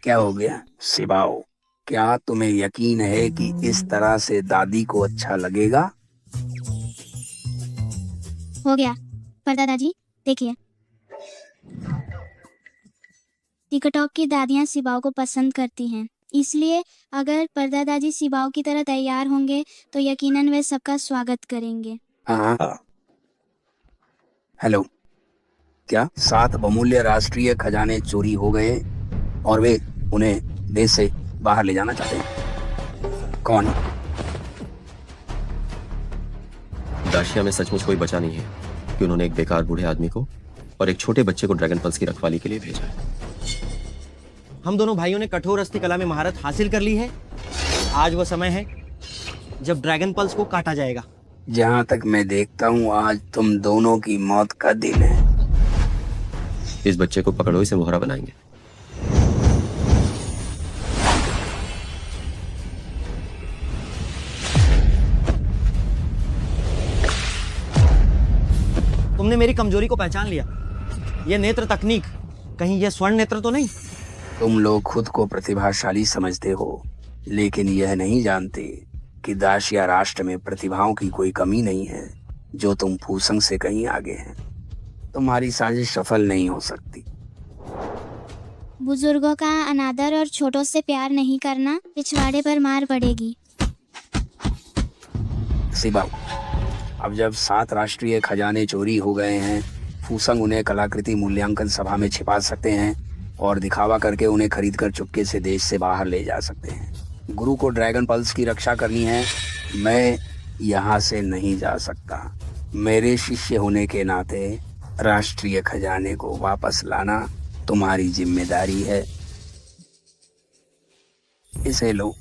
क्या हो गया सिबाओ? क्या तुम्हें यकीन है कि इस तरह से दादी को अच्छा लगेगा? हो गया। पर दादाजी देखिए, टिकटॉक की दादियाँ सिबाओ को पसंद करती हैं, इसलिए अगर परदादाजी सिबाओ की तरह तैयार होंगे तो यकीनन वे सबका स्वागत करेंगे। हाँ। हेलो। क्या 7 बहुमूल्य राष्ट्रीय खजाने चोरी हो गए और वे उन्हें देश से बाहर ले जाना चाहते हैं? कौन? दाशिया में सचमुच कोई बचा नहीं है कि उन्होंने एक बेकार बूढ़े आदमी को और एक छोटे बच्चे को ड्रैगन पल्स की रखवाली के लिए भेजा है। हम दोनों भाइयों ने कठोर अस्थि कला में महारत हासिल कर ली है। आज वो समय है जब ड्रैगन पल्स को काटा जाएगा। जहाँ तक मैं देखता हूँ आज तुम दोनों की मौत का दिन है। इस बच्चे को पकड़ो, इसे मोहरा बनाएंगे। तुमने मेरी कमजोरी को पहचान लिया। यह नेत्र तकनीक, कहीं यह स्वर्ण नेत्र तो नहीं? तुम लोग खुद को प्रतिभाशाली समझते हो, लेकिन यह नहीं जानते कि दाशिया राष्ट्र में प्रतिभाओं की कोई कमी नहीं है। जो तुम फूसंग से कहीं आगे हैं। तुम्हारी साजिश सफल नहीं हो सकती। बुजुर्गों का अनादर और छोटों से प्यार नहीं करना, पिछवाड़े पर मार पड़ेगी। सिबाओ, अब जब 7 राष्ट्रीय खजाने चोरी हो गए हैं, फूसंग उन्हें कलाकृति मूल्यांकन सभा में छिपा सकते हैं और दिखावा करके उन्हें खरीदकर चुपके से देश से बाहर ले जा सकते हैं। गुरु को ड्रैगन पल्स की रक्षा करनी है। मैं यहाँ से नहीं जा सकता। मेरे शिष्य होने के नाते राष्ट्रीय खजाने को वापस लाना तुम्हारी जिम्मेदारी है। इसे लो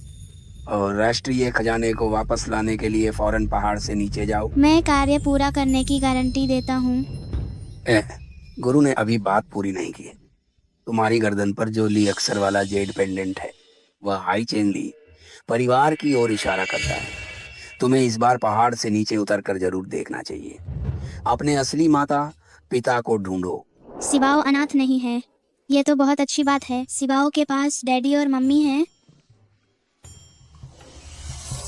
और राष्ट्रीय खजाने को वापस लाने के लिए फौरन पहाड़ से नीचे जाओ। मैं कार्य पूरा करने की गारंटी देता हूँ। गुरु ने अभी बात पूरी नहीं की। तुम्हारी गर्दन पर जो ली अक्षर वाला जेड पेंडेंट है, वह हाई चेन ली परिवार की ओर इशारा करता है। तुम्हें इस बार पहाड़ से नीचे उतरकर जरूर देखना चाहिए। अपने असली माता पिता को ढूंढो। सिबाओ अनाथ नहीं है, ये तो बहुत अच्छी बात है। सिबाओ के पास डैडी और मम्मी हैं।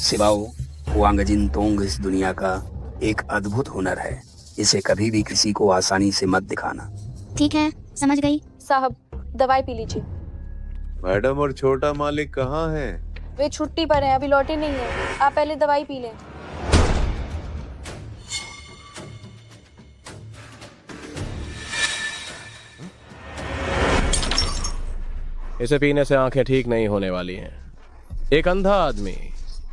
सिबाओ, वांगजिन तोंग इस दुनिया का एक अद्भुत हुनर है। इसे कभी भी किसी को आसानी से मत दिखाना। ठीक है, समझ गई। साहब, दवाई पी लीजिए। मैडम और छोटा मालिक कहाँ हैं? वे छुट्टी पर हैं, अभी लौटे नहीं हैं। आप पहले दवाई पी लें। इसे पीने से आंखें ठीक नहीं होने वाली हैं। एक अंधा आदमी,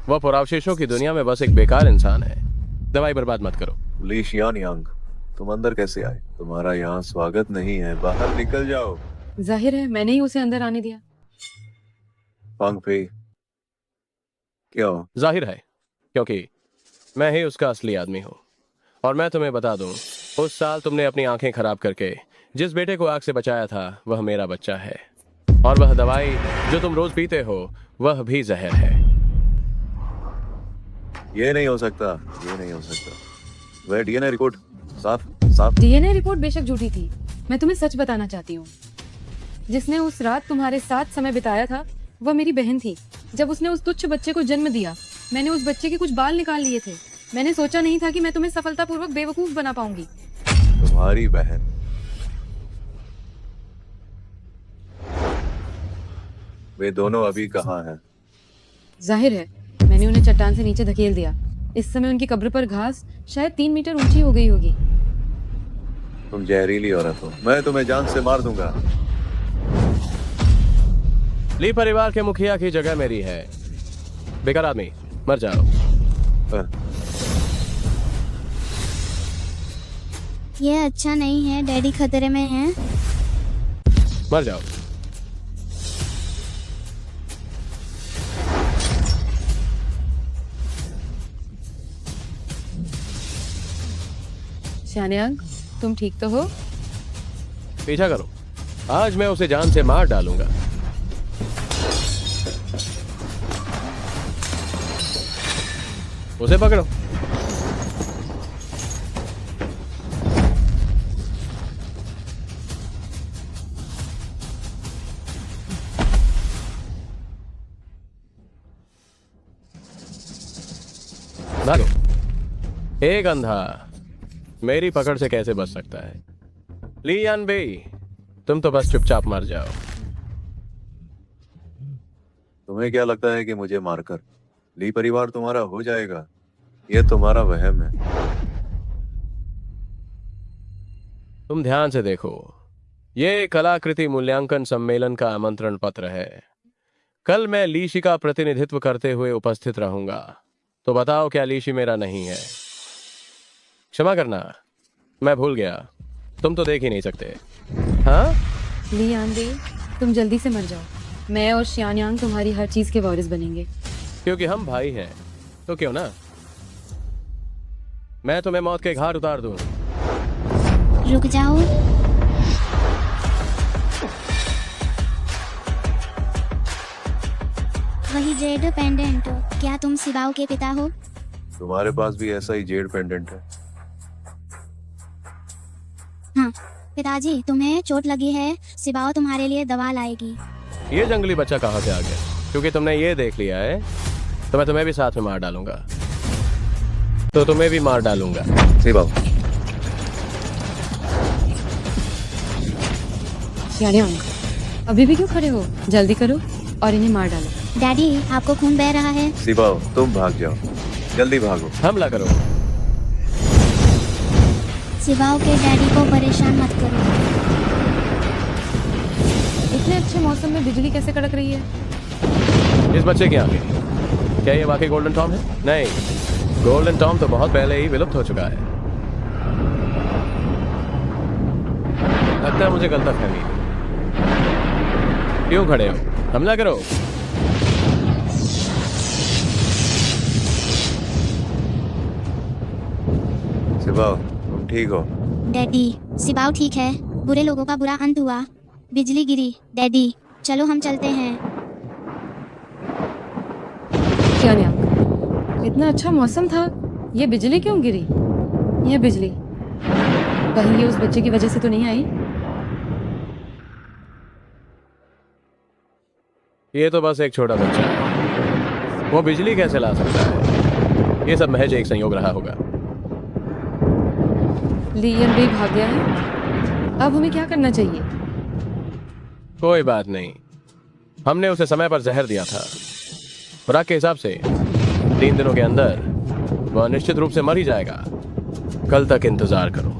वह पुरावशेषों की दुनिया में बस एक बेकार इंसान है। दवाई बर्बाद मत करो। ली शियानयांग, तुम अंदर कैसे आए? तुम्हारा यहाँ स्वागत नहीं है, बाहर निकल जाओ। जाहिर है मैंने ही उसे अंदर आने दिया। फांग फे, क्यों? जाहिर है, क्योंकि मैं ही उसका असली आदमी हूँ। और मैं तुम्हें बता दूं, उस साल तुमने अपनी आंखें खराब करके जिस बेटे को आग से बचाया था, वह मेरा बच्चा है। और वह दवाई जो तुम रोज पीते हो, वह भी जहर है। ये नहीं हो सकता, ये नहीं हो सकता। वह डीएनए रिपोर्ट साफ साफ। डीएनए रिपोर्ट बेशक झूठी थी। मैं तुम्हें सच बताना चाहती हूँ। जिसने उस रात तुम्हारे साथ समय बिताया था, वह मेरी बहन थी। जब उसने उस तुच्छ बच्चे को जन्म दिया, मैंने उस बच्चे के कुछ बाल निकाल लिए थे। मैंने सोचा नहीं था कि मैं तुम्हें सफलतापूर्वक बेवकूफ बना पाऊंगी। तुम्हारी बहन? वे दोनों अभी कहाँ हैं? जाहिर है मैंने उन्हें चट्टान से नीचे धकेल दिया। इस समय उनकी कब्र पर घास शायद 3 मीटर ऊंची हो गई होगी। तुम जहरीली औरत हो, मैं तुम्हें जान से मार दूंगा। ली परिवार के मुखिया की जगह मेरी है। बेकार आदमी, मर जाओ। ये अच्छा नहीं है, डैडी खतरे में हैं। मर जाओ। शानयांग, तुम ठीक तो हो? पीछा करो, आज मैं उसे जान से मार डालूंगा। उसे पकड़ो। भागो। एक अंधा मेरी पकड़ से कैसे बच सकता है? ली यान बेई, तुम तो बस चुपचाप मर जाओ। तुम्हें क्या लगता है कि मुझे मारकर ली परिवार तुम्हारा हो जाएगा? यह तुम्हारा वहम है। तुम ध्यान से देखो, ये कलाकृति मूल्यांकन सम्मेलन का आमंत्रण पत्र है। कल मैं लीशी का प्रतिनिधित्व करते हुए उपस्थित रहूंगा, तो बताओ क्या लीशी मेरा नहीं है? क्षमा करना, मैं भूल गया, तुम तो देख ही नहीं सकते। हाँ, लियान बे, तुम जल्दी से मर जाओ। मैं और शियानयांग तुम्हारी हर चीज के वारिस बनेंगे। क्योंकि हम भाई हैं, तो क्यों ना मैं तुम्हें मौत के घाट उतार दूं। रुक जाओ। वही जेड पेंडेंट, क्या तुम सिबाओ के पिता हो? तुम्हारे पास भी ऐसा ही जेड पेंडेंट है? हाँ पिताजी, तुम्हें चोट लगी है, सिबाओ तुम्हारे लिए दवा लाएगी। ये जंगली बच्चा कहाँ से आ गया? क्योंकि तुमने ये देख लिया है तो मैं तुम्हें भी साथ में मार डालूंगा। तो तुम्हें भी मार डालूंगा। सिबाओ, शियानयांग, अभी भी क्यों खड़े हो? जल्दी करो और इन्हें मार डालो। डैडी, आपको खून बह रहा है। सिबाओ, तुम भाग जाओ, जल्दी भागो। हमला करो। सिबाओ के डैडी को परेशान मत करो। इतने अच्छे मौसम में बिजली कैसे कड़क रही है? इस बच्चे की आगे क्या ये वाकई गोल्डन टॉम है? नहीं, गोल्डन टॉम तो बहुत पहले ही विलुप्त हो चुका है। लगता है मुझे गलतफहमी। क्यों खड़े हो? हमला करो। सिबाओ, तुम ठीक हो? डैडी, सिबाओ ठीक है, बुरे लोगों का बुरा अंत हुआ, बिजली गिरी। डैडी चलो हम चलते हैं। शियानयांग, इतना अच्छा मौसम था, ये बिजली क्यों गिरी? ये बिजली कहीं ये उस बच्चे की वजह से तो नहीं आई? ये तो बस एक छोटा बच्चा है, वो बिजली कैसे ला सकता है? ये सब महज एक संयोग रहा होगा। लियन भी भाग गया है, अब हमें क्या करना चाहिए? कोई बात नहीं, हमने उसे समय पर जहर दिया था। खुराक के हिसाब से 3 दिनों के अंदर वह निश्चित रूप से मर ही जाएगा। कल तक इंतजार करो,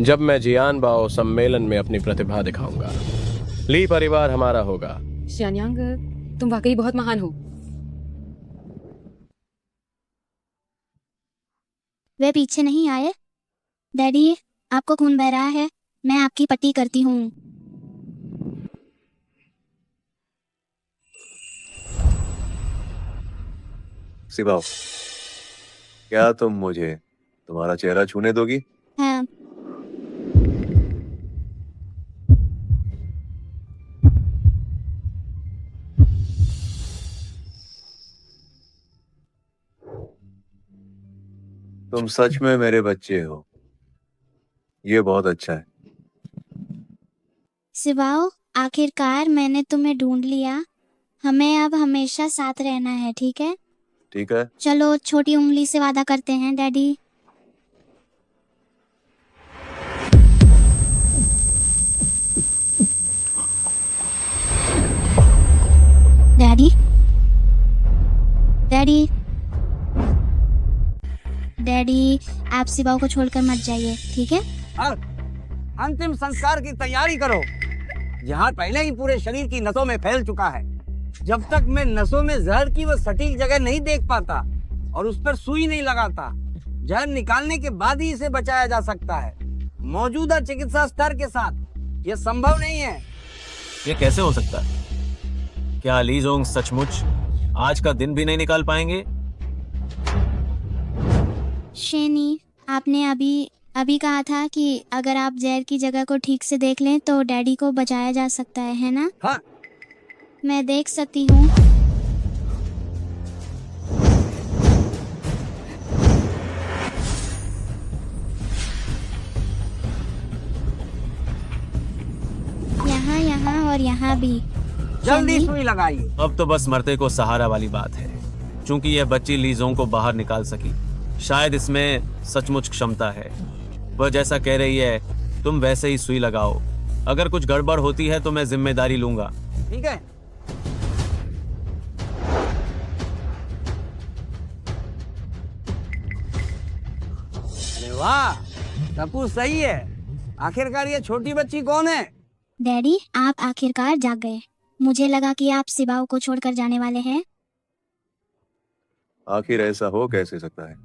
जब मैं जियान बाओ सम्मेलन में अपनी प्रतिभा दिखाऊंगा। ली परिवार हमारा होगा। शियानयांग, तुम वाकई बहुत महान हो। वे पीछे नहीं आए? डैडी, आपको खून बह रहा है, मैं आपकी पट्टी करती हूँ। सिबाओ, क्या तुम मुझे तुम्हारा चेहरा छूने दोगी? हाँ। तुम सच में मेरे बच्चे हो, ये बहुत अच्छा है। सिबाओ, आखिरकार मैंने तुम्हें ढूंढ लिया। हमें अब हमेशा साथ रहना है, ठीक है? ठीक है, चलो छोटी उंगली से वादा करते हैं डैडी। डैडी, डैडी, डैडी, आप सिबाओ को छोड़कर मत जाइए, ठीक है? अंतिम संस्कार की तैयारी करो। जहर पहले ही पूरे शरीर की नसों में फैल चुका है। जब तक मैं नसों में जहर की वो सटीक जगह नहीं देख पाता और उस पर सुई नहीं लगाता, जहर निकालने के बाद ही इसे बचाया जा सकता है। मौजूदा चिकित्सा स्तर के साथ ये संभव नहीं है। ये कैसे हो सकता है? क्या ली जोंग सचमुच आज का दिन भी नहीं निकाल पाएंगे? शेनी, आपने अभी कहा था कि अगर आप जहर की जगह को ठीक से देख लें तो डैडी को बचाया जा सकता है ना? हाँ। मैं देख सकती हूँ। यहाँ, यहाँ और यहाँ भी। जल्दी शेनी, सुई लगाइए। अब तो बस मरते को सहारा वाली बात है। चूंकि यह बच्ची लीजोंग को बाहर निकाल सकी। शायद इसमें सचमुच क्षमता है। वह जैसा कह रही है तुम वैसे ही सुई लगाओ। अगर कुछ गड़बड़ होती है तो मैं जिम्मेदारी लूंगा। ठीक है। अरे वाह, सब कुछ सही है। आखिरकार ये छोटी बच्ची कौन है? डैडी, आप आखिरकार जाग गए। मुझे लगा कि आप सिबाओ को छोड़कर जाने वाले हैं। आखिर ऐसा हो कैसे सकता है?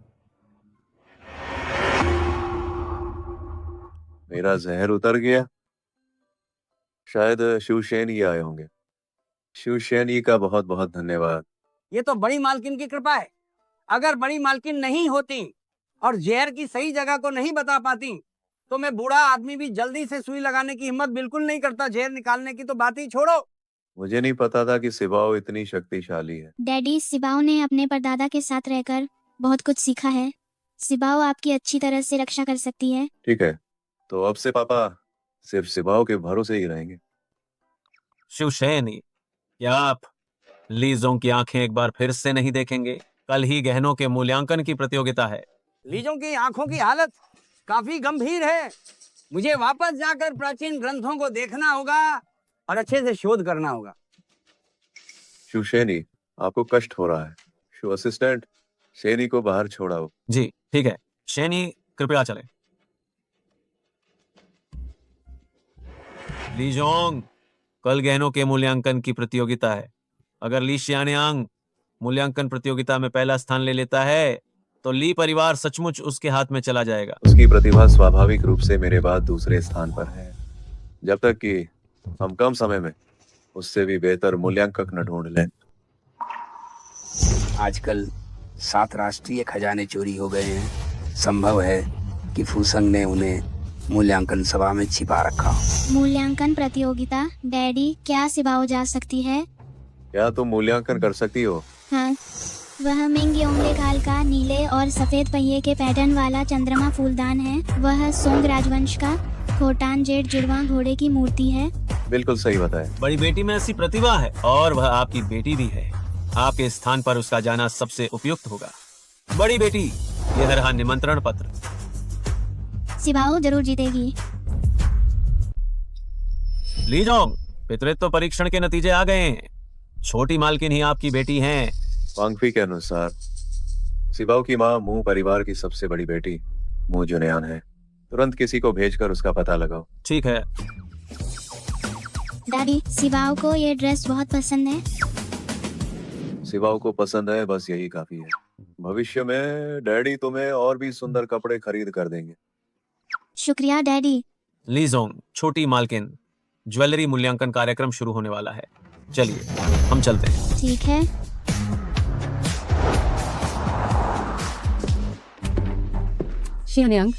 मेरा जहर उतर गया। शायद शिवशेन ही आए होंगे। शिवशेन जी का बहुत बहुत धन्यवाद। ये तो बड़ी मालकिन की कृपा है। अगर बड़ी मालकिन नहीं होती और जहर की सही जगह को नहीं बता पाती तो मैं बूढ़ा आदमी भी जल्दी से सुई लगाने की हिम्मत बिल्कुल नहीं करता। जहर निकालने की तो बात ही छोड़ो। मुझे नहीं पता था कि सिबाओ इतनी शक्तिशाली है। डैडी, सिबाओ ने अपने परदादा के साथ रहकर बहुत कुछ सीखा है। सिबाओ आपकी अच्छी तरह से रक्षा कर सकती है। ठीक है, तो अब से पापा सिर्फ सिबाओ के भरोसे ही रहेंगे। शिवशेनी, क्या आप लीजोंग की आंखें एक बार फिर से नहीं देखेंगे? कल ही गहनों के मूल्यांकन की प्रतियोगिता है। लीजों की आंखों की हालत काफी गंभीर है। मुझे वापस जाकर प्राचीन ग्रंथों को देखना होगा और अच्छे से शोध करना होगा। शिवशेनी, आपको कष्ट हो रहा है। शिव असिस्टेंट, शेनी को बाहर छोड़ाओ। जी ठीक है। शेनी, कृपया चलें। लीजोंग, कल गहनों के मूल्यांकन की प्रतियोगिता है। अगर ली शियानयांग मूल्यांकन प्रतियोगिता में पहला स्थान ले लेता है तो ली परिवार सचमुच उसके हाथ में चला जाएगा। उसकी प्रतिभा स्वाभाविक रूप से मेरे बाद दूसरे स्थान पर है। जब तक कि हम कम समय में उससे भी बेहतर मूल्यांकक न ढूंढ लें। आजकल 7 राष्ट्रीय खजाने चोरी हो गए हैं। संभव है कि फूसंग ने उन्हें मूल्यांकन सभा में छिपा रखा हो। मूल्यांकन प्रतियोगिता? डैडी, क्या सिबाओ जा सकती है? क्या तुम मूल्यांकन कर सकती हो? हाँ, वह मिंग योंगले काल का नीले और सफेद पहिए के पैटर्न वाला चंद्रमा फूलदान है। वह सोंग राजवंश का खोटान जेड जुड़वा घोड़े की मूर्ति है। बिल्कुल सही बताया। बड़ी बेटी में ऐसी प्रतिभा है और वह आपकी बेटी भी है। आपके स्थान पर उसका जाना सबसे उपयुक्त होगा। बड़ी बेटी, यह रहा निमंत्रण पत्र। सिबाओ जरूर जीतेगी। लीजोंग, पितृत्व परीक्षण के नतीजे आ गए हैं। छोटी मालकिन ही आपकी बेटी हैं। वांगफी के अनुसार सिबाओ की माँ मू परिवार की सबसे बड़ी बेटी मू जुनयान है। तुरंत किसी को भेजकर उसका पता लगाओ। ठीक है। डैडी, सिबाओ को ये ड्रेस बहुत पसंद है। सिबाओ को पसंद है, बस यही काफी है। भविष्य में डैडी तुम्हें और भी सुंदर कपड़े खरीद कर देंगे। शुक्रिया डैडी। लीजोंग, छोटी मालकिन, ज्वेलरी मूल्यांकन कार्यक्रम शुरू होने वाला है। चलिए हम चलते हैं। ठीक है। शियानयांग,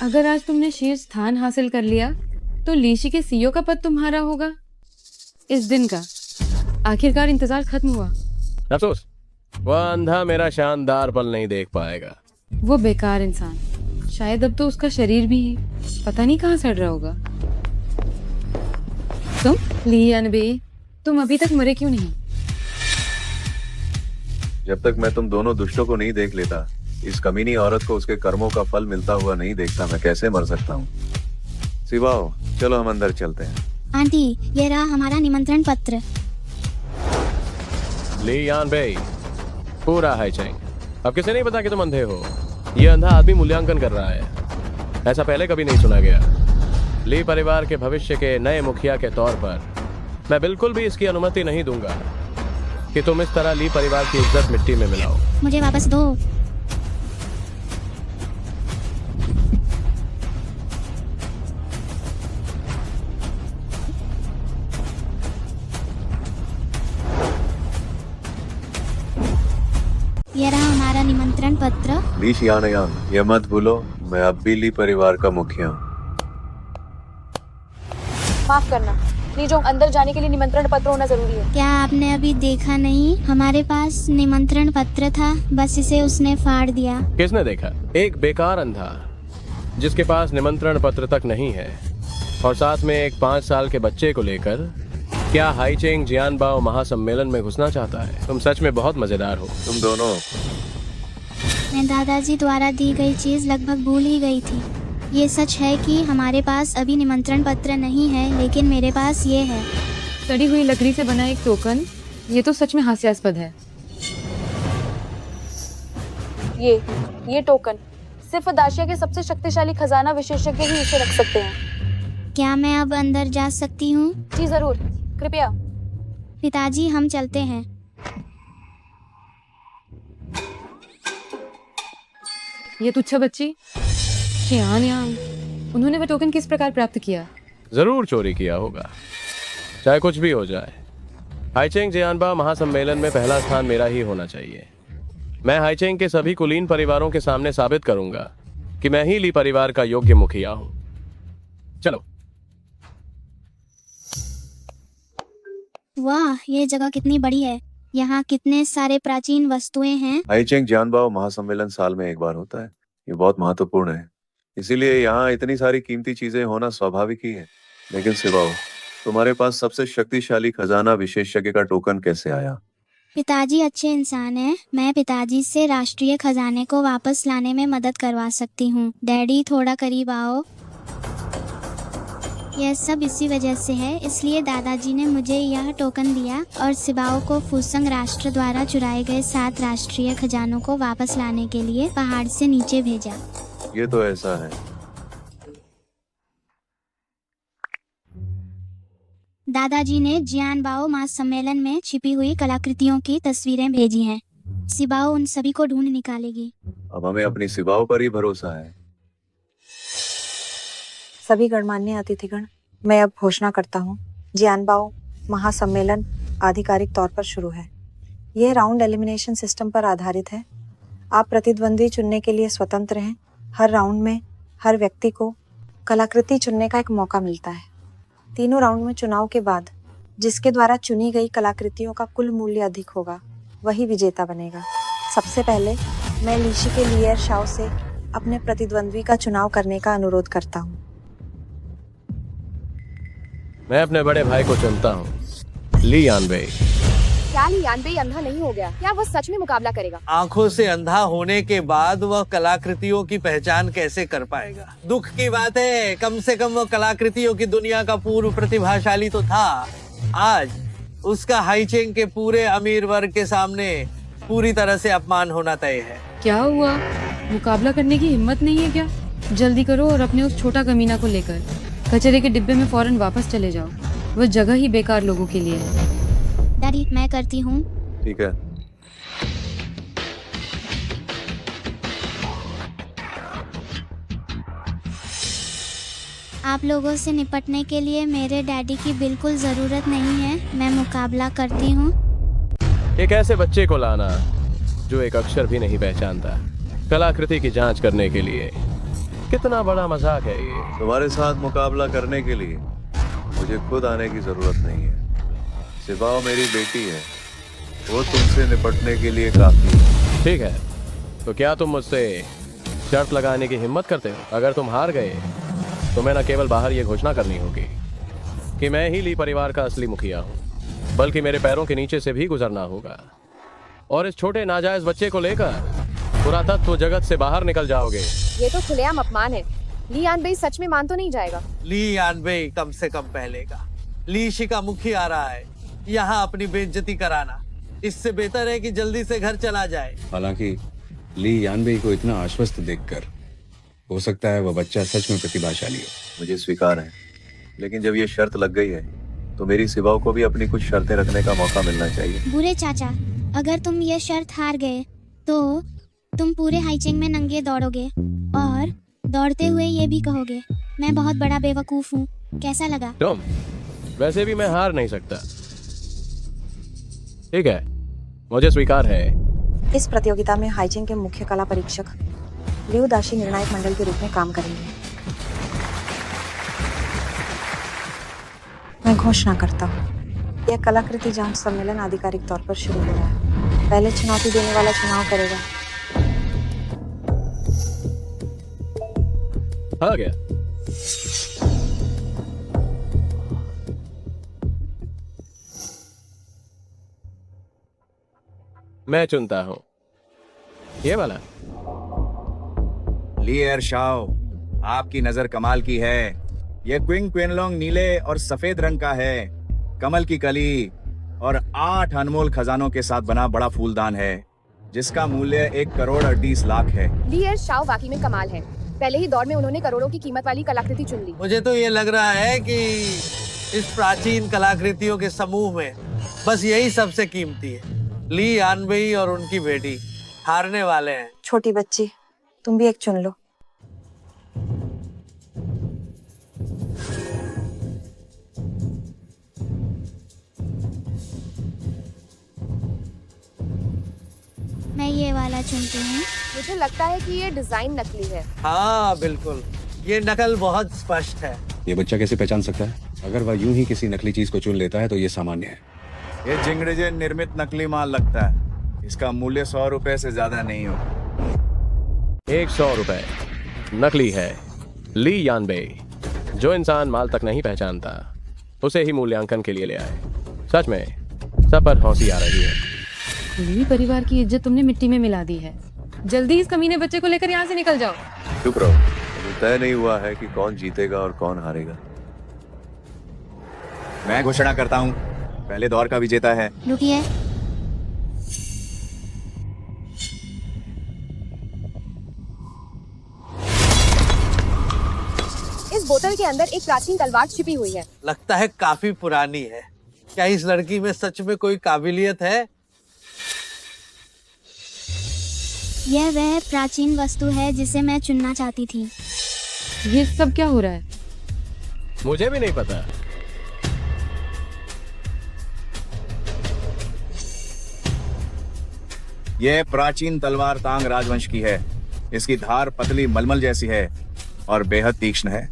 अगर आज तुमने शीर्ष स्थान हासिल कर लिया तो लीशी के सीईओ का पद तुम्हारा होगा। इस दिन का आखिरकार इंतजार खत्म हुआ। अफसोस, वह अंधा मेरा शानदार पल नहीं देख पाएगा। वो बेकार इंसान, शायद अब तो उसका शरीर भी पता नहीं कहाँ सड़ रहा होगा। तुम ली अनबे, तुम अभी तक मरे क्यों नहीं? जब तक मैं तुम दोनों दुष्टों को नहीं देख लेता, इस कमीनी औरत को उसके कर्मों का फल मिलता हुआ नहीं देखता, मैं कैसे मर सकता हूँ? सिबाओ, चलो हम अंदर चलते हैं। आंटी, ये रहा हमारा निमंत्रण पत्र। ली यान बे, पूरा है चेंग। अब किसे नहीं पता कि तुम अंधे हो। ये अंधा आदमी मूल्यांकन कर रहा है। ऐसा पहले कभी नहीं सुना गया। ली परिवार के भविष्य के नए मुखिया के तौर पर मैं बिल्कुल भी इसकी अनुमति नहीं दूंगा कि तुम इस तरह ली परिवार की इज्जत मिट्टी में मिलाओ। मुझे वापस दो। ये रहा हमारा निमंत्रण पत्र। ली शियानयांग, ये मत भूलो, मैं अब भी ली परिवार का मुखिया हूँ। माफ करना, लीजोंग, अंदर जाने के लिए निमंत्रण पत्र होना जरूरी है। क्या आपने अभी देखा नहीं? हमारे पास निमंत्रण पत्र था, बस इसे उसने फाड़ दिया। किसने देखा? एक बेकार अंधा जिसके पास निमंत्रण पत्र तक नहीं है और साथ में एक 5 साल के बच्चे को लेकर क्या हाईचेंग जियानबाओ महासम्मेलन में घुसना चाहता है? तुम सच में बहुत मजेदार हो। तुम दोनों मैं दादाजी द्वारा दी गई चीज लगभग भूल ही गई थी। ये सच है कि हमारे पास अभी निमंत्रण पत्र नहीं है, लेकिन मेरे पास ये है। सड़ी हुई लकड़ी से बना एक टोकन, ये तो सच में हास्यास्पद है। ये टोकन सिर्फ दाशिया के सबसे शक्तिशाली खजाना विशेषज्ञ ही इसे रख सकते हैं। क्या मैं अब अंदर जा सकती हूँ? जी जरूर, कृपया। पिताजी, हम चलते हैं। ये तुच्छा बच्ची शियान यांग, उन्होंने वह टोकन किस प्रकार प्राप्त किया? जरूर चोरी किया होगा, चाहे कुछ भी हो जाए। हाईचेंग जियानबा महासम्मेलन में पहला स्थान मेरा ही होना चाहिए। मैं हाईचेंग के सभी कुलीन परिवारों के सामने साबित करूंगा कि मैं ही ली परिवार का योग्य मुखिया हूं। चलो। वाह, ये जगह कितनी बड़ी है। यहाँ कितने सारे प्राचीन वस्तुएं हैं। हाईचेंग जियानबाओ महासम्मेलन साल में एक बार होता है। ये बहुत महत्वपूर्ण है, इसीलिए यहाँ इतनी सारी कीमती चीजें होना स्वाभाविक ही है। लेकिन सिवाओ, तुम्हारे पास सबसे शक्तिशाली खजाना विशेषज्ञ का टोकन कैसे आया? पिताजी अच्छे इंसान हैं। मैं पिताजी से राष्ट्रीय खजाने को वापस लाने में मदद करवा सकती हूँ। डैडी, थोड़ा करीब आओ। यह सब इसी वजह से है, इसलिए दादाजी ने मुझे यह टोकन दिया और सिबाओ को फूसंग राष्ट्र द्वारा चुराए गए 7 राष्ट्रीय खजानों को वापस लाने के लिए पहाड़ से नीचे भेजा। ये तो ऐसा है। दादाजी ने जियानबाओ महासम्मेलन में छिपी हुई कलाकृतियों की तस्वीरें भेजी हैं। सिबाओ उन सभी को ढूंढ निकालेगी। अब हमें अपनी सिवाओं पर ही भरोसा है। सभी गणमान्य अतिथिगण, मैं अब घोषणा करता हूँ, जियानबाओ महासम्मेलन आधिकारिक तौर पर शुरू है। यह राउंड एलिमिनेशन सिस्टम पर आधारित है। आप प्रतिद्वंदी चुनने के लिए स्वतंत्र हैं। हर राउंड में हर व्यक्ति को कलाकृति चुनने का एक मौका मिलता है। तीनों राउंड में चुनाव के बाद जिसके द्वारा चुनी गई कलाकृतियों का कुल मूल्य अधिक होगा, वही विजेता बनेगा। सबसे पहले मैं लीशी के लियर शाओ से अपने प्रतिद्वंद्वी का चुनाव करने का अनुरोध करता हूँ। मैं अपने बड़े भाई को चुनता हूँ, ली यानबे। क्या ली यानबे अंधा नहीं हो गया? क्या वो सच में मुकाबला करेगा? आंखों से अंधा होने के बाद वह कलाकृतियों की पहचान कैसे कर पाएगा? दुख की बात है, कम से कम वो कलाकृतियों की दुनिया का पूर्व प्रतिभाशाली तो था। आज उसका हाईचेंग के पूरे अमीर वर्ग के सामने पूरी तरह से अपमान होना तय है। क्या हुआ? मुकाबला करने की हिम्मत नहीं है क्या? जल्दी करो और अपने उस छोटा कमीना को लेकर कचरे के डिब्बे में फौरन वापस चले जाओ। वह जगह ही बेकार लोगों के लिए है। डैडी, मैं करती हूँ। ठीक है। आप लोगों से निपटने के लिए मेरे डैडी की बिल्कुल जरूरत नहीं है। मैं मुकाबला करती हूँ। एक ऐसे बच्चे को लाना जो एक अक्षर भी नहीं पहचानता, कलाकृति की जांच करने के लिए। कितना बड़ा मजाक है ये। तुम्हारे साथ मुकाबला करने के लिए मुझे खुद आने की जरूरत नहीं है। सिबाओ मेरी बेटी है, वो तुमसे निपटने के लिए काफी है। ठीक है, तो क्या तुम मुझसे शर्त लगाने की हिम्मत करते हो? अगर तुम हार गए तो मैं न केवल बाहर ये घोषणा करनी होगी कि मैं ही ली परिवार का असली मुखिया हूँ, बल्कि मेरे पैरों के नीचे से भी गुजरना होगा और इस छोटे नाजायज बच्चे को लेकर पुरातत्व जगत से बाहर निकल जाओगे। ये तो खुलेआम अपमान है। ली यानबे सच में मान तो नहीं जाएगा। ली यानबे कम से कम पहलेगा। लीशी का मुखिया आ रहा है, यहाँ अपनी बेइज्जती कराना इससे बेहतर है कि जल्दी से घर चला जाए। हालांकि ली यानबे को इतना आश्वस्त देखकर हो सकता है वह बच्चा सच में प्रतिभाशाली हो। मुझे स्वीकार है, लेकिन जब ये शर्त लग गई है तो मेरी सिवाओं को भी अपनी कुछ शर्तें रखने का मौका मिलना चाहिए। बुरे चाचा, अगर तुम ये शर्त हार गए तो तुम पूरे हाईचेंग में नंगे दौड़ोगे और दौड़ते हुए ये भी कहोगे, मैं बहुत बड़ा बेवकूफ हूँ। कैसा लगा? तुम वैसे भी मैं हार नहीं सकता। ठीक है, मुझे स्वीकार है। इस प्रतियोगिता में हाईचेंग के मुख्य कला परीक्षक लियू दाशी निर्णायक मंडल के रूप में काम करेंगे। मैं घोषणा करता हूँ, यह कलाकृति जांच सम्मेलन आधिकारिक तौर पर शुरू हो रहा है। पहले चुनौती देने वाला चुनाव करेगा। आ गया। मैं चुनता हूँ ये वाला। ली एरशाओ, आपकी नजर कमाल की है। ये क्विंग क्विनलोंग नीले और सफेद रंग का है, कमल की कली और 8 अनमोल खजानों के साथ बना बड़ा फूलदान है, जिसका मूल्य 1,38,00,000 है। ली एरशाओ वाकई में कमाल है। पहले ही दौर में उन्होंने करोड़ों की कीमत वाली कलाकृति चुन ली। मुझे तो ये लग रहा है कि इस प्राचीन कलाकृतियों के समूह में बस यही सबसे कीमती है। ली यानबेई और उनकी बेटी हारने वाले हैं। छोटी बच्ची, तुम भी एक चुन लो। मैं ये वाला चुनती हूँ। मुझे लगता है कि ये डिजाइन नकली है। हाँ बिल्कुल, ये नकल बहुत स्पष्ट है। ये बच्चा कैसे पहचान सकता है? अगर वह यूं ही किसी नकली चीज को चुन लेता है तो ये सामान्य है। ये जिंगड़े निर्मित नकली माल लगता है। इसका मूल्य 100 रुपए से ज्यादा नहीं होगा। 100 रुपए नकली है। ली यानबेई, जो इंसान माल तक नहीं पहचानता उसे ही मूल्यांकन के लिए ले आए। सच में सब पर हौंसी आ रही है। ली परिवार की इज्जत तुमने मिट्टी में मिला दी है। जल्दी इस कमीने बच्चे को लेकर यहाँ से निकल जाओ। चुप रहो, अभी तय नहीं हुआ है कि कौन जीतेगा और कौन हारेगा। मैं घोषणा करता हूँ, पहले दौर का विजेता है। रुकिए, इस बोतल के अंदर एक प्राचीन तलवार छिपी हुई है। लगता है काफी पुरानी है। क्या इस लड़की में सच में कोई काबिलियत है? यह वह प्राचीन वस्तु है जिसे मैं चुनना चाहती थी। ये सब क्या हो रहा है? मुझे भी नहीं पता। यह प्राचीन तलवार तांग राजवंश की है। इसकी धार पतली मलमल जैसी है और बेहद तीक्ष्ण है।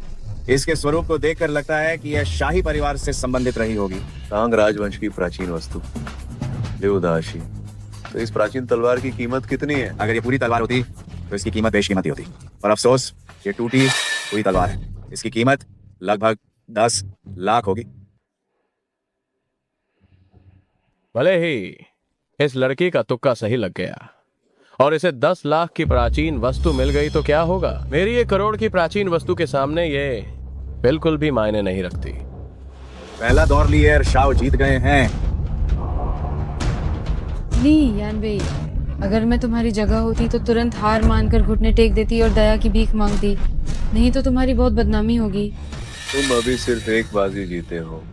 इसके स्वरूप को देखकर लगता है कि यह शाही परिवार से संबंधित रही होगी। तांग राजवंश की प्राचीन वस्तु लिउदाशी। तो इस प्राचीन तलवार की कीमत कितनी है? अगर ये पूरी तलवार होती तो इसकी कीमत बेशकीमती होती, पर अफसोस ये टूटी हुई तलवार है। इसकी कीमत लगभग 10 लाख होगी। भले ही इस लड़की का तुक्का सही लग गया और इसे 10 लाख की प्राचीन वस्तु मिल गई तो क्या होगा? मेरी 1 करोड़ की प्राचीन वस्तु के सामने ये बिल्कुल भी मायने नहीं रखती। पहला दौर ली एरशाओ जीत गए हैं। ली यानबेई, अगर मैं तुम्हारी जगह होती तो तुरंत हार मानकर घुटने टेक देती और दया की भीख मांगती। नहीं तो तुम्हारी बहुत बदनामी होगी। तुम अभी सिर्फ एक बाजी जीते हो।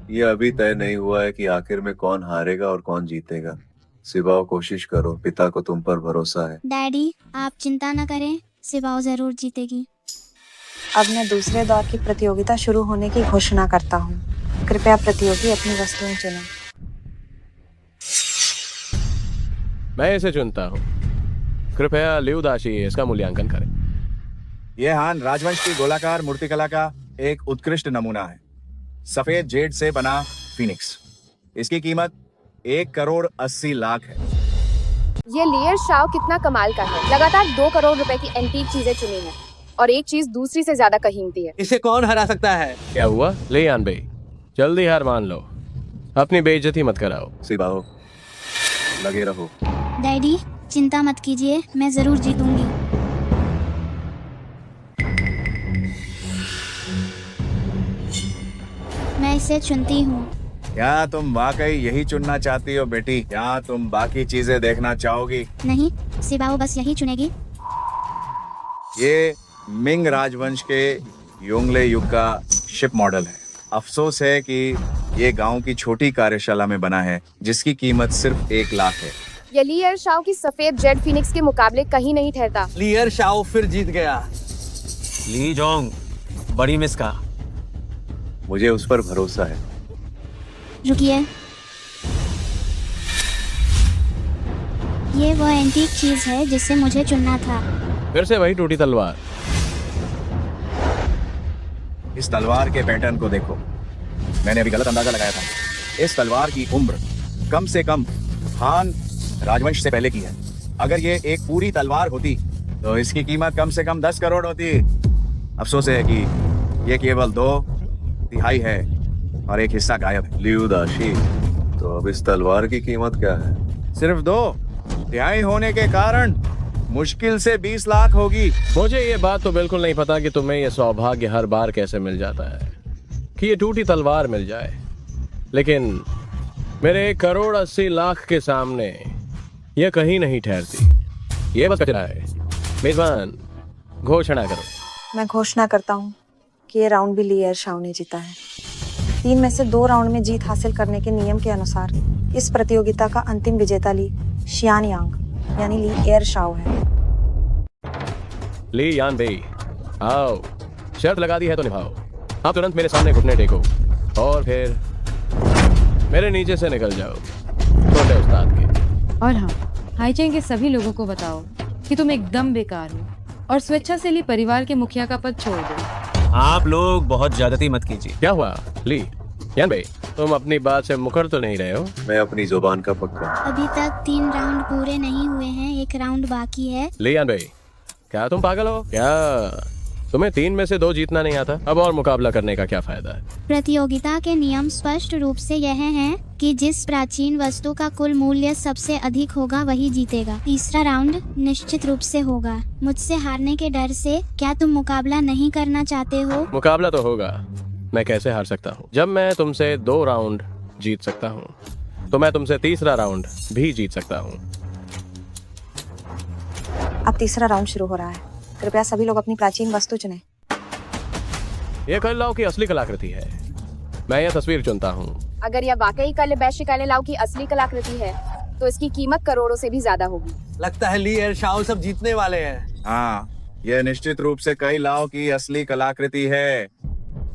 ये अभी तय नहीं हुआ है कि आखिर में कौन हारेगा और कौन जीतेगा। सिवाओ, कोशिश करो, पिता को तुम पर भरोसा है। डैडी, आप चिंता न करें, सिवाओ जरूर जीतेगी। अब मैं दूसरे दौर की प्रतियोगिता शुरू होने की घोषणा करता हूँ। कृपया प्रतियोगी अपनी वस्तुएं चुनें। मैं इसे चुनता हूँ। कृपया लिउदाशी इसका मूल्यांकन करें। यह हान राजवंश की गोलाकार मूर्तिकला का एक उत्कृष्ट नमूना है। सफेद जेड से बना फीनिक्स। इसकी कीमत 1,80,00,000 है। ये ली एरशाओ कितना कमाल का है। लगातार 2 करोड़ रुपए की एंटीक चीजें चुनी हैं और एक चीज दूसरी से ज्यादा कीमती है। इसे कौन हरा सकता है? क्या हुआ? ले यानबेई, जल्दी हार मान लो, अपनी बेइज्जती मत कराओ। सिवाओ, लगे रहो। डैडी, चिंता मत कीजिए, मैं जरूर जीतूंगी। मैं इसे चुनती हूँ। क्या तुम वाकई यही चुनना चाहती हो बेटी? क्या तुम बाकी चीजें देखना चाहोगी? नहीं, सिवाओ बस यही चुनेगी। ये मिंग राजवंश के योंगले युग का शिप मॉडल है। अफसोस है कि ये गांव की छोटी कार्यशाला में बना है, जिसकी कीमत सिर्फ 1 लाख है। ये ली एरशाओ की सफेद जेड फीनिक्स के मुकाबले कहीं नहीं ठहरता। ली एरशाओ फिर जीत गया। ली जोंग, बड़ी मिस का। मुझे उस पर भरोसा है। रुकिए, ये वो एंटीक चीज है जिसे मुझे चुनना था। फिर से वही टूटी तलवार। इस तलवार के पैटर्न को देखो। मैंने अभी गलत अंदाजा लगाया था। इस तलवार की उम्र कम से कम हान राजवंश से पहले की है। अगर ये एक पूरी तलवार होती तो इसकी कीमत कम से कम 10 करोड़ होती। अफसोस है कि ये केवल 2/3 है और एक हिस्सा गायब है। लिउदाशी, तो अब इस तलवार की कीमत क्या है? सिर्फ 2 तिहाई होने के कारण मुश्किल से 20 लाख होगी। मुझे ये बात तो बिल्कुल नहीं पता कि तुम्हें ये सौभाग्य हर बार कैसे मिल जाता है कि ये टूटी तलवार मिल जाए, लेकिन मेरे 1,80,00,000 के सामने ये कहीं नहीं ठहरती। ये बस कचरा है। मेजबान, घोषणा करो। मैं घोषणा करता हूँ कि ये राउंड भी ली एयर शाओ ने जीता है। 3 में से 2 राउंड में जीत हासिल करने के नियम के अनुसार इस प्रतियोगिता का अंतिम विजेता ली शियान यांग यानी ली एयर शाओ है। ली यान बेई, आओ, शर्त लगा दी है तो निभाओ। आप तुरंत मेरे सामने घुटने टेको और फिर मेरे नीचे से निकल जाओ, छोटे उस्ताद के। और हाँ, हाईचेंग के सभी लोगों को बताओ कि तुम एकदम बेकार हो और स्वेच्छा से ली परिवार के मुखिया का पद छोड़ दो। आप लोग बहुत ज्यादती मत कीजिए। क्या हुआ ली यान भाई, तुम अपनी बात से मुकर तो नहीं रहे हो? मैं अपनी जुबान का पक्का। अभी तक 3 राउंड पूरे नहीं हुए हैं, 1 राउंड बाकी है। ली यान भाई, क्या तुम पागल हो क्या? तुम्हें 3 में से 2 जीतना नहीं आता? अब और मुकाबला करने का क्या फायदा है? प्रतियोगिता के नियम स्पष्ट रूप से यह हैं कि जिस प्राचीन वस्तु का कुल मूल्य सबसे अधिक होगा वही जीतेगा। तीसरा राउंड निश्चित रूप से होगा। मुझसे हारने के डर से क्या तुम मुकाबला नहीं करना चाहते हो? मुकाबला तो होगा। मैं कैसे हार सकता हूँ? जब मैं तुमसे 2 राउंड जीत सकता हूँ तो मैं तुमसे तीसरा राउंड भी जीत सकता हूँ। अब तीसरा राउंड शुरू हो रहा है। कृपया सभी लोग अपनी प्राचीन वस्तु चुनें। ये कल लाओ की असली कलाकृति है। मैं यह तस्वीर चुनता हूँ। अगर यह वाकई कल बैशिकाले लाओ की असली कलाकृति है तो इसकी कीमत करोड़ों से भी ज्यादा होगी। लगता है ली एयर शाओ सब जीतने वाले हैं। हाँ, यह निश्चित रूप से कई लाओ की असली कलाकृति है।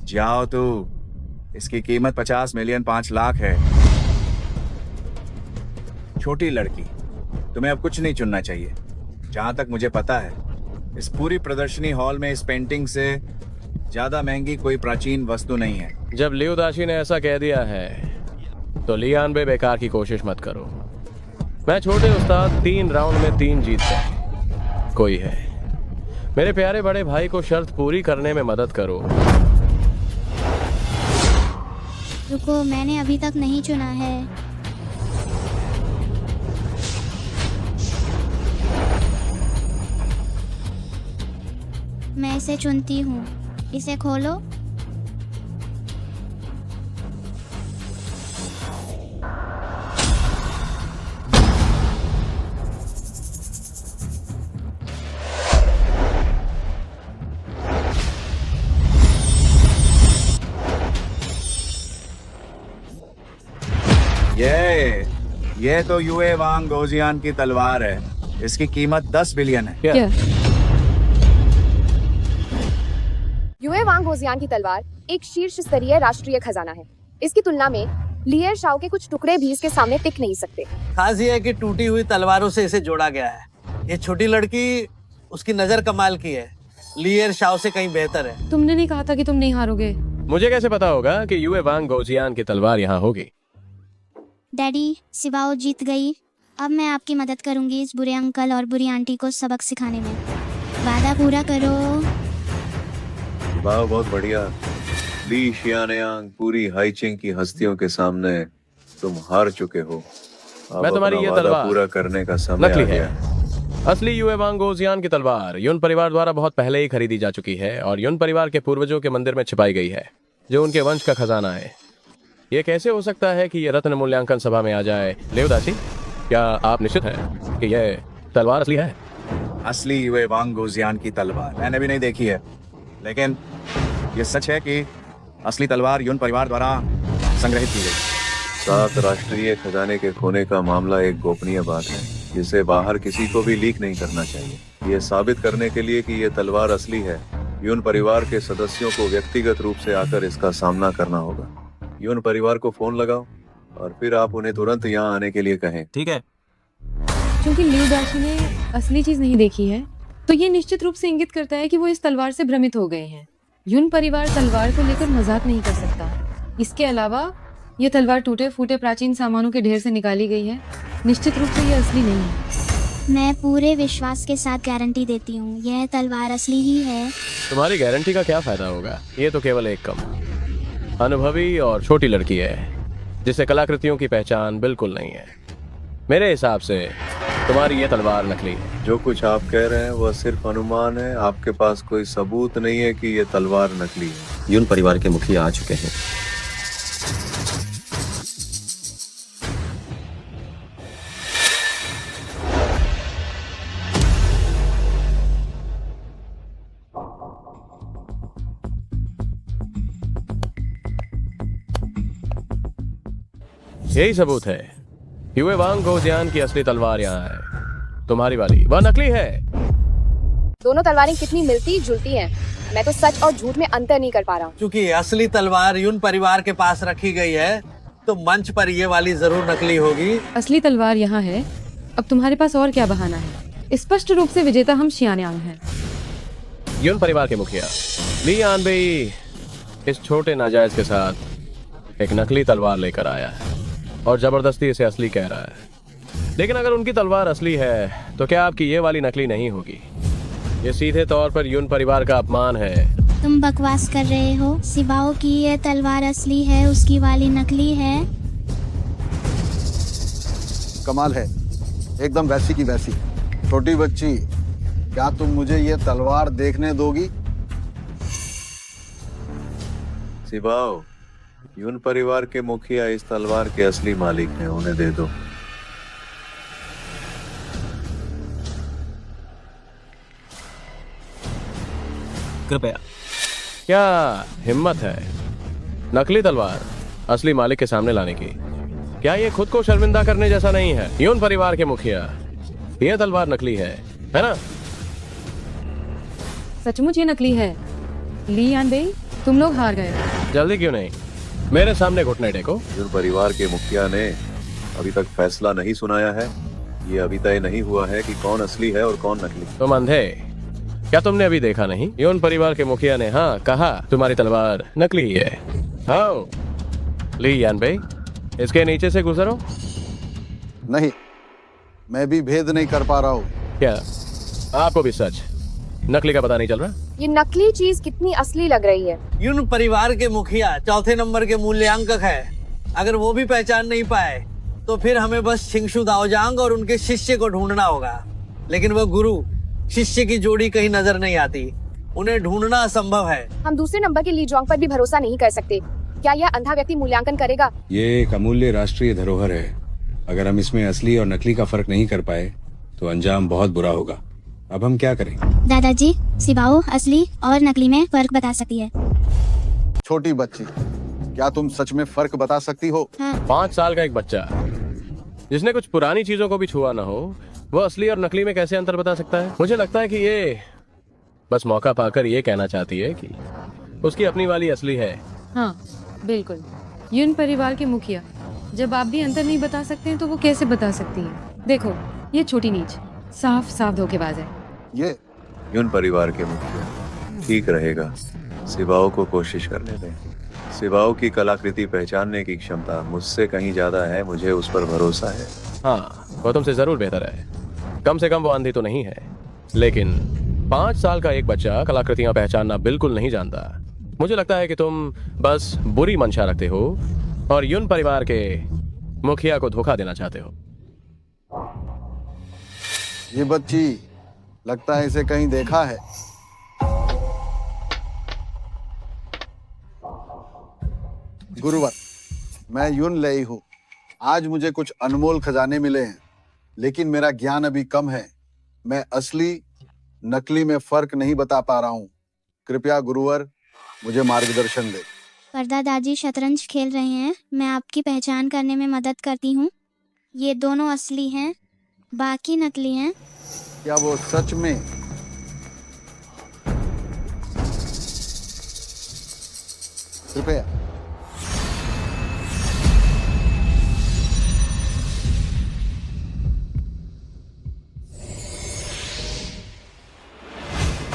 जाओ तू, इसकी कीमत 50 मिलियन 5 लाख है। छोटी लड़की, तुम्हें अब कुछ नहीं चुनना चाहिए। जहां तक मुझे पता है, इस पूरी प्रदर्शनी हॉल में इस पेंटिंग से ज्यादा महंगी कोई प्राचीन वस्तु नहीं है। जब लियो दाशी ने ऐसा कह दिया है तो लियान बे बेकार की कोशिश मत करो। मैं छोटे उस्ताद 3 राउंड में 3 जीत गए। कोई है, मेरे प्यारे बड़े भाई को शर्त पूरी करने में मदद करो। रुको, मैंने अभी तक नहीं चुना है। मैं इसे चुनती हूँ। इसे खोलो। ये तो यूए वांग गोजियान की तलवार है। इसकी कीमत 10 बिलियन है। क्या? युए वांग होजियान की तलवार एक शीर्ष स्तरीय राष्ट्रीय खजाना है। इसकी तुलना में लियर शाओ के कुछ टुकड़े भी इसके सामने टिक नहीं सकते। खास ये है कि टूटी हुई तलवारों से इसे जोड़ा गया है। ये छोटी लड़की, उसकी नजर कमाल की है। लियर शाओ से कहीं बेहतर है। तुमने नहीं कहा था कि तुम नहीं हारोगे? मुझे कैसे पता होगा कि यूए वांग गोजियान की तलवार यहाँ होगी? डैडी, सिवाओ जीत गई। अब मैं आपकी मदद करूंगी इस बुरे अंकल और बुरी आंटी को सबक सिखाने में। वादा पूरा करो। वाह, बहुत बढ़िया। ली शियानयांग, पूरी हाईचेंग की हस्तियों के सामने तुम हार चुके हो। मैं तुम्हारी ये तलवार पूरा करने का समय नकली आ गया है। असली यूए वांग गोजियान की तलवार युन परिवार द्वारा बहुत पहले ही खरीदी जा चुकी है और युन परिवार के पूर्वजों के मंदिर में छिपाई गई है, जो उनके वंश का खजाना है। ये कैसे हो सकता है कि ये रत्न मूल्यांकन सभा में आ जाए? लेवदासी, क्या आप निश्चित हैं कि यह तलवार असली है? असली यूए वांग गोजियान की तलवार मैंने भी नहीं देखी है, लेकिन ये सच है कि असली तलवार युन परिवार द्वारा संग्रहित की गई। 7 राष्ट्रीय खजाने के खोने का मामला एक गोपनीय बात है, जिसे बाहर किसी को भी लीक नहीं करना चाहिए। ये साबित करने के लिए कि ये तलवार असली है, युन परिवार के सदस्यों को व्यक्तिगत रूप से आकर इसका सामना करना होगा। युन परिवार को फोन लगाओ और फिर आप उन्हें तुरंत यहाँ आने के लिए कहें। ठीक है। क्योंकि लियो दाशी ने असली चीज नहीं देखी है, तो ये निश्चित रूप से इंगित करता है कि वो इस तलवार से भ्रमित हो गए हैं। युन परिवार तलवार को लेकर मजाक नहीं कर सकता। इसके अलावा ये तलवार टूटे फूटे प्राचीन सामानों के ढेर से निकाली गई है। निश्चित रूप से ये असली नहीं है। मैं पूरे विश्वास के साथ गारंटी देती हूँ, यह तलवार असली ही है। तुम्हारी गारंटी का क्या फायदा होगा? ये तो केवल एक कम अनुभवी और छोटी लड़की है, जिसे कलाकृतियों की पहचान बिल्कुल नहीं है। मेरे हिसाब से तुम्हारी ये तलवार नकली है। जो कुछ आप कह रहे हैं वह सिर्फ अनुमान है। आपके पास कोई सबूत नहीं है कि ये तलवार नकली है। यून परिवार के मुखिया आ चुके हैं। यही सबूत है। युए वांग गोजियान की असली तलवार यहाँ है। तुम्हारी वाली वह नकली है। दोनों तलवारें कितनी मिलती जुलती हैं। मैं तो सच और झूठ में अंतर नहीं कर पा रहा हूँ। क्योंकि असली तलवार यून परिवार के पास रखी गई है, तो मंच पर ये वाली जरूर नकली होगी। असली तलवार यहाँ है। अब तुम्हारे पास और क्या बहाना है? स्पष्ट रूप से विजेता हम शियान्यांग हैं। यून परिवार के मुखिया ली यानबेई इस छोटे नाजायज के साथ एक नकली तलवार लेकर आया है और जबरदस्ती इसे असली कह रहा है। लेकिन अगर उनकी तलवार असली है तो क्या आपकी ये वाली नकली नहीं होगी? ये सीधे तौर पर यून परिवार का अपमान है। तुम बकवास कर रहे हो। सिबाओ की ये तलवार असली है, उसकी वाली नकली है। कमाल है, एकदम वैसी की वैसी। छोटी बच्ची, क्या तुम मुझे ये तलवार देखने दोगी? सिबाओ, यून परिवार के मुखिया इस तलवार के असली मालिक हैं, उन्हें दे दो। कृपया। क्या हिम्मत है नकली तलवार असली मालिक के सामने लाने की? क्या ये खुद को शर्मिंदा करने जैसा नहीं है? यून परिवार के मुखिया, ये तलवार नकली है ना? सचमुच ये नकली है। ली यानबेई, तुम लोग हार गए। जल्दी क्यों नहीं? मेरे सामने घुटने टेको। यून परिवार के मुखिया ने अभी तक फैसला नहीं सुनाया है। ये अभी तय नहीं हुआ है कि कौन असली है और कौन नकली। तुम अंधे, क्या तुमने अभी देखा नहीं? यून परिवार के मुखिया ने हाँ कहा तुम्हारी तलवार नकली ही है। हाँ ली यानबेई, इसके नीचे से गुजरो। नहीं, मैं भी भेद नहीं कर पा रहा हूँ। क्या आपको भी सच नकली का पता नहीं चल रहा? ये नकली चीज कितनी असली लग रही है। यून परिवार के मुखिया चौथे नंबर के मूल्यांकक है। अगर वो भी पहचान नहीं पाए तो फिर हमें बस छिंगशु दाओजांग और उनके शिष्य को ढूंढना होगा। लेकिन वो गुरु शिष्य की जोड़ी कहीं नजर नहीं आती। उन्हें ढूंढना असंभव है। हम दूसरे नंबर के ली जोंग पर भी भरोसा नहीं कर सकते। क्या यह अंधा व्यक्ति मूल्यांकन करेगा? ये एक अमूल्य राष्ट्रीय धरोहर है। अगर हम इसमें असली और नकली का फर्क नहीं कर पाए तो अंजाम बहुत बुरा होगा। अब हम क्या करें? दादाजी, सिबाओ असली और नकली में फर्क बता सकती है। छोटी बच्ची, क्या तुम सच में फर्क बता सकती हो? हाँ। 5 साल का एक बच्चा जिसने कुछ पुरानी चीजों को भी छुआ ना हो, वो असली और नकली में कैसे अंतर बता सकता है? मुझे लगता है कि ये बस मौका पाकर ये कहना चाहती है कि उसकी अपनी वाली असली है। हाँ बिल्कुल। यून परिवार के मुखिया, जब आप भी अंतर नहीं बता सकते हैं तो वो कैसे बता सकती है? देखो, ये छोटी नीच साफ साफ धोखेबाज है। ये यून परिवार के मुखिया, ठीक रहेगा, सिबाओ को कोशिश करने दें। सिबाओ की कलाकृति पहचानने की क्षमता मुझसे कहीं ज्यादा है। मुझे उस पर भरोसा है। हाँ, वो तुमसे जरूर बेहतर है। कम से कम वो अंधी तो नहीं है। लेकिन 5 साल का एक बच्चा कलाकृतियां पहचानना बिल्कुल नहीं जानता। मुझे लगता है कि तुम बस बुरी मंशा रखते हो और यून परिवार के मुखिया को धोखा देना चाहते हो। ये बच्ची, लगता है इसे कहीं देखा है। गुरुवर, मैं यून लेई हूँ। आज मुझे कुछ अनमोल खजाने मिले हैं, लेकिन मेरा ज्ञान अभी कम है। मैं असली नकली में फर्क नहीं बता पा रहा हूँ। कृपया गुरुवर मुझे मार्गदर्शन दे। पर दादाजी शतरंज खेल रहे हैं, मैं आपकी पहचान करने में मदद करती हूँ। ये दोनों असली हैं, बाकी नकली हैं। क्या वो सच में? कृपया।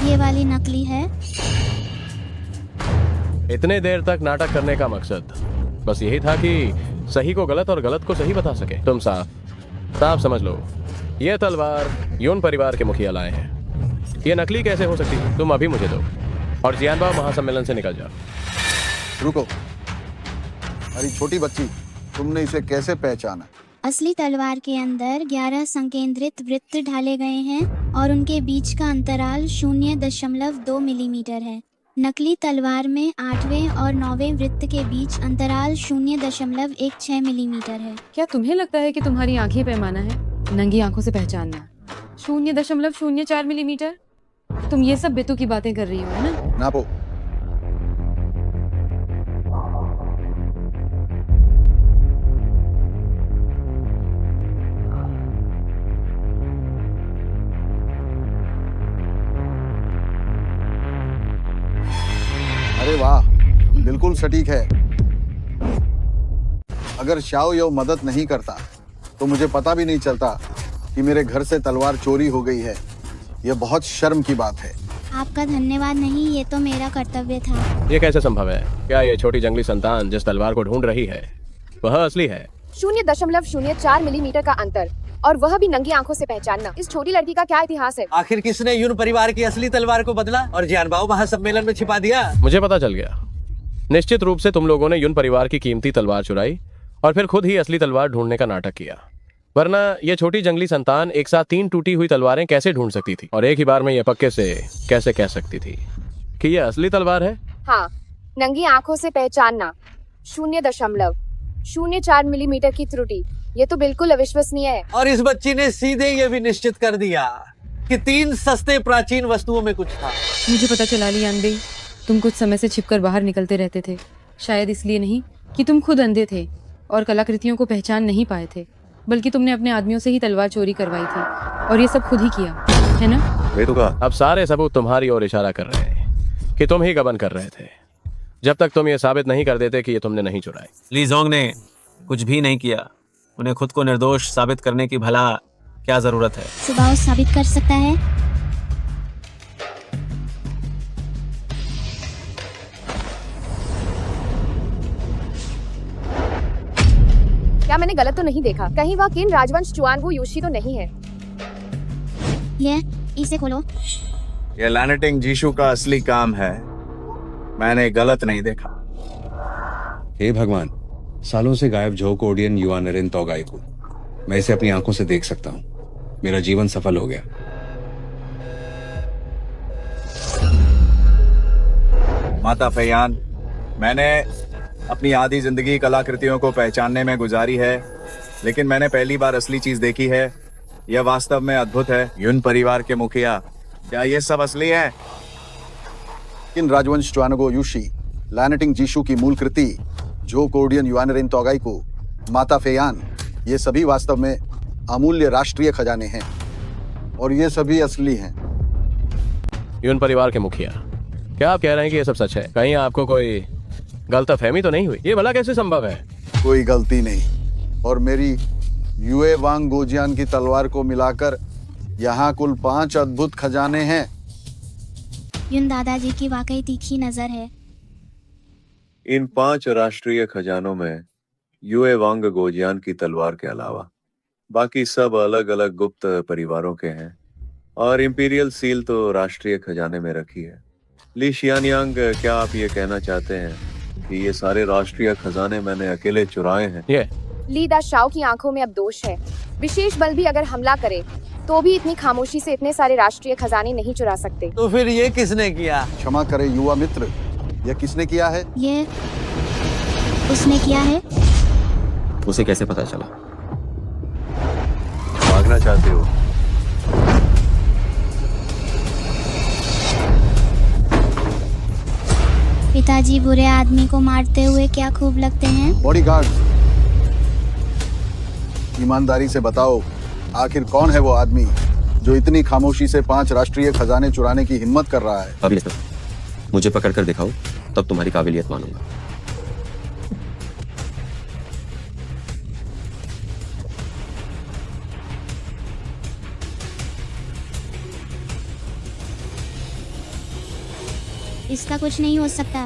ये वाली नकली है। इतने देर तक नाटक करने का मकसद बस यही था कि सही को गलत और गलत को सही बता सके। तुम साफ समझ लो, ये तलवार यून परिवार के मुखिया लाए हैं। ये नकली कैसे हो सकती है? तुम अभी मुझे दो और जियानबाओ महासम्मेलन से निकल जाओ। रुको, अरे छोटी बच्ची, तुमने इसे कैसे पहचाना? असली तलवार के अंदर 11 संकेंद्रित वृत्त ढाले गए हैं और उनके बीच का अंतराल 0.2 मिलीमीटर है। नकली तलवार में 8वें और 9वें वृत्त के बीच अंतराल 0.16 मिलीमीटर है। क्या तुम्हें लगता है कि तुम्हारी आंखें पैमाना है? नंगी आंखों से पहचानना 0.04 मिलीमीटर? तुम ये सब बेतु की बातें कर रही हो, है ना? नापो। अरे वाह, बिल्कुल सटीक है। अगर शाओ यो मदद नहीं करता तो मुझे पता भी नहीं चलता कि मेरे घर से तलवार चोरी हो गई है। यह बहुत शर्म की बात है। आपका धन्यवाद नहीं, ये तो मेरा कर्तव्य था। ये कैसे संभव है? क्या ये छोटी जंगली संतान जिस तलवार को ढूंढ रही है वह असली है? 0.04 मिलीमीटर का अंतर, और वह भी नंगी आंखों से पहचानना। इस छोटी लड़की का क्या इतिहास है? आखिर किसने यून परिवार की असली तलवार को बदला और जियानबाओ महासम्मेलन में छिपा दिया? मुझे पता चल गया। निश्चित रूप से तुम लोगों ने युन परिवार की कीमती तलवार चुराई और फिर खुद ही असली तलवार ढूंढने का नाटक किया। वरना ये छोटी जंगली संतान एक साथ 3 टूटी हुई तलवारें कैसे ढूंढ सकती थी और एक ही बार में ये पक्के से कैसे कह सकती थी कि ये असली तलवार है? हाँ, नंगी आंखों से पहचानना, 0.04 मिलीमीटर की त्रुटि, ये तो बिल्कुल अविश्वसनीय है। और इस बच्ची ने सीधे ये भी निश्चित कर दिया कि 3 सस्ते प्राचीन वस्तुओं में कुछ था। मुझे पता चला लियान बे, तुम कुछ समय से छिपकर बाहर निकलते रहते थे। शायद इसलिए नहीं कि तुम खुद अंधे थे और कलाकृतियों को पहचान नहीं पाए थे, बल्कि तुमने अपने आदमियों से ही तलवार चोरी करवाई थी और ये सब खुद ही किया, है ना? अब सारे सबूत तुम्हारी ओर इशारा कर रहे हैं कि तुम ही गबन कर रहे थे, जब तक तुम ये साबित नहीं कर देते कि ये तुमने नहीं चुराई। ली जोंग ने कुछ भी नहीं किया। उन्हें खुद को निर्दोष साबित करने की भला क्या जरूरत है? सुबाओ साबित कर सकता है। क्या मैंने गलत तो नहीं देखा? कहीं वह किन राजवंश चुआनगू यूशी तो नहीं है? इसे खोलो। ये लैनेटिंग जीशु का असली काम है। मैंने गलत नहीं देखा। हे भगवान, सालों से गायब झोक ओडियन युआन नरेन तोगाई को मैं इसे अपनी आंखों से देख सकता हूँ। मेरा जीवन सफल हो गया। माता फैयान, मैंने अपनी आधी जिंदगी कलाकृतियों को पहचानने में गुजारी है, लेकिन मैंने पहली बार असली चीज देखी है। यह वास्तव में अद्भुत है। युन परिवार के मुखिया, क्या ये सब असली है? इन राजवंश चुआनगो यूशी लैनेटिंग जीशु की मूल कृति जो कोडियन युआनरेन तोगाई को माता फेयान, ये सभी वास्तव में अमूल्य राष्ट्रीय खजाने हैं और ये सभी असली हैं। युन परिवार के मुखिया, क्या आप कह रहे हैं कि ये सब सच है? कहीं आपको कोई गलतफहमी तो नहीं हुई? ये भला कैसे संभव है? कोई गलती नहीं। और मेरी युए वांग गोजियान की तलवार को मिलाकर यहाँ कुल 5 अद्भुत खजाने हैं। युन दादाजी की वाकई तीखी नजर है। इन 5 राष्ट्रीय खजानों में युए वांग गोजियान की तलवार के अलावा बाकी सब अलग अलग गुप्त परिवारों के हैं और इंपीरियल सील तो राष्ट्रीय खजाने में रखी है। ली शियानयांग, क्या आप ये कहना चाहते हैं कि ये सारे राष्ट्रीय खजाने मैंने अकेले चुराए हैं? ली दा शाओ की आंखों में अब दोष है। विशेष बल भी अगर हमला करे तो भी इतनी खामोशी से इतने सारे राष्ट्रीय खजाने नहीं चुरा सकते। तो फिर ये किसने किया? क्षमा करे युवा मित्र, यह किसने किया है? ये उसने किया है। उसे कैसे पता चला? भागना चाहते हो? पिताजी बुरे आदमी को मारते हुए क्या खूब लगते हैं। बॉडीगार्ड, ईमानदारी से बताओ, आखिर कौन है वो आदमी जो इतनी खामोशी से 5 राष्ट्रीय खजाने चुराने की हिम्मत कर रहा है? अभी मुझे पकड़ कर दिखाओ, तब तुम्हारी काबिलियत मानूंगा। इसका कुछ नहीं हो सकता।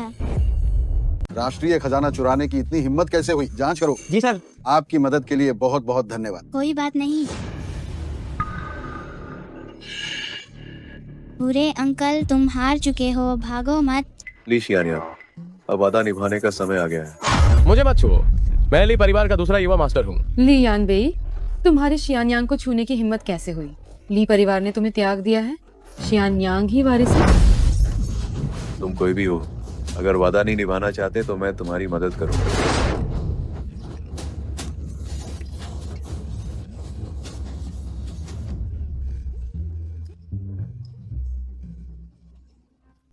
राष्ट्रीय खजाना चुराने की इतनी हिम्मत कैसे हुई? जांच करो। जी सर। आपकी मदद के लिए बहुत बहुत धन्यवाद। कोई बात नहीं। बुरे अंकल, तुम हार चुके हो, भागो मत। ली शियानयांग, अब वादा निभाने का समय आ गया है। मुझे मत छुओ, मैं ली परिवार का दूसरा युवा मास्टर हूँ। ली यान बेई, तुम्हारे शियानयांग को छूने की हिम्मत कैसे हुई? ली परिवार ने तुम्हें त्याग दिया है, शियानयांग ही वारिस है। तुम कोई भी हो, अगर वादा नहीं निभाना चाहते तो मैं तुम्हारी मदद करूंगा।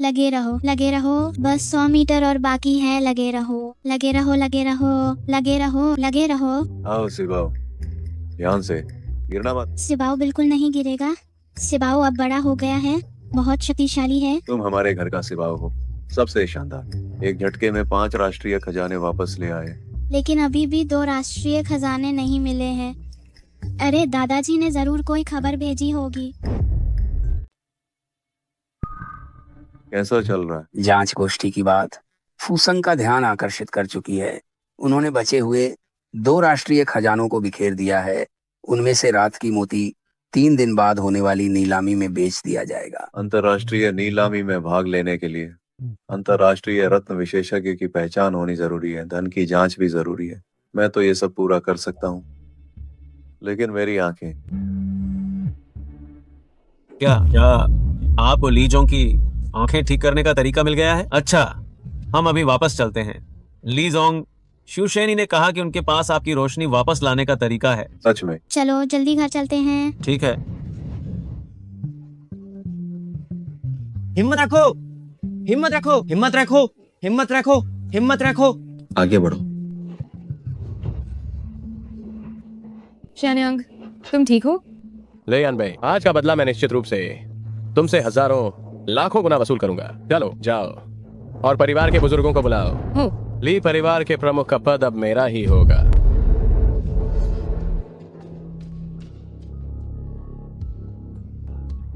लगे रहो, बस 100 मीटर और बाकी है। लगे रहो, लगे रहो, लगे रहो, लगे रहो, लगे रहो। आओ सिबाओ, ध्यान से, गिरना मत। सिबाओ बिल्कुल नहीं गिरेगा। सिबाओ अब बड़ा हो गया है, बहुत शक्तिशाली है। तुम हमारे घर का सिबाओ हो, सबसे शानदार। एक झटके में 5 राष्ट्रीय खजाने वापस ले आए। लेकिन अभी भी 2 राष्ट्रीय खजाने नहीं मिले हैं। अरे दादाजी ने जरूर कोई खबर भेजी होगी। कैसा चल रहा है? जांच गोष्ठी की बात फूसंग का ध्यान आकर्षित कर चुकी है। उन्होंने बचे हुए 2 राष्ट्रीय खजानों को बिखेर दिया है। उनमें से रात की मोती 3 दिन बाद होने वाली नीलामी में बेच दिया जाएगा। अंतर्राष्ट्रीय नीलामी में भाग लेने के लिए अंतर्राष्ट्रीय रत्न विशेषज्ञ की पहचान होनी जरूरी है, धन की जांच भी जरूरी है। मैं तो ये सब पूरा कर सकता हूँ, लेकिन मेरी आंखें। क्या आप लीजों की आंखें ठीक करने का तरीका मिल गया है? अच्छा, हम अभी वापस चलते हैं। ली जोंग, शिवशेनी ने कहा कि उनके पास आपकी रोशनी वापस लाने का तरीका है। सच में? चलो जल्दी घर चलते हैं। ठीक है। हिम्मत रखो, हिम्मत रखो, हिम्मत रखो, हिम्मत रखो, हिम्मत रखो। आगे बढ़ो। शियानयांग, तुम ठीक हो? ले यान भाई, आज का बदला मैं निश्चित रूप से तुमसे हजारों लाखों गुना वसूल करूंगा। चलो जाओ और परिवार के बुजुर्गों को बुलाओ। ली परिवार के प्रमुख का पद अब मेरा ही होगा।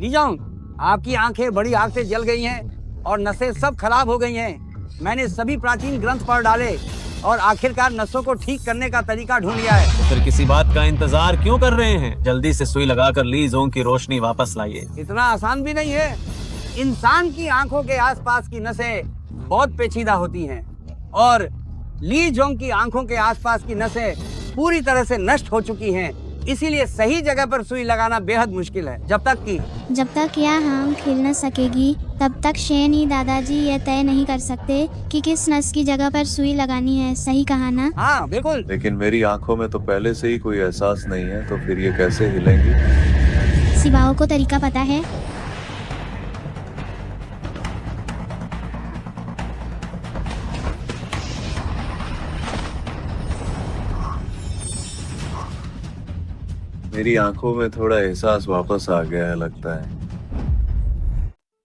लीजोंग, आपकी आंखें बड़ी आग से जल गई हैं और नसें सब खराब हो गई हैं। मैंने सभी प्राचीन ग्रंथ पढ़ डाले और आखिरकार नसों को ठीक करने का तरीका ढूंढ लिया है। तो फिर किसी बात का इंतजार क्यों कर रहे हैं? जल्दी से सुई लगाकर ली जोंग की रोशनी वापस लाइए। इतना आसान भी नहीं है। इंसान की आंखों के आसपास की नसें बहुत पेचीदा होती हैं और ली जोंग की आंखों के आसपास की नसें पूरी तरह से नष्ट हो चुकी हैं। इसीलिए सही जगह पर सुई लगाना बेहद मुश्किल है। जब तक यह आंख हिल न सकेगी तब तक शेनी दादाजी ये तय नहीं कर सकते कि किस नस की जगह पर सुई लगानी है। सही कहा ना? हाँ बिल्कुल। लेकिन मेरी आंखों में तो पहले से ही कोई एहसास नहीं है, तो फिर ये कैसे हिलेंगी? सिबाओ को तरीका पता है। मेरी आंखों में थोड़ा एहसास वापस आ गया है लगता है।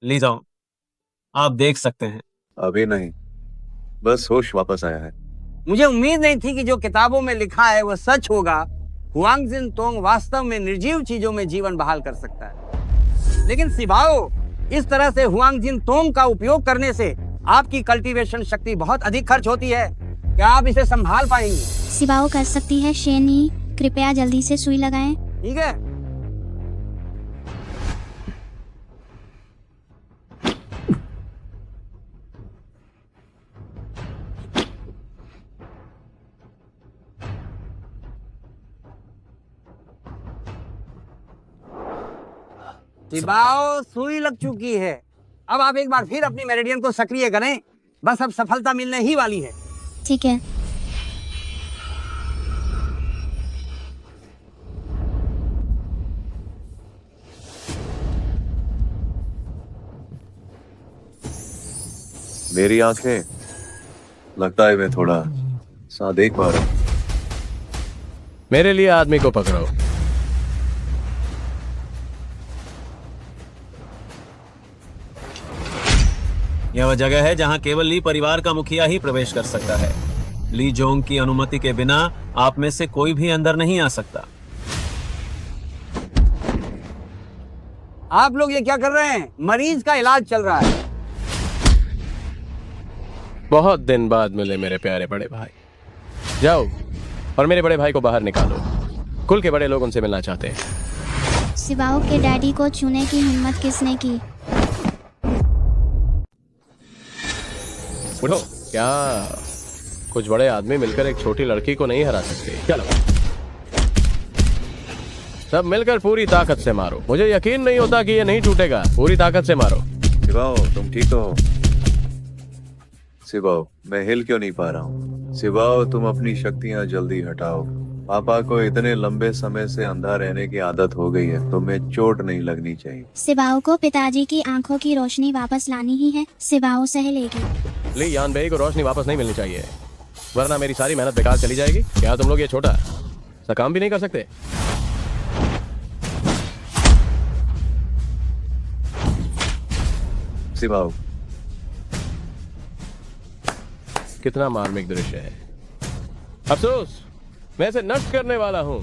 ली जाओ, आप देख सकते हैं। अभी नहीं, बस होश वापस आया है। मुझे उम्मीद नहीं थी कि जो किताबों में लिखा है वो सच होगा। हुआंगजिन तोंग वास्तव में निर्जीव चीजों में जीवन बहाल कर सकता है। लेकिन सिबाओ, इस तरह से हुआंगजिन तोंग का उपयोग करने से आपकी कल्टीवेशन शक्ति बहुत अधिक खर्च होती है। क्या आप इसे संभाल पाएंगी? सिबाओ कर सकती है शेनी। कृपया जल्दी से सुई लगाएं। ठीक है। सिबाओ, सुई लग चुकी है। अब आप एक बार फिर अपनी मेरिडियन को सक्रिय करें। बस अब सफलता मिलने ही वाली है। ठीक है। मेरी आंखें, लगता है मैं थोड़ा सा देख पा रहा हूं। मेरे लिए आदमी को पकड़ो। यह वह जगह है जहां केवल ली परिवार का मुखिया ही प्रवेश कर सकता है। ली जोंग की अनुमति के बिना आप में से कोई भी अंदर नहीं आ सकता। आप लोग ये क्या कर रहे हैं? मरीज का इलाज चल रहा है। बहुत दिन बाद मिले मेरे प्यारे बड़े भाई। जाओ और मेरे बड़े भाई को बाहर निकालो। कुल के बड़े लोग उनसे मिलना चाहते हैं। सिबाओ के डैडी को छूने की हिम्मत किसने की? उठो। क्या कुछ बड़े आदमी मिलकर एक छोटी लड़की को नहीं हरा सकते। चलो सब मिलकर पूरी ताकत से मारो। मुझे यकीन नहीं होता कि ये नहीं टूटेगा। पूरी ताकत से मारो। शिवाओ, तुम ठीक हो? शिवाओ, मैं हिल क्यों नहीं पा रहा हूँ? शिवाओ, तुम अपनी शक्तियाँ जल्दी हटाओ। पापा को इतने लंबे समय से अंधा रहने की आदत हो गई है, तुम्हें चोट नहीं लगनी चाहिए। सिवाओ को पिताजी की आंखों की रोशनी वापस लानी ही है। सिवाओ सह लेगी। ली यान बेई को रोशनी वापस नहीं मिलनी चाहिए, वरना मेरी सारी मेहनत बेकार चली जाएगी। क्या तुम लोग ये छोटा सा काम भी नहीं कर सकते? शिवाओ, कितना मार्मिक दृश्य है। अफसोस मैं इसे नष्ट करने वाला हूँ।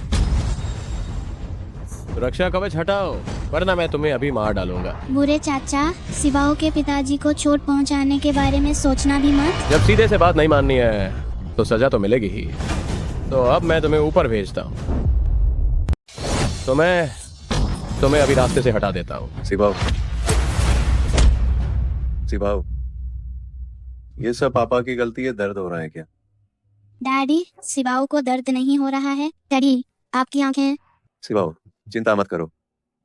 सुरक्षा कवच हटाओ, वरना मैं तुम्हें अभी मार डालूंगा। बुरे चाचा, सिवाओ के पिताजी को चोट पहुंचाने के बारे में सोचना भी मत। जब सीधे से बात नहीं माननी है तो सजा तो मिलेगी ही। तो अब मैं तुम्हें ऊपर भेजता हूँ। तो मैं तुम्हें अभी रास्ते से हटा देता हूँ। शिवाओ, शिवाओ, ये सब पापा की गलती है। दर्द हो रहा है क्या? डैडी, सिवाओ को दर्द नहीं हो रहा है। डैडी, आपकी आंखें। शिवाओ, चिंता मत करो,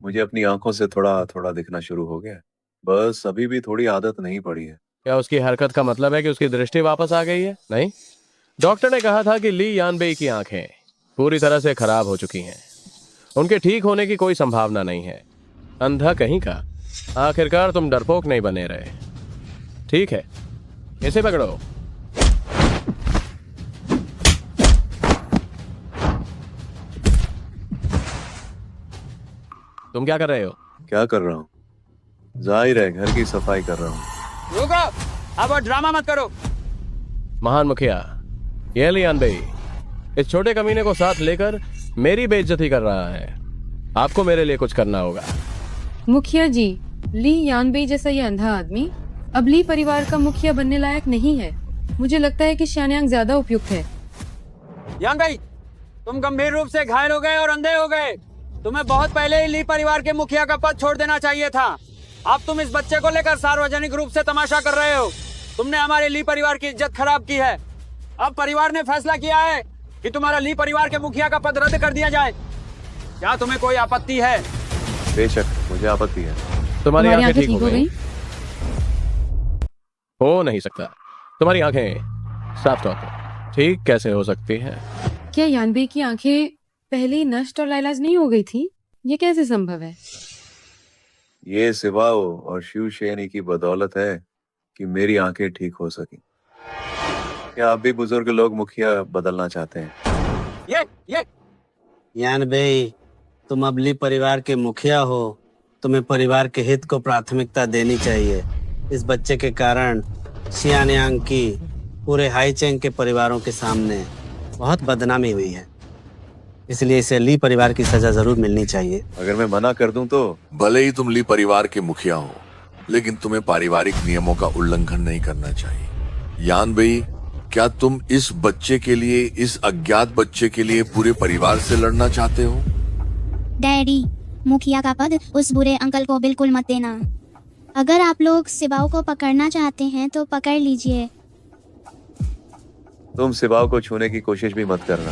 मुझे अपनी आंखों से थोड़ा थोड़ा दिखना शुरू हो गया है। बस अभी भी थोड़ी आदत नहीं पड़ी है। क्या उसकी हरकत का मतलब है कि उसकी दृष्टि वापस आ गई है? नहीं, डॉक्टर ने कहा था कि ली यान बेई की आंखें पूरी तरह से खराब हो चुकी हैं। उनके ठीक होने की कोई संभावना नहीं है। अंधा कहीं का। आखिरकार तुम डरपोक नहीं बने रहे। ठीक है, इसे पकड़ो। तुम क्या कर रहे हो? क्या कर रहा हूँ? जाहिर है घर की सफाई कर रहा हूँ। रुको, अब ड्रामा मत करो। महान मुखिया, ये ली यान बेई इस छोटे कमीने को साथ लेकर मेरी बेइज्जती कर रहा है। आपको मेरे लिए कुछ करना होगा। मुखिया जी, ली यान बेई जैसा ये अंधा आदमी अब ली परिवार का मुखिया बनने लायक नहीं है। मुझे लगता है कि शान्यांग ज्यादा उपयुक्त है। यान भाई, तुम गंभीर रूप से घायल हो गए और अंधे हो गए। तुम्हें बहुत पहले ही ली परिवार के मुखिया का पद छोड़ देना चाहिए था। अब तुम इस बच्चे को लेकर सार्वजनिक रूप से तमाशा कर रहे हो। तुमने हमारे ली परिवार की इज्जत खराब की है। अब परिवार ने फैसला किया है कि तुम्हारा ली परिवार के मुखिया का पद रद्द कर दिया जाए। क्या तुम्हें कोई आपत्ति है? बेशक, मुझे आपत्ति है। तुम्हारी आंखें ठीक हो गई? हो नहीं सकता। तुम्हारी आंखें साफ तौर पर ठीक कैसे हो सकती हैं? क्या यान बेई की आंखें पहले ही नष्ट और लाइलाज नहीं हो गई थी? ये कैसे संभव है? ये शिवाओ और शिव शयनी की बदौलत है कि मेरी आंखें ठीक हो सकी। क्या आप भी बुजुर्ग लोग मुखिया बदलना चाहते हैं? ये यान बेई, तुम अब ली परिवार के मुखिया हो। तुम्हें परिवार के हित को प्राथमिकता देनी चाहिए। इस बच्चे के कारण शान्यांग की पूरे हाईचेंग के परिवारों के सामने बहुत बदनामी हुई है। इसलिए इसे ली परिवार की सजा जरूर मिलनी चाहिए। अगर मैं मना कर दूं तो? भले ही तुम ली परिवार के मुखिया हो, लेकिन तुम्हें पारिवारिक नियमों का उल्लंघन नहीं करना चाहिए। यान बेई, क्या तुम इस बच्चे के लिए, इस अज्ञात बच्चे के लिए पूरे परिवार से लड़ना चाहते हो? डैडी, मुखिया का पद उस बुरे अंकल को बिल्कुल मत देना। अगर आप लोग सिवाओ को पकड़ना चाहते हैं तो पकड़ लीजिए। तुम शिवाओ को छूने की कोशिश भी मत करना।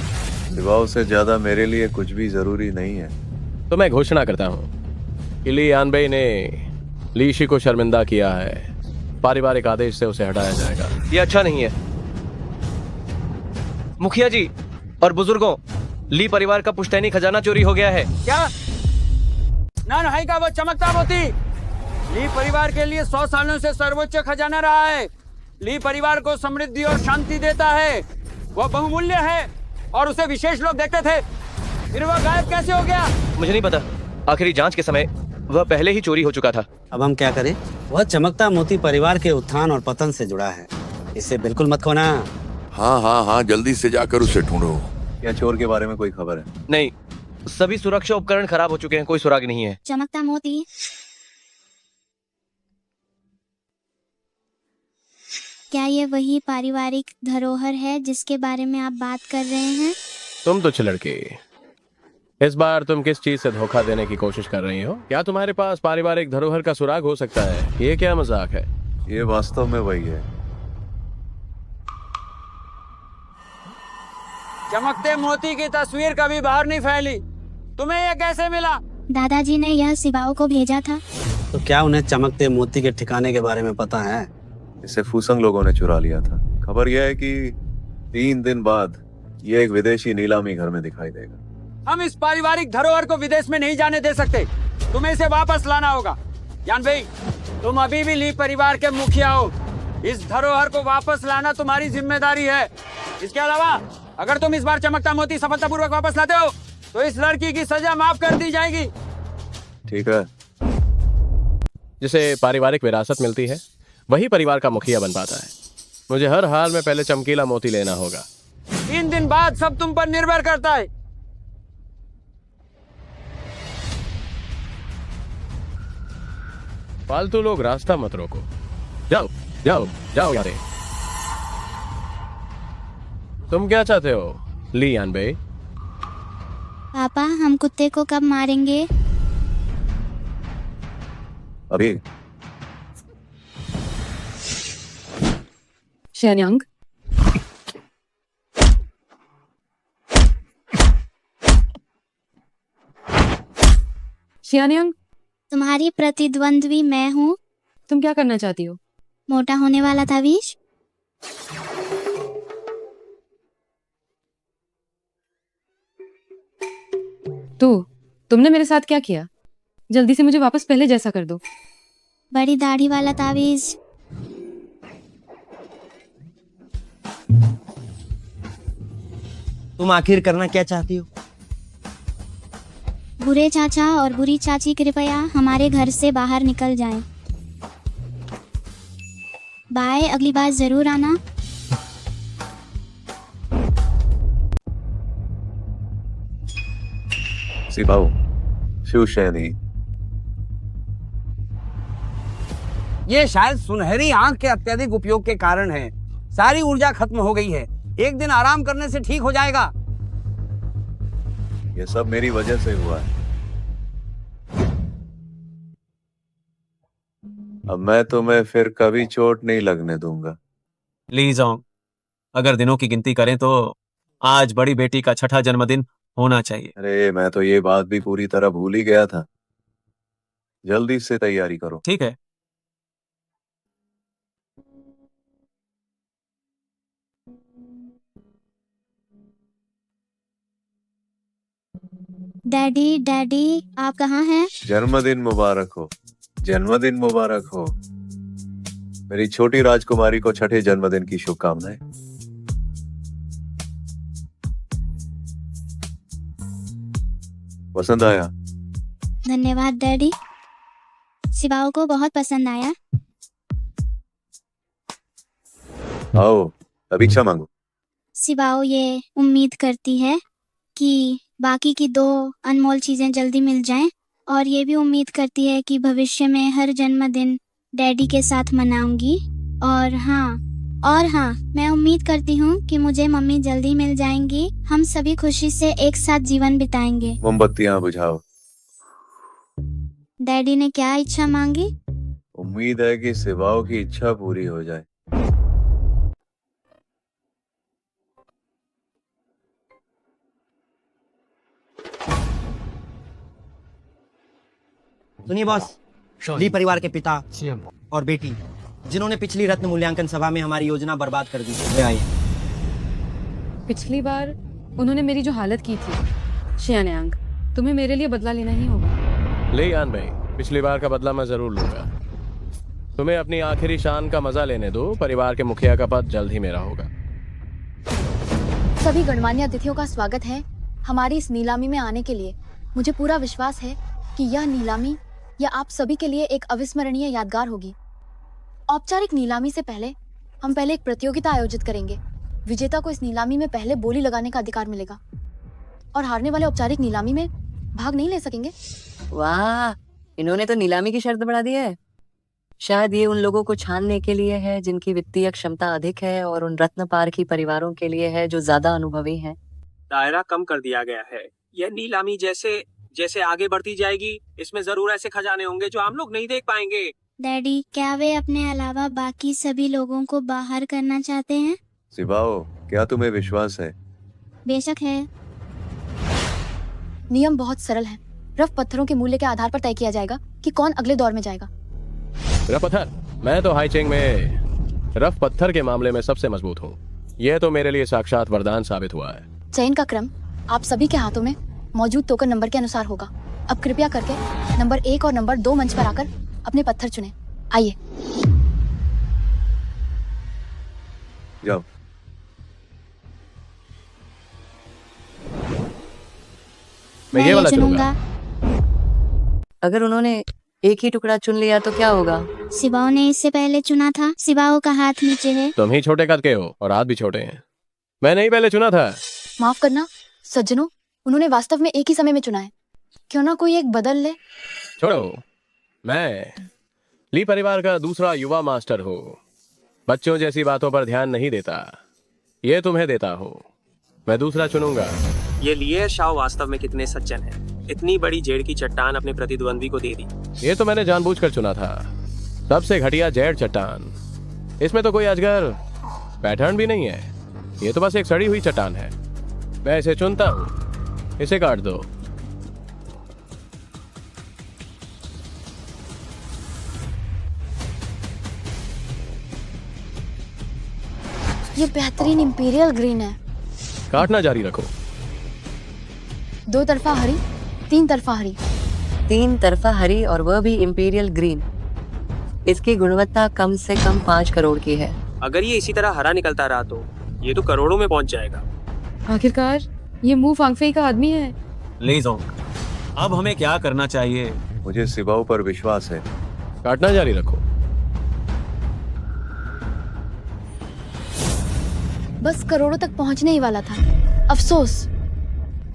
शिवाओ से ज्यादा मेरे लिए कुछ भी जरूरी नहीं है। तो मैं घोषणा करता हूँ कि ली यान बेई ने लीशी को शर्मिंदा किया है। पारिवारिक आदेश से उसे हटाया जाएगा। ये अच्छा नहीं है। मुखिया जी और बुजुर्गों, ली परिवार का पुश्तैनी खजाना चोरी हो गया है। क्या? ननहाई का वो चमकता मोती ली परिवार के लिए 100 सालों से सर्वोच्च खजाना रहा है। ली परिवार को समृद्धि और शांति देता है। वो बहुमूल्य है और उसे विशेष लोग देखते थे। फिर वह गायब कैसे हो गया? मुझे नहीं पता। आखिरी जांच के समय वह पहले ही चोरी हो चुका था। अब हम क्या करें? वह चमकता मोती परिवार के उत्थान और पतन से जुड़ा है। इसे बिल्कुल मत खोना। हाँ हाँ हाँ, जल्दी से जाकर उसे ढूंढो। क्या चोर के बारे में कोई खबर है? नहीं, सभी सुरक्षा उपकरण खराब हो चुके हैं। कोई सुराग नहीं है। चमकता मोती? क्या ये वही पारिवारिक धरोहर है जिसके बारे में आप बात कर रहे हैं? तुम तुच्छ लड़की, इस बार तुम किस चीज से धोखा देने की कोशिश कर रही हो? क्या तुम्हारे पास पारिवारिक धरोहर का सुराग हो सकता है? ये क्या मजाक है? ये वास्तव में वही है। चमकते मोती की तस्वीर कभी बाहर नहीं फैली। तुम्हें ये कैसे मिला? दादाजी ने यह सिवाओ को भेजा था। तो क्या उन्हें चमकते मोती के ठिकाने के बारे में पता है? इसे फूसंग लोगों ने चुरा लिया था। खबर यह है कि 3 दिन बाद ये एक विदेशी नीलामी घर में दिखाई देगा। हम इस पारिवारिक धरोहर को विदेश में नहीं जाने दे सकते। तुम्हें इसे वापस लाना होगा। यान भाई, तुम अभी भी ली परिवार के मुखिया हो। इस धरोहर को वापस लाना तुम्हारी जिम्मेदारी है। इसके अलावा अगर तुम इस बार चमकता मोती सफलतापूर्वक वापस लाते हो तो इस लड़की की सजा माफ कर दी जाएगी। ठीक है। जिसे पारिवारिक विरासत मिलती है वही परिवार का मुखिया बन पाता है। मुझे हर हाल में पहले चमकीला मोती लेना होगा। 3 दिन बाद सब तुम पर निर्भर करता है। फालतू लोग रास्ता मत रोको। जाओ जाओ जाओ यारे। तुम क्या चाहते हो ली यान बे? पापा, हम कुत्ते को कब मारेंगे? अभी। शयान्यांग, शयान्यांग, तुम्हारी प्रतिद्वंद्वी मैं हूँ। तुम क्या करना चाहती हो? मोटा होने वाला तावीज। तुमने मेरे साथ क्या किया? जल्दी से मुझे वापस पहले जैसा कर दो। बड़ी दाढ़ी वाला तावीज। तुम आखिर करना क्या चाहती हो? बुरे चाचा और बुरी चाची कृपया हमारे घर से बाहर निकल जाएं। बाय, अगली बार जरूर आना। सिबाओ, शिवशैनी। ये शायद सुनहरी आंख के अत्यधिक उपयोग के कारण है। सारी ऊर्जा खत्म हो गई है। एक दिन आराम करने से ठीक हो जाएगा। ये सब मेरी वजह से हुआ है। अब मैं तुम्हें फिर कभी चोट नहीं लगने दूंगा। ली जोंग, अगर दिनों की गिनती करें तो आज बड़ी बेटी का 6ठा जन्मदिन होना चाहिए। अरे मैं तो ये बात भी पूरी तरह भूल ही गया था। जल्दी से तैयारी करो। ठीक है। डैडी, डैडी, आप कहाँ हैं? जन्मदिन मुबारक हो। जन्मदिन मुबारक हो। मेरी छोटी राजकुमारी को 6ठे जन्मदिन की शुभकामनाएं। पसंद आया? धन्यवाद डैडी। सिवाओ को बहुत पसंद आया। आओ, अब इच्छा मांगो। सिवाओ ये उम्मीद करती है कि बाकी की 2 अनमोल चीजें जल्दी मिल जाएं, और ये भी उम्मीद करती है कि भविष्य में हर जन्मदिन डैडी के साथ मनाऊंगी। और हाँ, मैं उम्मीद करती हूँ कि मुझे मम्मी जल्दी मिल जाएंगी। हम सभी खुशी से एक साथ जीवन बिताएंगे। मोमबत्तियां बुझाओ। डैडी ने क्या इच्छा मांगी? उम्मीद है कि सिवाओ की इच्छा पूरी हो जाए। सुनिए बॉस, ली परिवार के पिता और बेटी जिन्होंने पिछली रत्न मूल्यांकन सभा में हमारी योजना बर्बाद कर दी, वे आए। पिछली बार उन्होंने मेरी जो हालत की थी, शयान्यांग, तुम्हें मेरे लिए बदला लेना ही होगा। ले यान भाई, पिछली बार का बदला मैं जरूर लूंगा। तुम्हें अपनी आखिरी शान का मजा लेने दो। परिवार के मुखिया का पद जल्द ही मेरा होगा। सभी गणमान्य अतिथियों का स्वागत है हमारी इस नीलामी में आने के लिए। मुझे पूरा विश्वास है कि यह नीलामी या आप सभी के लिए एक अविस्मरणीय यादगार होगी। औपचारिक नीलामी से पहले हम पहले एक प्रतियोगिता आयोजित करेंगे। विजेता को इस नीलामी में पहले बोली लगाने का अधिकार मिलेगा और हारने वाले औपचारिक नीलामी में भाग नहीं ले सकेंगे। वाह, इन्होंने तो नीलामी की शर्त बढ़ा दी है। शायद ये उन लोगों को छानने के लिए है जिनकी वित्तीय क्षमता अधिक है और उन रत्न पारखी परिवारों के लिए है जो ज्यादा अनुभवी हैं। दायरा कम कर दिया गया है। यह नीलामी जैसे जैसे आगे बढ़ती जाएगी, इसमें जरूर ऐसे खजाने होंगे जो हम लोग नहीं देख पाएंगे। डैडी, क्या वे अपने अलावा बाकी सभी लोगों को बाहर करना चाहते हैं? सिबाओ, क्या तुम्हें विश्वास है? बेशक है। नियम बहुत सरल है। रफ पत्थरों के मूल्य के आधार पर तय किया जाएगा कि कौन अगले दौर में जाएगा। रफ पत्थर? मैं तो हाईचेंग में रफ पत्थर के मामले में सबसे मजबूत हूँ। यह तो मेरे लिए साक्षात वरदान साबित हुआ है। चयन का क्रम आप सभी के हाथों में मौजूद टोकन नंबर के अनुसार होगा। अब कृपया करके नंबर 1 और नंबर 2 मंच पर आकर अपने पत्थर चुनें। आइए। जाओ। मैं ये वाला चुनूंगा। अगर उन्होंने एक ही टुकड़ा चुन लिया तो क्या होगा? सिबाओ ने इससे पहले चुना था। सिबाओ का हाथ नीचे है। तुम ही छोटे कद के हो और हाथ भी छोटे हैं। मैंने ही पहले चुना था। माफ करना सज्जनों, उन्होंने वास्तव में एक ही समय में चुना है। क्यों ना कोई एक बदल ले। छोड़ो, मैं ली परिवार का दूसरा युवा मास्टर हूँ। बच्चों जैसी बातों पर ध्यान नहीं देता। ये तुम्हें देता हूँ। मैं दूसरा चुनूंगा। ये लिएर शाओ वास्तव में कितने सज्जन हैं। इतनी बड़ी जेड़ की चट्टान अपने प्रतिद्वंदी को दे दी। ये तो मैंने जानबूझकर चुना था। सबसे घटिया जेड़ चट्टान। इसमें तो कोई अजगर पैटर्न भी नहीं है। ये तो बस एक सड़ी हुई चट्टान है। मैं इसे चुनता हूँ। इसे काट दो। ये बेहतरीन इंपीरियल ग्रीन है। काटना जारी रखो। 2 तरफा हरी, 3 तरफा हरी। 3 तरफा हरी और वह भी इंपीरियल ग्रीन। इसकी गुणवत्ता कम से कम 5 करोड़ की है। अगर ये इसी तरह हरा निकलता रहा तो ये तो करोड़ों में पहुंच जाएगा। आखिरकार ये मुंह फांगफेई का आदमी है। ली जोंग, अब हमें क्या करना चाहिए? मुझे सिबाओ पर विश्वास है। काटना जारी रखो। बस करोड़ों तक पहुंचने ही वाला था। अफसोस।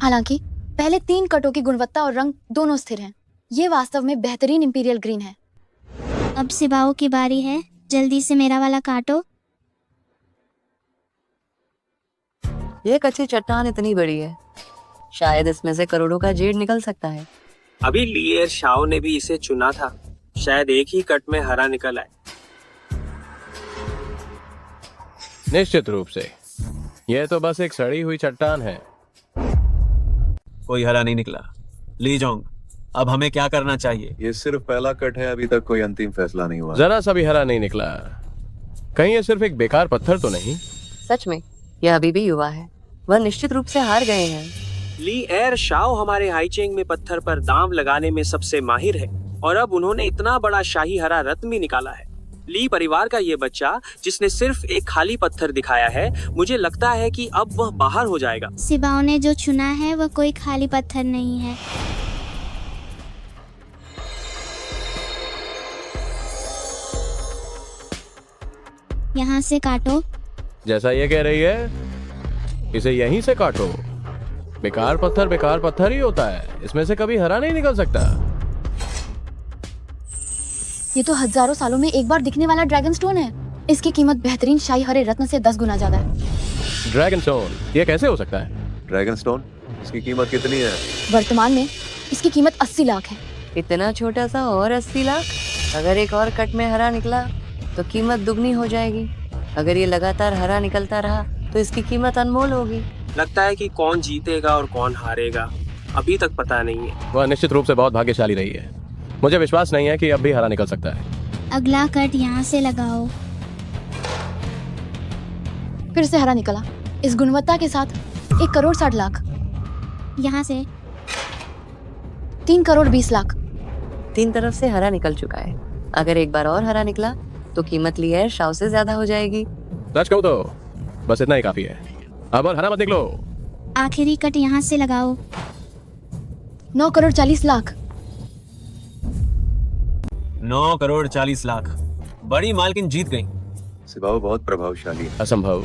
हालांकि पहले 3 कटों की गुणवत्ता और रंग दोनों स्थिर हैं। ये वास्तव में बेहतरीन इंपीरियल ग्रीन है। अब सिबाओ की बारी है। जल्दी से मेरा वाला काटो। ये कच्ची चट्टान इतनी बड़ी है, शायद इसमें से करोड़ों का जेड निकल सकता है। अभी लिएर शाओ ने भी इसे चुना था। शायद एक ही कट में हरा निकल आए। निश्चित रूप से यह तो बस एक सड़ी हुई चट्टान है। कोई हरा नहीं निकला। ली जोंग, अब हमें क्या करना चाहिए? ये सिर्फ पहला कट है। अभी तक कोई अंतिम फैसला नहीं हुआ। जरा सा भी हरा नहीं निकला। कहीं ये सिर्फ एक बेकार पत्थर तो नहीं? सच में यह अभी भी युवा है। वह निश्चित रूप से हार गए हैं। लिएर शाओ हमारे हाईचेंग में पत्थर पर दांव लगाने में सबसे माहिर है और अब उन्होंने इतना बड़ा शाही हरा रत्न भी निकाला है। ली परिवार का ये बच्चा जिसने सिर्फ एक खाली पत्थर दिखाया है, मुझे लगता है कि अब वह बाहर हो जाएगा। सिबाओ ने जो चुना है वह कोई खाली पत्थर नहीं है। यहाँ से काटो। जैसा ये कह रही है, इसे यहीं से काटो। बेकार पत्थर ही होता है। इसमें से कभी हरा नहीं निकल सकता। ये तो हजारों सालों में एक बार दिखने वाला ड्रैगन स्टोन है। इसकी कीमत बेहतरीन शाही हरे रत्न से 10 गुना ज्यादा है। Dragon stone? ये कैसे हो सकता है? Dragon stone? इसकी कीमत कितनी है? वर्तमान में इसकी कीमत 80 लाख है। इतना छोटा सा और 80 लाख? अगर एक और कट में हरा निकला तो कीमत दुगनी हो जाएगी। अगर ये लगातार हरा निकलता रहा तो इसकी कीमत अनमोल होगी। लगता है कि कौन जीतेगा और कौन हारेगा अभी तक पता नहीं है। वह निश्चित रूप से बहुत भाग्यशाली रही है। मुझे विश्वास नहीं है कि अब भी हरा निकल सकता है। अगला कट यहाँ से लगाओ। फिर से हरा निकला। इस गुणवत्ता के साथ 1 करोड़ 60 लाख। यहाँ से 3 करोड़ 20 लाख। 3 तरफ से हरा निकल चुका है। अगर एक बार और हरा निकला तो कीमत लिएर शाओ से ज्यादा हो जाएगी। सच कहूं तो बस इतना ही काफी है। अब और हरा मत निकलो। आखिरी कट यहाँ से लगाओ। 9 करोड़ 40 लाख। 9 करोड़ 40 लाख। बड़ी मालकिन जीत गई। सिबाओ बहुत प्रभावशाली है। असंभव।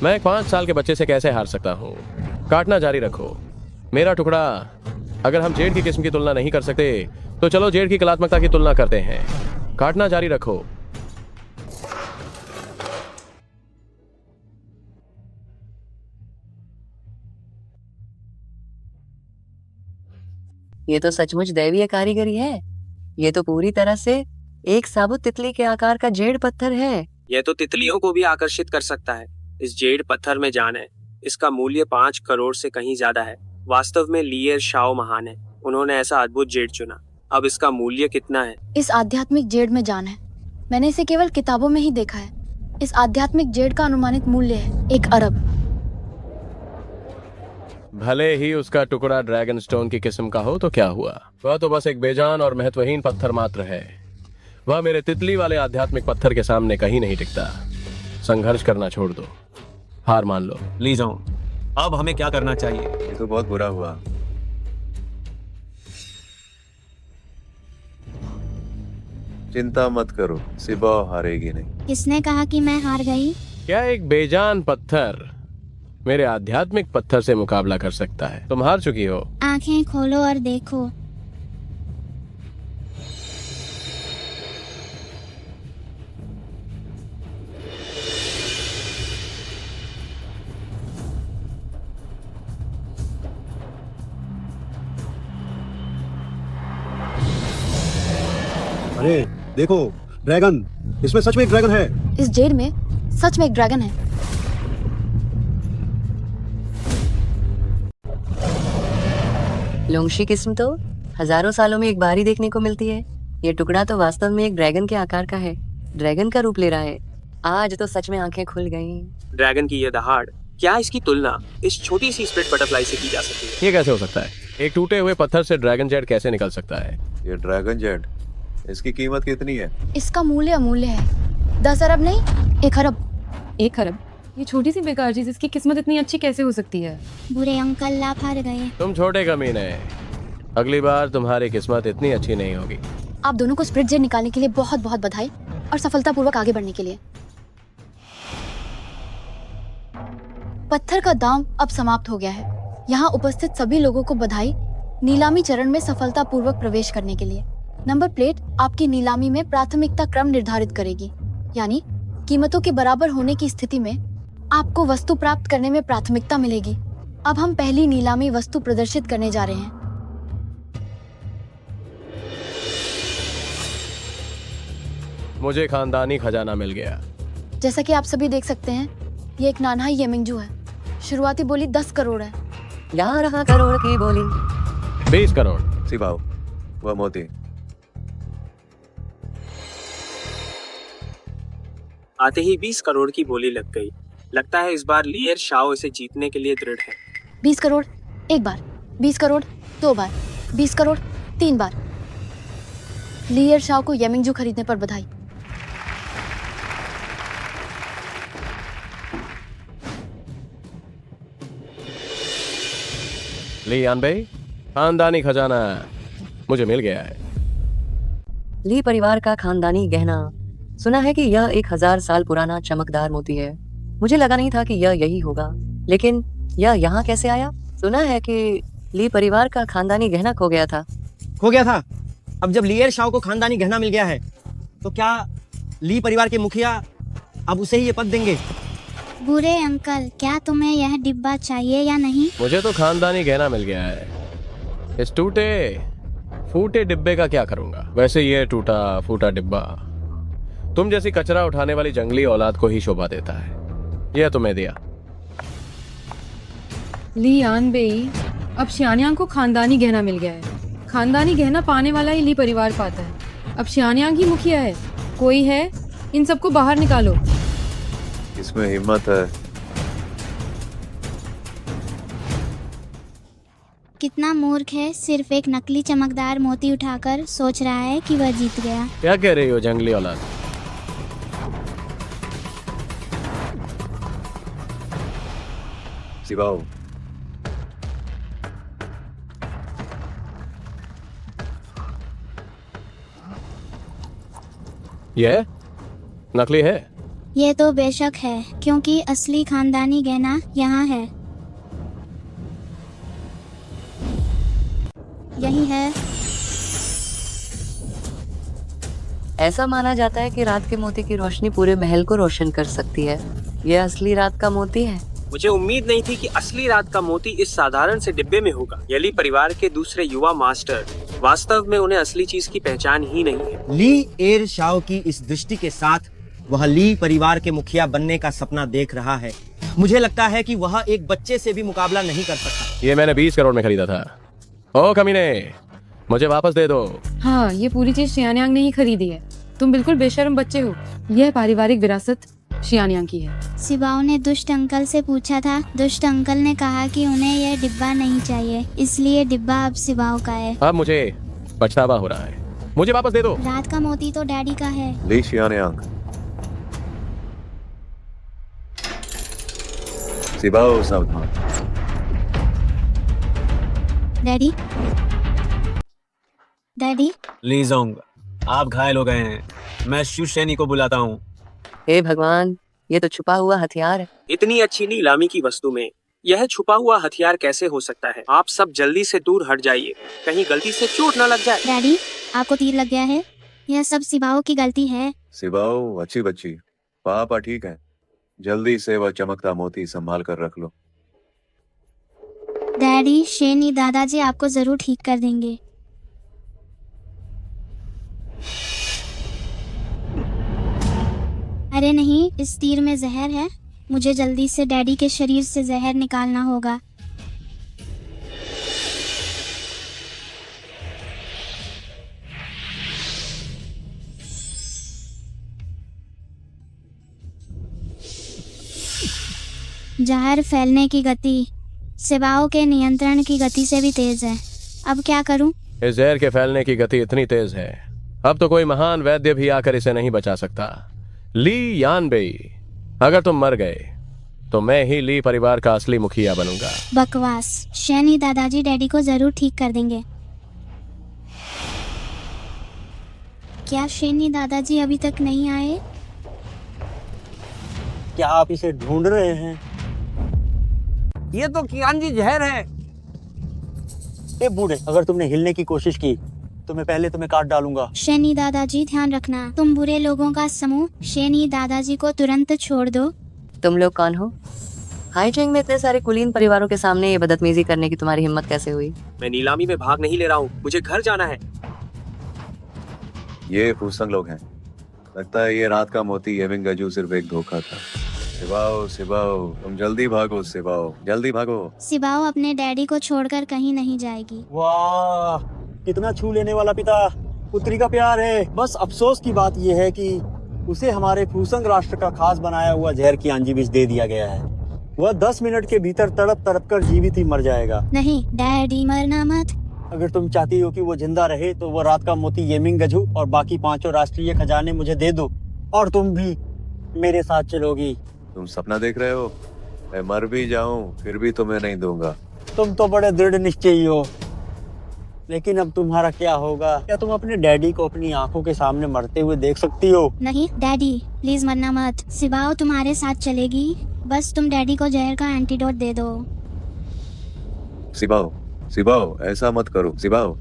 मैं एक 5 साल के बच्चे से कैसे हार सकता हूँ? काटना जारी रखो। मेरा टुकड़ा। अगर हम जेड की किस्म की तुलना नहीं कर सकते तो चलो जेड की कलात्मकता की तुलना करते हैं। काटना जारी रखो। ये तो सचमुच दैवीय कारीगरी है। ये तो पूरी तरह से एक साबुत तितली के आकार का जेड पत्थर है। यह तो तितलियों को भी आकर्षित कर सकता है। इस जेड पत्थर में जान है। इसका मूल्य 5 करोड़ से कहीं ज्यादा है। वास्तव में लियर शाओ महान है, उन्होंने ऐसा अद्भुत जेड चुना। अब इसका मूल्य कितना है? इस आध्यात्मिक जेड में जान है। मैंने इसे केवल किताबों में ही देखा है। इस आध्यात्मिक जेड का अनुमानित मूल्य है 1 अरब। भले ही उसका टुकड़ा ड्रैगन स्टोन की किस्म का हो तो क्या हुआ, वह तो बस एक बेजान और महत्वहीन पत्थर मात्र है। वह मेरे तितली वाले आध्यात्मिक पत्थर के सामने कहीं नहीं टिकता। संघर्ष करना छोड़ दो, हार मान लो। ली जोंग, अब हमें क्या करना चाहिए? ये तो बहुत बुरा हुआ। चिंता मत करो, सिबाओ हारेगी नहीं। किसने कहा कि मैं हार गई? क्या एक बेजान पत्थर मेरे आध्यात्मिक पत्थर से मुकाबला कर सकता है? तुम हार चुकी हो। आंखें खोलो और देखो। अरे देखो, ड्रैगन, इसमें सच में एक ड्रैगन है। इस जेड में सच में एक ड्रैगन है। लोंगशी किस्म तो हजारों सालों में एक बार ही देखने को मिलती है। ये टुकड़ा तो वास्तव में एक ड्रैगन के आकार का है, ड्रैगन का रूप ले रहा है। आज तो सच में आंखें खुल गईं। ड्रैगन की यह दहाड़, क्या इसकी तुलना इस छोटी सी स्प्लिट बटरफ्लाई से की जा सकती है? ये कैसे हो सकता है? एक टूटे हुए पत्थर से ड्रैगन जेट कैसे निकल सकता है? ये ड्रैगन जेट, इसकी कीमत कितनी है? इसका मूल्य अमूल्य है। 10 अरब नहीं, 1 अरब। 1 अरब? ये छोटी सी बेकार चीज, इसकी किस्मत इतनी अच्छी कैसे हो सकती है? बुरे अंकल लाभ हार गए। तुम छोटे कमीने, अगली बार तुम्हारी किस्मत इतनी अच्छी नहीं होगी। आप दोनों को स्प्लिट जेड निकालने के लिए बहुत बहुत बधाई और सफलतापूर्वक आगे बढ़ने के लिए। पत्थर का दाम अब समाप्त हो गया है। यहाँ उपस्थित सभी लोगों को बधाई नीलामी चरण में सफलतापूर्वक प्रवेश करने के लिए। नंबर प्लेट आपकी नीलामी में प्राथमिकता क्रम निर्धारित करेगी, यानी कीमतों के बराबर होने की स्थिति में आपको वस्तु प्राप्त करने में प्राथमिकता मिलेगी। अब हम पहली नीलामी वस्तु प्रदर्शित करने जा रहे हैं। मुझे खानदानी खजाना मिल गया। जैसा कि आप सभी देख सकते हैं, ये एक नानहाई येमिंगजू है। शुरुआती बोली 10 करोड़ है। 11 करोड़ की बोली। 20 करोड़। सिबाओ, वह मोती। आते ही 20 करोड़ की बोली लग गई। लगता है इस बार लियर शाओ इसे जीतने के लिए दृढ़ है। 20 करोड़ एक बार, 20 करोड़ 2 बार, 20 करोड़ 3 बार। लियर शाओ को येमिंगजू खरीदने पर बधाई। ली यानबेई, खानदानी खजाना मुझे मिल गया है। ली परिवार का खानदानी गहना। सुना है कि यह 1000 साल पुराना चमकदार मोती है। मुझे लगा नहीं था कि यह यही होगा, लेकिन यह यहाँ कैसे आया? सुना है कि ली परिवार का खानदानी गहना खो गया था। खो गया था? अब जब लियर शाओ को खानदानी गहना मिल गया है, तो क्या ली परिवार के मुखिया अब उसे ही ये पद देंगे? बुरे अंकल, क्या तुम्हें यह डिब्बा चाहिए या नहीं? मुझे तो खानदानी गहना मिल गया है। इस टूटे फूटे डिब्बे का क्या करूंगा? वैसे ये टूटा फूटा डिब्बा तुम जैसी कचरा उठाने वाली जंगली औलाद को ही शोभा देता है। यह तुम्हें दिया। ली यानबेई, अब शियान्यांग को खानदानी गहना मिल गया है। खानदानी गहना पाने वाला ही ली परिवार पाता है। अब शियान्यांग ही मुखिया है। कोई है? इन सबको बाहर निकालो। इसमें हिम्मत है। कितना मूर्ख है, सिर्फ एक नकली चमकदार मोती उठाकर सोच रहा है कि वह जीत गया। क्या कह रही हो जंगली औलाद? सिबाओ, यह नकली है। ये तो बेशक है, क्योंकि असली खानदानी गहना यहाँ है। यही है। ऐसा माना जाता है कि रात के मोती की रोशनी पूरे महल को रोशन कर सकती है। यह असली रात का मोती है। मुझे उम्मीद नहीं थी कि असली रात का मोती इस साधारण से डिब्बे में होगा। यली परिवार के दूसरे युवा मास्टर, वास्तव में उन्हें असली चीज की पहचान ही नहीं है। ली एर शाओ की इस दृष्टि के साथ वह ली परिवार के मुखिया बनने का सपना देख रहा है। मुझे लगता है कि वह एक बच्चे से भी मुकाबला नहीं कर सकता। ये मैंने 20 करोड़ में खरीदा था। ओ कमीने, मुझे वापस दे दो। हाँ, ये पूरी चीज शियान्यांग ने ही खरीदी है। तुम बिल्कुल बेशर्म बच्चे हो। यह पारिवारिक विरासत शियान्यांग की है। सिबाओ ने दुष्ट अंकल से पूछा था। दुष्ट अंकल ने कहा कि उन्हें यह डिब्बा नहीं चाहिए, इसलिए डिब्बा अब सिबाओ का है। अब मुझे पछतावा हो रहा है, मुझे वापस दे दो। रात का मोती तो डैडी का है। ली शियान्यांग, सिबाओ सावधान। Daddy, daddy. ली जोंग, आप घायल हो गए हैं। मैं शूशेनी को बुलाता हूँ। हे भगवान, ये तो छुपा हुआ हथियार है। इतनी अच्छी नीलामी की वस्तु में यह छुपा हुआ हथियार कैसे हो सकता है? आप सब जल्दी से दूर हट जाइए, कहीं गलती से चोट न लग जाए। डैडी, आपको तीर लग गया है। यह सब सिबाओ की गलती है। सिबाओ अच्छी बच्ची, पापा ठीक है। जल्दी से वह चमकता मोती संभाल कर रख लो। डैडी, शेनी दादाजी आपको जरूर ठीक कर देंगे। अरे नहीं, इस तीर में जहर है। मुझे जल्दी से डैडी के शरीर से जहर निकालना होगा। जहर फैलने की गति सिबाओ के नियंत्रण की गति से भी तेज है। अब क्या करूं? इस जहर के फैलने की गति इतनी तेज है, अब तो कोई महान वैद्य भी आकर इसे नहीं बचा सकता। ली यानबेई, अगर तुम मर गए तो मैं ही ली परिवार का असली मुखिया बनूंगा। बकवास। शैनी दादाजी डैडी को जरूर ठीक कर देंगे। क्या शैनी दादाजी अभी तक नहीं आए? क्या आप इसे ढूंढ रहे हैं? ये तो कियानजी जहर है। ए बूढ़े, अगर तुमने हिलने की कोशिश की तो मैं पहले तुम्हें काट डालूंगा। शैनी दादाजी ध्यान रखना, तुम बुरे लोगों का समूह। शैनी दादाजी को तुरंत छोड़ दो। तुम लोग कौन हो? हाईचेंग में इतने सारे कुलीन परिवारों के सामने ये बदतमीजी करने की तुम्हारी हिम्मत कैसे हुई? मैं नीलामी में भाग नहीं ले रहा हूँ, मुझे घर जाना है। ये फूसंग लोग हैं। लगता है ये रात का मोती येमिंग गजू सिर्फ एक धोखा था। सिबाओ सिबाओ, तुम जल्दी भागो सिबाओ, जल्दी भागो। सिबाओ अपने डैडी को छोड़कर कहीं नहीं जाएगी। वाह, कितना छू लेने वाला पिता पुत्री का प्यार है। बस अफसोस की बात यह है कि उसे हमारे फूसंग राष्ट्र का खास बनाया हुआ जहर की आंजी बीज दे दिया गया है। वह 10 मिनट के भीतर तड़प तड़प कर जीवित ही मर जाएगा। नहीं डैडी, मरना मत। अगर तुम चाहती हो कि वो जिंदा रहे तो वो रात का मोती येमिंग गजू और बाकी 5 राष्ट्रीय खजाने मुझे दे दो, और तुम भी मेरे साथ चलोगी। तुम सपना देख रहे हो? मैं मर भी जाऊं फिर भी तुम्हें नहीं दूंगा। तुम तो बड़े दृढ़ निश्चयी हो, लेकिन अब तुम्हारा क्या होगा? क्या तुम अपने डैडी को अपनी आंखों के सामने मरते हुए देख सकती हो? नहीं डैडी, प्लीज मरना मत। सिबाओ तुम्हारे साथ चलेगी, बस तुम डैडी को जहर का एंटीडोट दे दो। सिबाओ सिबाओ, ऐसा मत करो सिबाओ।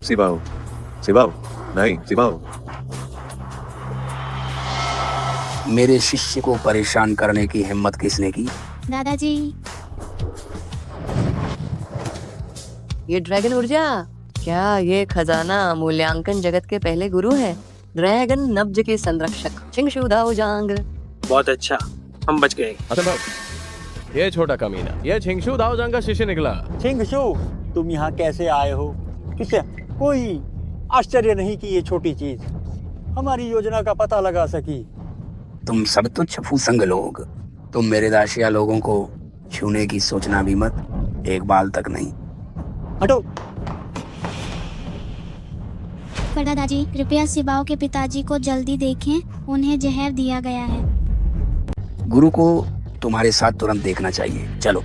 सिबाओ सिबाओ, नहीं सिबाओ। मेरे शिष्य को परेशान करने की हिम्मत किसने की? दादाजी। ये ड्रैगन ऊर्जा, क्या ये खजाना मूल्यांकन जगत के पहले गुरु है? ड्रैगन नब्ज के संरक्षक चिंगशू दाओजांग। बहुत अच्छा, हम बच गए। ये छोटा कमीना, ये छिंगशू दाओजांग का शिष्य निकला। छिंगशू, तुम यहाँ कैसे आए हो? किसे कोई आश्चर्य नहीं कि ये छोटी चीज हमारी योजना का पता लगा सकी। तुम सब तुच्छ फूसंग लोग, तुम मेरे दाशिया लोगों को छूने की सोचना भी मत, एक बाल तक नहीं। हटो। पर दादाजी, कृपया सिबाओ के पिताजी को जल्दी देखें, उन्हें जहर दिया गया है। गुरु को तुम्हारे साथ तुरंत देखना चाहिए, चलो।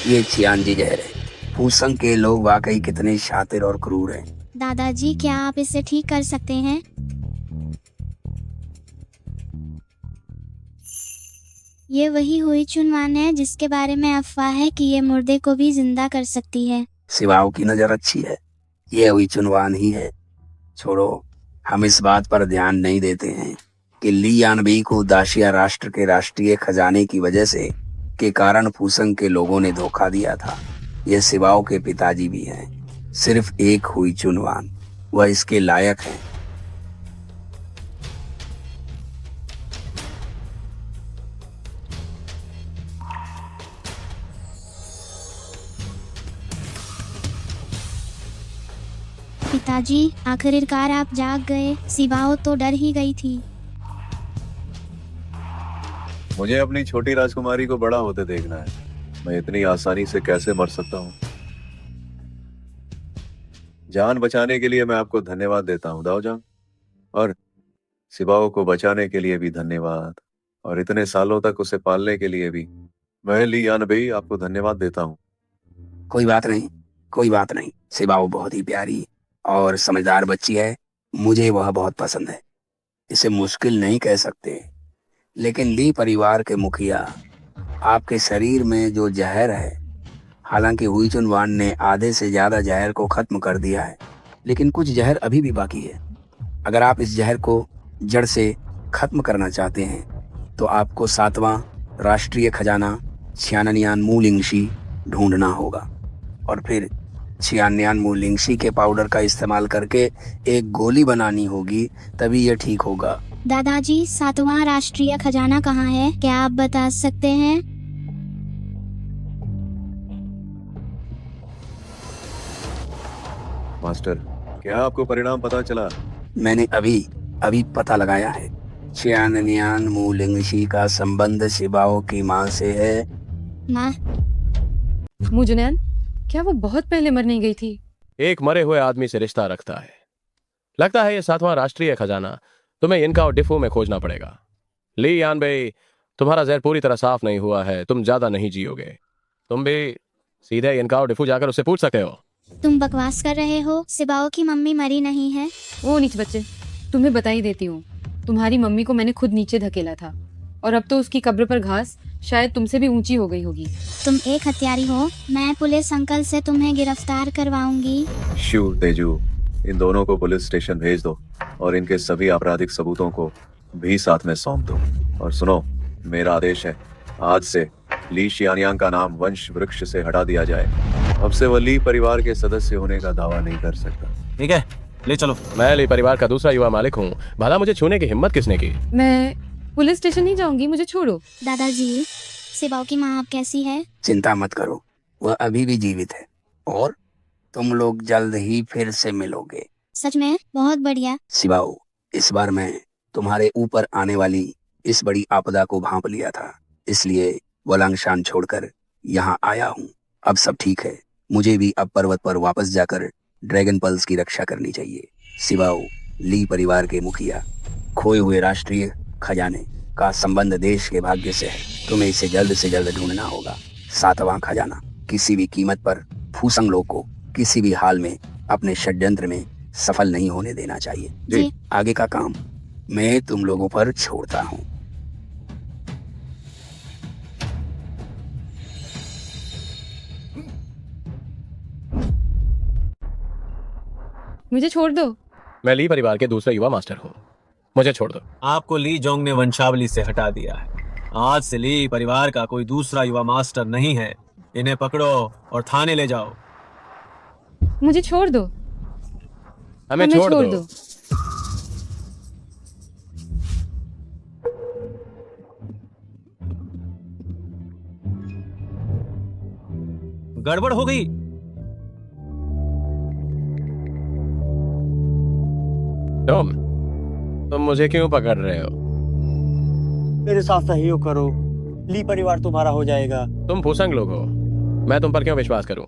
ये चियानजी जहर है। फूसंग के लोग वाकई कितने शातिर और क्रूर हैं। दादाजी, क्या आप इसे ठीक कर सकते हैं? ये वही हुई चुनवान है जिसके बारे में अफवाह है कि ये मुर्दे को भी जिंदा कर सकती है। सिबाओ की नजर अच्छी है, ये हुई चुनवान ही है। छोड़ो, हम इस बात पर ध्यान नहीं देते हैं कि ली यानबेई को दाशिया राष्ट्र के राष्ट्रीय खजाने की वजह से के कारण फूसंग के लोगों ने धोखा दिया था। ये शिवाओं के पिताजी भी हैं। सिर्फ एक हुई चुनवान, वह इसके लायक है। पिताजी, आखिरकार आप जाग गए। सिवाओ तो डर ही गई थी। मुझे अपनी छोटी राजकुमारी को बड़ा होते देखना है। मैं इतनी आसानी से कैसे मर सकता हूँ? जान बचाने के लिए मैं आपको धन्यवाद देता हूँ दाओजांग, और सिबाओ को बचाने के लिए भी धन्यवाद, और इतने सालों तक उसे पालने के लिए भी मैं ली यानबेई आपको धन्यवाद देता हूँ। कोई बात नहीं, कोई बात नहीं। सिबाओ बहुत ही प्यारी और समझदार बच्ची है। मुझे वह बहुत पसंद है। इसे मुश्किल नहीं कह सकते। लेकिन ली परिवार के मुखिया, आपके शरीर में जो जहर है, हालांकि हुई चुनवान ने आधे से ज्यादा जहर को खत्म कर दिया है, लेकिन कुछ जहर अभी भी बाकी है। अगर आप इस जहर को जड़ से खत्म करना चाहते हैं तो आपको 7वां राष्ट्रीय खजाना छियाननियान मूलिंगशी ढूंढना होगा, और फिर छियाननियान मूलिंगशी के पाउडर का इस्तेमाल करके एक गोली बनानी होगी, तभी यह ठीक होगा। दादाजी, 7वां राष्ट्रीय खजाना कहाँ है? क्या आप बता सकते हैं? मास्टर, क्या आपको परिणाम पता चला? मैंने अभी पता लगाया है। छियाननियान मूलिंगशी का संबंध शिबाओ की माँ से है। माँ? मुजुनैन, क्या वो बहुत पहले मर नहीं गई थी? एक मरे हुए आदमी से रिश्ता रखता है। लगता है ये 7वां राष्ट्रीय खजाना तुम्हें इनका और डिफो में खोजना पड़ेगा। ली यानबेई, तुम्हारा जहर पूरी तरह साफ नहीं हुआ है। तुम ज्यादा नहीं जियोगे। तुम भी सीधे इनका और डिफो जाकर उससे पूछ सकते हो। तुम बकवास कर रहे हो। सिबाओ की मम्मी मरी नहीं है। ओ नीच बच्चे, तुम्हें बता ही देती हूँ, तुम्हारी मम्मी को मैंने खुद नीचे धकेला था, और अब तो उसकी कब्र पर घास शायद तुमसे भी ऊंची हो गई होगी। तुम एक हत्यारी हो। मैं पुलिस अंकल से तुम्हें गिरफ्तार करवाऊंगी। शिव, तेजू, इन दोनों को पुलिस स्टेशन भेज दो और इनके सभी आपराधिक सबूतों को भी साथ में सौंप दो। और सुनो, मेरा आदेश है, आज से ली शियानयांग का नाम वंश वृक्ष से हटा दिया जाए। अब से वह ली परिवार के सदस्य होने का दावा नहीं कर सकता। ठीक है, ले चलो। मैं ली परिवार का दूसरा युवा मालिक हूँ। भला मुझे छूने की हिम्मत किसने की? मैं पुलिस स्टेशन नहीं जाऊंगी, मुझे छोड़ो। दादाजी, सिबाओ की माँ आप कैसी है? चिंता मत करो, वह अभी भी जीवित है, और तुम लोग जल्द ही फिर से मिलोगे। सच में? बहुत बढ़िया। सिबाओ, इस बार मैं तुम्हारे ऊपर आने वाली इस बड़ी आपदा को भांप लिया था, इसलिए वलांगशान छोड़कर यहाँ आया हूँ। अब सब ठीक है। मुझे भी अब पर्वत पर वापस जाकर ड्रैगन पल्स की रक्षा करनी चाहिए। सिबाओ, ली परिवार के मुखिया, खोए हुए राष्ट्रीय खजाने का संबंध देश के भाग्य से है। तुम्हें इसे जल्द से जल्द ढूंढना होगा। 7वां खजाना किसी भी कीमत पर फूसंग लोग को किसी भी हाल में अपने षड्यंत्र में सफल नहीं होने देना चाहिए। जी। आगे का काम मैं तुम लोगों पर छोड़ता हूँ। मुझे छोड़ दो। मैं ली परिवार के दूसरे युवा मास्टर हूँ। मुझे छोड़ दो। आपको ली जोंग ने वंशावली से हटा दिया है। आज से ली परिवार का कोई दूसरा युवा मास्टर नहीं है। इन्हें पकड़ो और थाने ले जाओ। मुझे छोड़ दो। हमें छोड़ दो। गड़बड़ हो गई। तुम मुझे क्यों पकड़ रहे हो? मेरे साथ सहयोग करो, ली परिवार तुम्हारा हो जाएगा। तुम फूसंग लोग हो, मैं तुम पर क्यों विश्वास करूं?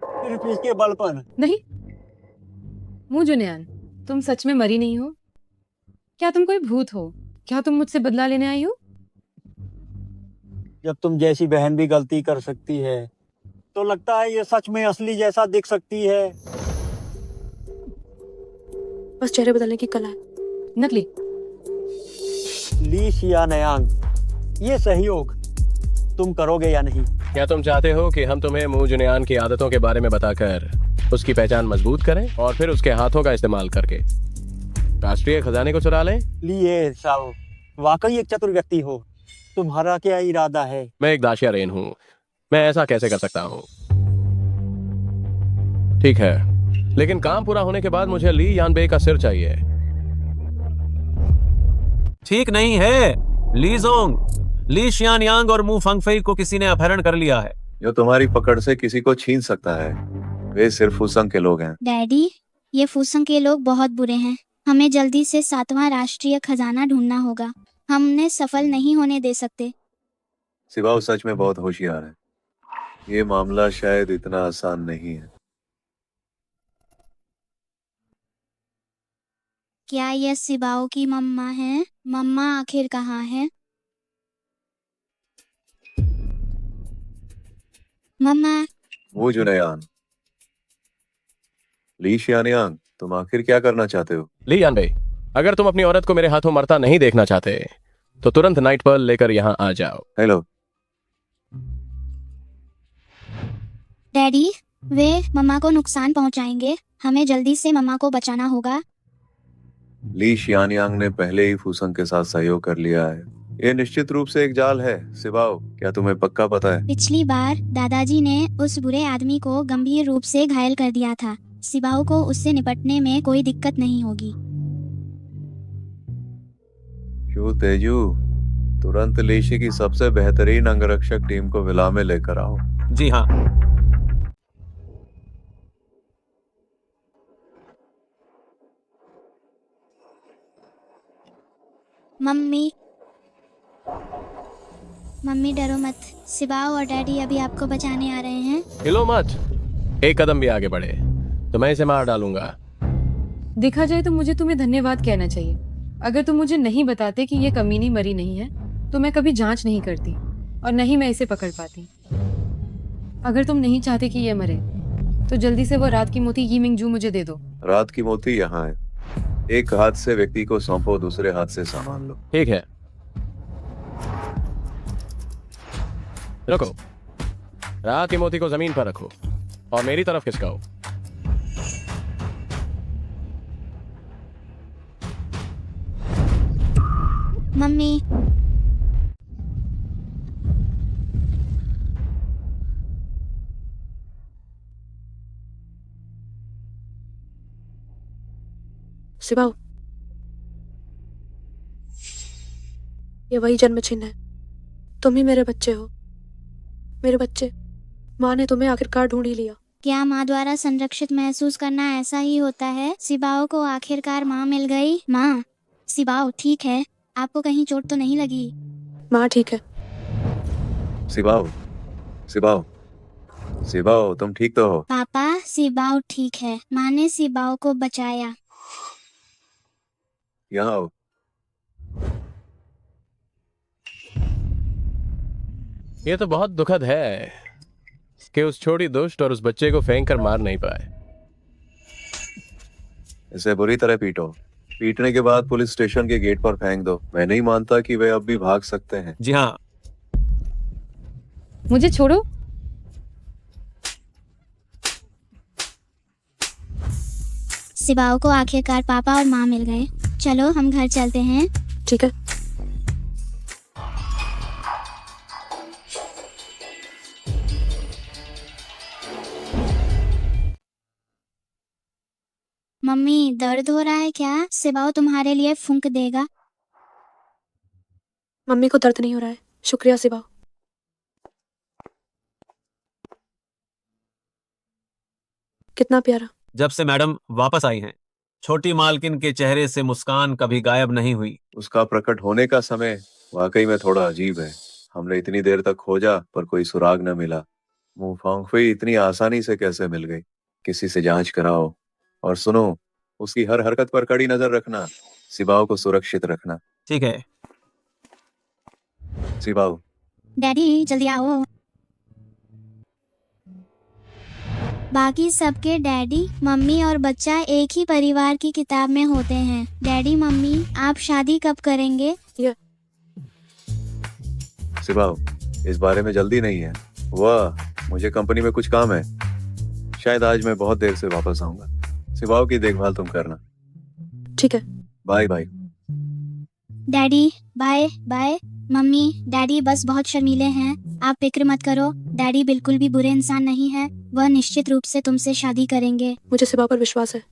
सिर्फ इसके बल पर नहीं। मुजुनैन, तुम सच में मरी नहीं हो? क्या तुम कोई भूत हो? क्या तुम मुझसे बदला लेने आई हो? जब तुम जैसी बहन भी गलती कर सकती है तो लगता है ये सच में असली जैसा दिख सकती है। बस चेहरे बदलने की कला है। नकली। ली शियानयांग, ये सहयोग तुम करोगे या नहीं? क्या तुम चाहते हो कि हम तुम्हें मुजुनैन की आदतों के बारे में बताकर उसकी पहचान मजबूत करें और फिर उसके हाथों का इस्तेमाल करके राष्ट्रीय खजाने को चुरा लें? लिए साहब, वाकई एक चतुर व्यक्ति हो। तुम्हारा क्या इरादा है? मैं एक दाशिया रेन हूँ, मैं ऐसा कैसे कर सकता हूँ? ठीक है, लेकिन काम पूरा होने के बाद मुझे ली यानबे का सिर चाहिए। ठीक नहीं है। ली जोंग, ली शियानयांग और मू फंगफई को किसी ने अपहरण कर लिया है। जो तुम्हारी पकड़ से किसी को छीन सकता है वे सिर्फ फूसंग के लोग हैं। डैडी, ये फूसंग के लोग बहुत बुरे हैं। हमें जल्दी से 7वां राष्ट्रीय खजाना ढूंढना होगा। हम उन्हें सफल नहीं होने दे सकते। सिवाओ सच में बहुत होशियार है। ये मामला शायद इतना आसान नहीं है। क्या ये सिबाओ की मम्मा है? मम्मा आखिर कहाँ है? मम्मा। वो जुनयान, ली शियानयांग, तुम आखिर क्या करना चाहते हो? ली यानबे, अगर तुम अपनी औरत को मेरे हाथों मरता नहीं देखना चाहते तो तुरंत नाइट पर्ल लेकर यहाँ आ जाओ। हेलो डैडी, वे मम्मा को नुकसान पहुंचाएंगे। हमें जल्दी से मम्मा को बचाना होगा। ली शियानयांग ने पहले ही फूसंग के साथ सहयोग कर लिया है। ये निश्चित रूप से एक जाल है। सिबाओ, क्या तुम्हें पक्का पता है? पिछली बार दादाजी ने उस बुरे आदमी को गंभीर रूप से घायल कर दिया था। सिबाओ को उससे निपटने में कोई दिक्कत नहीं होगी। शू तेजू, तुरंत लीशी की सबसे बेहतरीन अंगरक्षक टीम को विला में लेकर आओ। जी हाँ। मम्मी, मम्मी डरो मत। सिबाओ और डैडी अभी आपको बचाने आ रहे हैं। हिलो मत, एक कदम भी आगे बढ़े तो मैं इसे मार डालूंगा। देखा जाए तो मुझे तुम्हें धन्यवाद कहना चाहिए। अगर तुम मुझे नहीं बताते कि ये कमीनी मरी नहीं है तो मैं कभी जांच नहीं करती और न ही मैं इसे पकड़ पाती। अगर तुम नहीं चाहते कि ये मरे तो जल्दी से वो रात की मोती यी मिंगजू मुझे दे दो। रात की मोती यहाँ है। एक हाथ से व्यक्ति को सौंपो, दूसरे हाथ से सामान लो। ठीक है, रखो। रात की मोती को जमीन पर रखो और मेरी तरफ खिसकाओ। मम्मी। सिबाओ, ये वही जन्म चिन्ह है। तुम ही मेरे बच्चे हो, मेरे बच्चे। माँ ने तुम्हें आखिरकार ढूंढ ही लिया। क्या माँ द्वारा संरक्षित महसूस करना ऐसा ही होता है? सिबाओ को आखिरकार माँ मिल गई। माँ, सिबाओ ठीक है? आपको कहीं चोट तो नहीं लगी? माँ ठीक है। सिबाओ, सिबाओ, सिबाओ, तुम ठीक तो हो? पापा, सिबाओ ठीक है। माँ ने सिबाओ को बचाया। यहाँ आओ। ये तो बहुत दुखद है कि उस छोटी दुष्ट और उस बच्चे को फेंक कर मार नहीं पाए। इसे बुरी तरह पीटो। पीटने के बाद पुलिस स्टेशन के गेट पर फेंक दो। मैं नहीं मानता कि वे अब भी भाग सकते हैं। जी हाँ। मुझे छोड़ो। सिबाओ को आखिरकार पापा और माँ मिल गए। चलो हम घर चलते हैं। ठीक है। मम्मी, दर्द हो रहा है क्या? सिबाओ तुम्हारे लिए फूंक देगा। मम्मी को दर्द नहीं हो रहा है। शुक्रिया सिबाओ। कितना प्यारा। जब से मैडम वापस आई हैं, छोटी मालकिन के चेहरे से मुस्कान कभी गायब नहीं हुई। उसका प्रकट होने का समय वाकई में थोड़ा अजीब है। हमने इतनी देर तक खोजा पर कोई सुराग न मिला। मू फंगफई इतनी आसानी से कैसे मिल गई? किसी से जांच कराओ और सुनो, उसकी हर हरकत पर कड़ी नजर रखना। सिबाओ को सुरक्षित रखना। ठीक है। सिबाओ। डैडी जल्दी आओ। बाकी सबके डैडी, मम्मी और बच्चा एक ही परिवार की किताब में होते हैं। डैडी, मम्मी, आप शादी कब करेंगे? सिबाओ, इस बारे में जल्दी नहीं है। वाह, मुझे कंपनी में कुछ काम है। शायद आज मैं बहुत देर से वापस आऊंगा। सिबाओ की देखभाल तुम करना। ठीक है। Bye bye. Daddy, bye bye. Mummy daddy बस बहुत शर्मीले हैं। आप फिक्र मत करो, डैडी बिल्कुल भी बुरे इंसान नहीं है। वह निश्चित रूप से तुमसे शादी करेंगे। मुझे सिबा पर विश्वास है।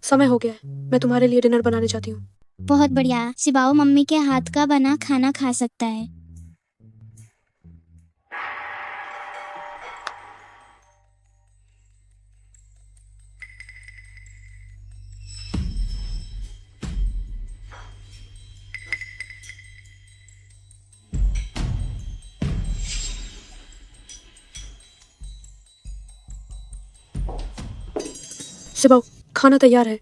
समय हो गया है, मैं तुम्हारे लिए डिनर बनाने चाहती हूँ। बहुत बढ़िया, सिबाओ मम्मी के हाथ का बना खाना खा सकता है। सिबाओ, खाना तैयार है।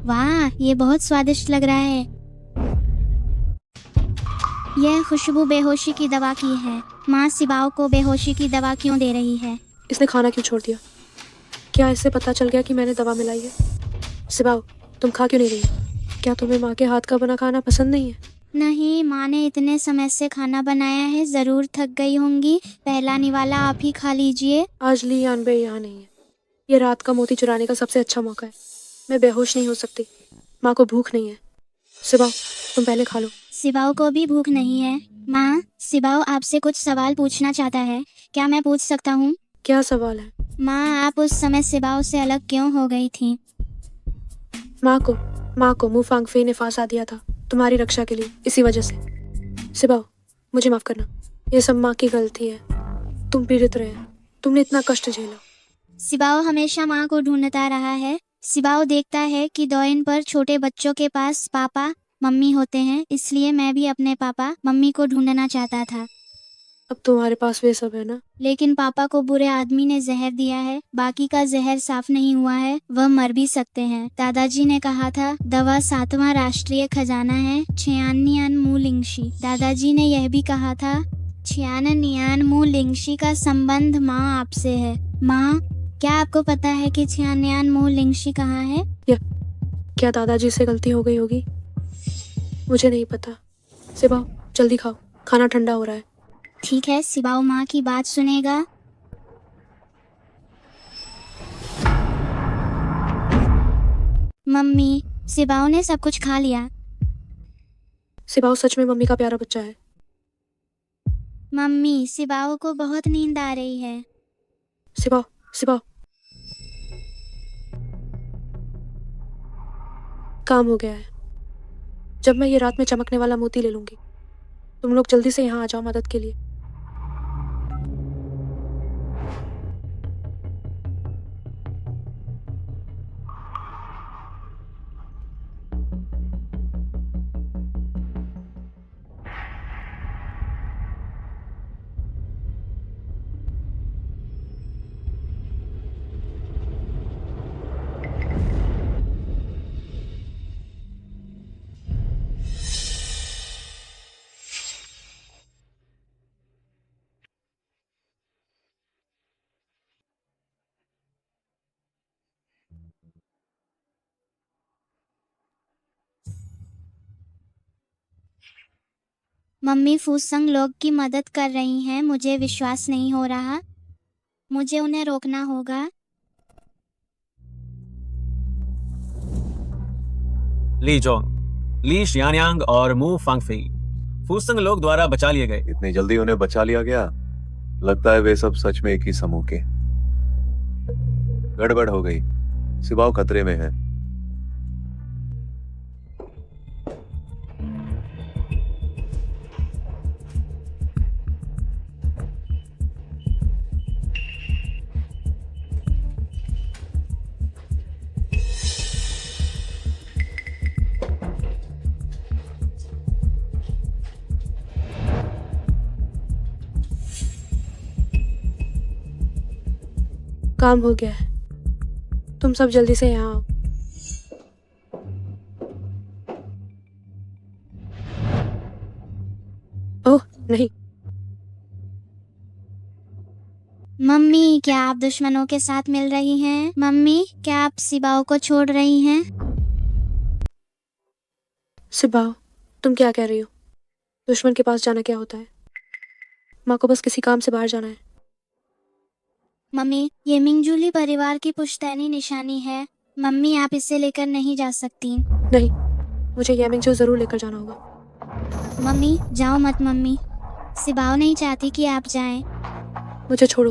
वाह, ये बहुत स्वादिष्ट लग रहा है। यह खुशबू बेहोशी की दवा की है। माँ सिबाओ को बेहोशी की दवा क्यों दे रही है? इसने खाना क्यों छोड़ दिया? क्या इससे पता चल गया कि मैंने दवा मिलाई है? सिबाओ, तुम खा क्यों नहीं रही? क्या तुम्हें माँ के हाथ का बना खाना पसंद नहीं है? नहीं, माँ ने इतने समय से खाना बनाया है, जरूर थक गई होंगी। पहला निवाला आप ही खा लीजिए। आज ली यानबे यहाँ नहीं है। ये रात का मोती चुराने का सबसे अच्छा मौका है। मैं बेहोश नहीं हो सकती। माँ को भूख नहीं है। सिबाओ, तुम पहले खा लो। सिबाओ को भी भूख नहीं है। माँ, सिबाओ आपसे कुछ सवाल पूछना चाहता है, क्या मैं पूछ सकता हूँ? क्या सवाल है? माँ, आप उस समय सिबाओ से अलग क्यों हो गई थी? माँ को मु फांगफे ने फांसा दिया था तुम्हारी रक्षा के लिए, इसी वजह से। सिबाओ, मुझे माफ करना, ये सब माँ की गलती है। तुम पीड़ित रहे, तुमने इतना कष्ट झेला। सिबाओ हमेशा माँ को ढूंढता रहा है। सिबाओ देखता है कि डॉइन पर छोटे बच्चों के पास पापा मम्मी होते हैं, इसलिए मैं भी अपने पापा मम्मी को ढूंढना चाहता था। अब तुम्हारे पास वे सब है ना? लेकिन पापा को बुरे आदमी ने जहर दिया है। बाकी का जहर साफ नहीं हुआ है, वह मर भी सकते हैं। दादाजी ने कहा था दवा 7वां राष्ट्रीय खजाना है, छियानियान मू लिंगशी। दादाजी ने यह भी कहा था छियानियान मू लिंगशी का संबंध माँ आपसे है। माँ, क्या आपको पता है कि छियानियान मू लिंगशी कहाँ है? क्या दादाजी से गलती हो गई होगी? मुझे नहीं पता। सिबाओ, जल्दी खाओ, खाना ठंडा हो रहा है। ठीक है, सिबाओ माँ की बात सुनेगा। मम्मी, सिबाओ ने सब कुछ खा लिया। सिबाओ सच में मम्मी का प्यारा बच्चा है। मम्मी, सिबाओ को बहुत नींद आ रही है। सिबाओ, काम हो गया है। जब मैं ये रात में चमकने वाला मोती ले लूंगी, तुम लोग जल्दी से यहाँ आ जाओ मदद के लिए। मम्मी फूसंग लोग की मदद कर रही हैं, मुझे विश्वास नहीं हो रहा। मुझे उन्हें रोकना होगा। ली जोंग, ली शियानयांग और मू फांगफे फूसंग लोग द्वारा बचा लिए गए। इतनी जल्दी उन्हें बचा लिया गया? लगता है वे सब सच में एक ही समूह के। गड़बड़ हो गई, सिबाओ खतरे में है। काम हो गया है, तुम सब जल्दी से यहाँ आओ। ओह नहीं। मम्मी, क्या आप दुश्मनों के साथ मिल रही हैं? मम्मी, क्या आप सिबाओ को छोड़ रही हैं? सिबाओ, तुम क्या कह रही हो? दुश्मन के पास जाना क्या होता है? माँ को बस किसी काम से बाहर जाना है। मम्मी, ये मिंगजूली परिवार की पुश्तैनी निशानी है। मम्मी, आप इसे लेकर नहीं जा सकती। नहीं, मुझे येमिंगजू जरूर लेकर जाना होगा। मम्मी जाओ मत मम्मी, सिबाओ नहीं चाहती कि आप जाएं। मुझे छोड़ो।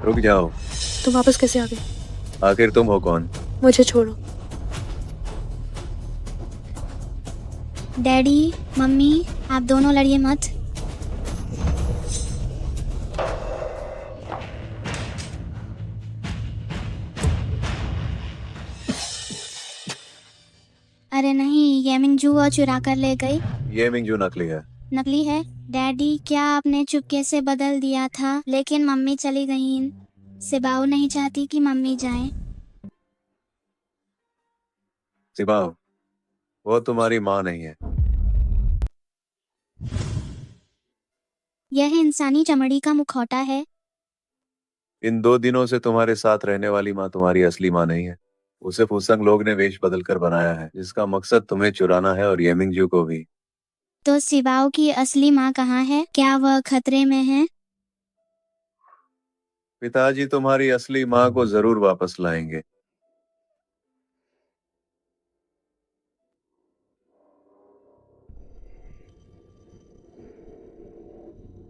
रुक जाओ। तुम वापस कैसे आ गए? आखिर तुम हो कौन? मुझे छोड़ो। डैडी मम्मी आप दोनों लड़िए मत। अरे नहीं, ये मिंगजू वो चुरा कर ले गई। ये मिंगजू नकली है। नकली है? डैडी क्या आपने चुपके से बदल दिया था, लेकिन मम्मी चली गई। सिबाओ नहीं चाहती कि मम्मी जाए। सिबाओ, वो तुम्हारी माँ नहीं है। यह इंसानी चमड़ी का मुखौटा है। इन 2 दिनों से तुम्हारे साथ रहने वाली माँ तुम्हारी असली माँ नहीं है। उसे फुसंग लोग ने वेश बदल कर बनाया है, जिसका मकसद तुम्हें चुराना है और येमिंगजू को भी। तो सिबाओ की असली माँ कहाँ है? क्या वह खतरे में है? पिताजी तुम्हारी असली माँ को जरूर वापस लाएंगे।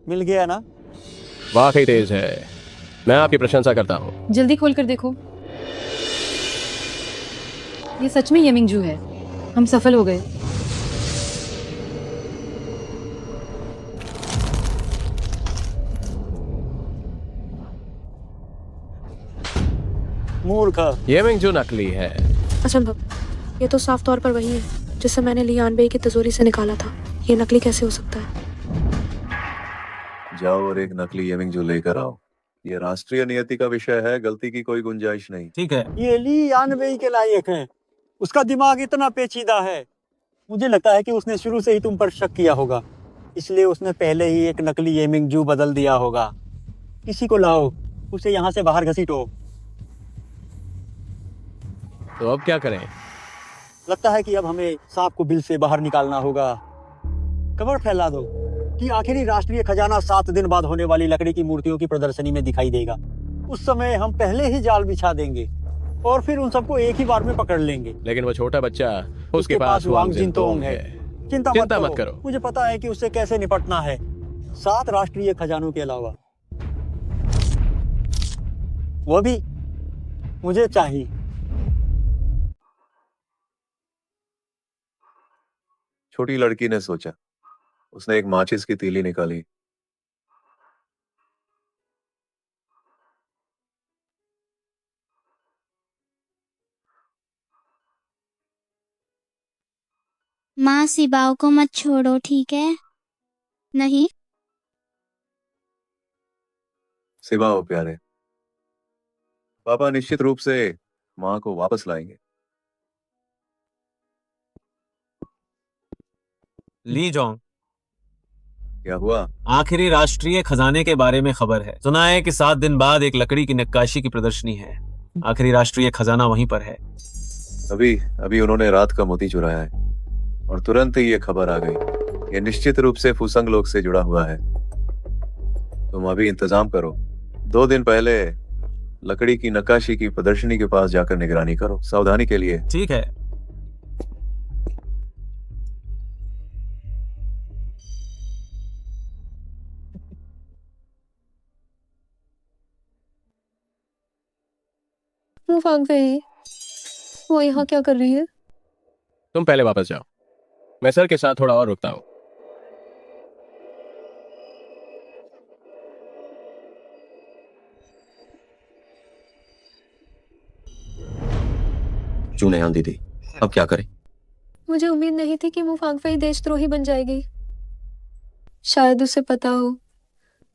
मिल गया ना? वाकई तेज है, मैं आपकी प्रशंसा करता हूँ। जल्दी खोल कर देखो, ये सच में येमिंगजू है। हम सफल हो गए। मूर्ख। येमिंगजू नकली है। असंभव, ये तो साफ तौर पर वही है जिसे मैंने ली यानबेई की तिजोरी से निकाला था। ये नकली कैसे हो सकता है? जाओ और एक नकली येमिंगजू लेकर आओ। ये राष्ट्रीय नियति का विषय है, गलती की कोई गुंजाइश नहीं। ठीक है। ये ली यानबेई के लायक है। उसका दिमाग इतना पेचीदा है, मुझे लगता है कि उसने शुरू से ही तुम पर शक किया होगा, इसलिए उसने पहले ही एक नकली येमिंगजू बदल दिया होगा। किसी को लाओ, उसे यहाँ से बाहर घसीटो। तो अब क्या करें? लगता है कि अब हमें सांप को बिल से बाहर निकालना होगा। खबर फैला दो कि आखिरी राष्ट्रीय खजाना 7 दिन बाद होने वाली लकड़ी की मूर्तियों की प्रदर्शनी में दिखाई देगा। उस समय हम पहले ही जाल बिछा देंगे और फिर उन सबको एक ही बार में पकड़ लेंगे। लेकिन वो छोटा बच्चा, उसके पास वांग जिनतोंग है। चिंता मत करो। मुझे पता है कि उससे कैसे निपटना है, 7 राष्ट्रीय खजानों के अलावा। वो भी मुझे चाहिए। छोटी लड़की ने सोचा। उसने एक माचिस की तीली निकाली। माँ सिबाओ को मत छोड़ो, ठीक है? नहीं? सिबाओ प्यारे, पापा निश्चित रूप से माँ को वापस लाएंगे। ली जोंग, क्या हुआ? आखिरी राष्ट्रीय खजाने के बारे में खबर है। सुना है कि 7 दिन बाद एक लकड़ी की नक्काशी की प्रदर्शनी है। आखिरी राष्ट्रीय खजाना वहीं पर है। अभी उन्होंने रात का मोती चुराया है और तुरंत ही ये खबर आ गई। ये निश्चित रूप से फुसंग लोग से जुड़ा हुआ है। तुम अभी इंतजाम करो। 2 दिन पहले लकड़ी की नक्काशी की प्रदर्शनी के पास जाकर निगरानी करो, सावधानी के लिए। ठीक है। मुफांग फेई, वो यहाँ क्या कर रही है? तुम पहले वापस जाओ, मैं सर के साथ थोड़ा और रुकता हूँ। चूनेहान दीदी, अब क्या करें? मुझे उम्मीद नहीं थी कि मुफांग फेई देशद्रोही बन जाएगी। शायद उसे पता हो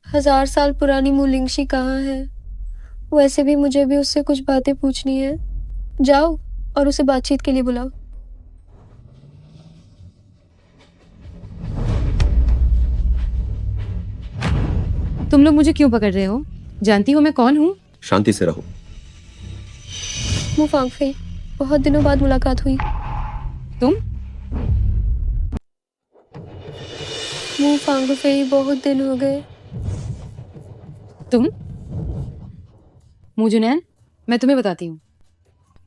1000 साल पुरानी मुलिंगशी कहाँ है। वैसे भी मुझे भी उससे कुछ बातें पूछनी है। जाओ और उसे बातचीत के लिए बुलाओ। तुम लोग मुझे क्यों पकड़ रहे हो? जानती हो मैं कौन हूँ? शांति से रहो। मुफांग फेई, बहुत दिनों बाद मुलाकात हुई। तुम? मुफांग फेई, बहुत दिन हो गए। तुम? मुजुनैन, मैं तुम्हें बताती हूँ।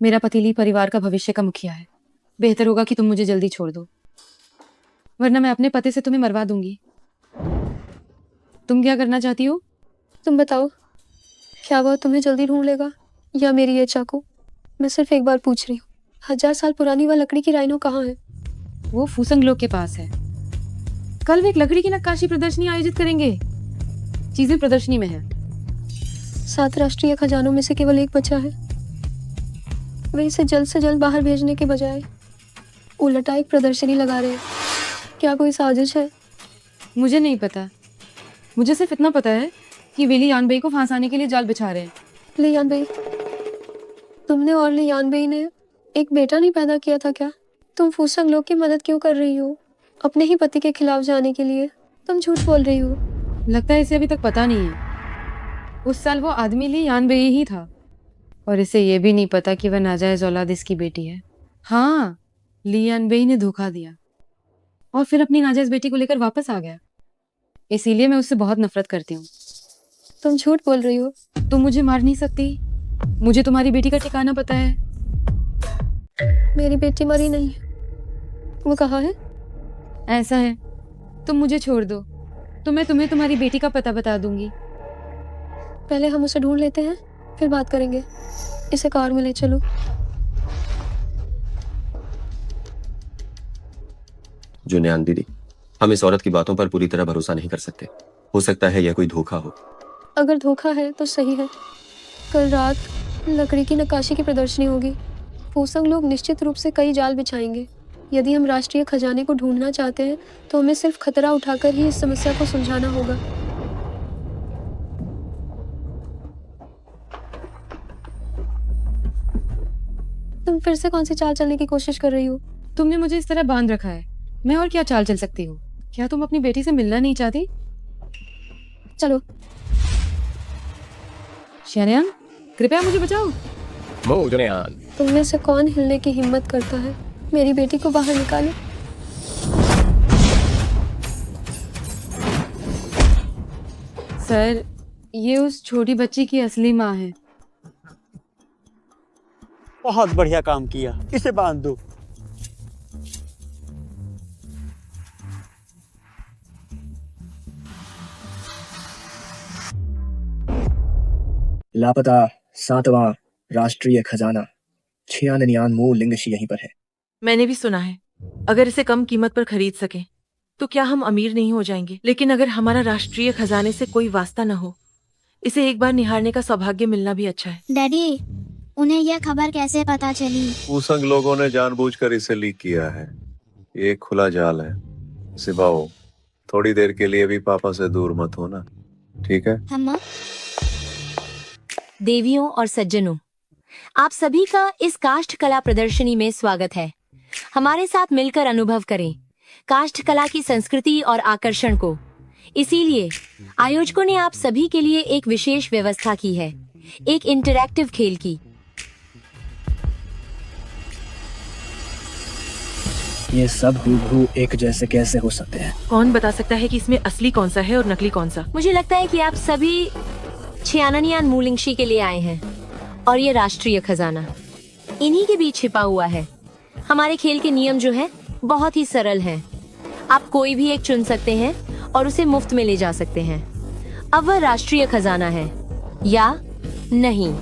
मेरा पति ली परिवार का भविष्य का मुखिया है बेहतर होगा कि तुम मुझे जल्दी छोड़ दो, वरना मैं अपने पति से तुम्हें मरवा दूंगी। तुम क्या करना चाहती हो? तुम बताओ, क्या वो तुम्हें जल्दी ढूंढ लेगा या मेरी ये चाकू? मैं सिर्फ एक बार पूछ रही हूँ, 1000 साल पुरानी वह लकड़ी की राइनो कहाँ है? वो फूसंग लोग के पास है। कल वे एक लकड़ी की नक्काशी प्रदर्शनी आयोजित करेंगे। चीजें प्रदर्शनी में है। 7 राष्ट्रीय खजानों में से केवल एक बचा है। वे इसे जल्द से जल्द बाहर भेजने के बजाय उल्टा एक प्रदर्शनी लगा रहे हैं। क्या कोई साजिश है? मुझे नहीं पता, मुझे सिर्फ इतना पता है कि वे ली यानबेई को फांसाने के लिए जाल बिछा रहे हैं। ली यानबेई? तुमने और ली यानबेई ने एक बेटा नहीं पैदा किया था क्या? तुम फूसंग लोग की मदद क्यों कर रही हो अपने ही पति के खिलाफ जाने के लिए? तुम झूठ बोल रही हो। लगता है इसे अभी तक पता नहीं है। उस साल वो आदमी ली यानबेई ही था, और इसे ये भी नहीं पता कि वह नाजायज औलाद इसकी बेटी है। हाँ, ली यानबेई ने धोखा दिया और फिर अपनी नाजायज बेटी को लेकर वापस आ गया। इसीलिए मैं उससे बहुत नफरत करती हूँ। तुम झूठ बोल रही हो। तुम मुझे मार नहीं सकती। मुझे तुम्हारी बेटी का ठिकाना पता है। मेरी बेटी मरी नहीं है। वो कहाँ है? ऐसा है, तुम मुझे छोड़ दो तो मैं तुम्हें तुम्हारी बेटी का पता बता दूंगी। पहले हम उसे ढूंढ लेते हैं, फिर बात करेंगे। इसे कार में ले चलो। जुनियान दीदी, हम इस औरत की बातों पर पूरी तरह भरोसा नहीं कर सकते। हो सकता है यह कोई धोखा हो। अगर धोखा है तो सही है। कल रात लकड़ी की नक्काशी की प्रदर्शनी होगी। फूसंग लोग निश्चित रूप से कई जाल बिछाएंगे। यदि हम राष्ट्रीय खजाने को ढूंढना चाहते हैं तो हमें सिर्फ खतरा उठाकर ही इस समस्या को सुलझाना होगा। तुम फिर से कौन सी चाल चलने की कोशिश कर रही हो? तुमने मुझे इस तरह बांध रखा है, मैं और क्या चाल चल सकती हूँ? क्या तुम अपनी बेटी से मिलना नहीं चाहती? चलो। शहरयान, कृपया मुझे बचाओ। मो जुनियान। तुम में से कौन हिलने की हिम्मत करता है? मेरी बेटी को बाहर निकालो। सर, ये उस छोटी बच्ची की असली माँ है। बहुत बढ़िया काम किया, इसे बांध दो। लापता 7वां राष्ट्रीय खजाना छियाननियान मू लिंगशी यहीं पर है। मैंने भी सुना है, अगर इसे कम कीमत पर खरीद सकें तो क्या हम अमीर नहीं हो जाएंगे? लेकिन अगर हमारा राष्ट्रीय खजाने से कोई वास्ता न हो, इसे एक बार निहारने का सौभाग्य मिलना भी अच्छा है। डैडी, उन्हें यह खबर कैसे पता चली? फूसंग लोगों ने जानबूझकर इसे लीक किया है। ये एक खुला जाल है। सिबाओ, थोड़ी देर के लिए भी पापा से दूर मत होना, ठीक है? हम देवियों और सज्जनों, आप सभी का इस काष्ठ कला प्रदर्शनी में स्वागत है। हमारे साथ मिलकर अनुभव करें काष्ठ कला की संस्कृति और आकर्षण को। इसीलिए आयोजकों ने आप सभी के लिए एक विशेष व्यवस्था की है, एक इंटरैक्टिव खेल की। ये सब हूबहू एक जैसे कैसे हो सकते हैं? कौन बता सकता है कि इसमें असली कौन सा है और नकली कौन सा? मुझे लगता है कि आप सभी छियाननियान मूलिंगशी के लिए आए हैं, और ये राष्ट्रीय खजाना इन्हीं के बीच छिपा हुआ है। हमारे खेल के नियम जो हैं बहुत ही सरल हैं। आप कोई भी एक चुन सकते हैं और उसे मुफ्त में ले जा सकते हैं। अब वह राष्ट्रीय खजाना है या नहीं,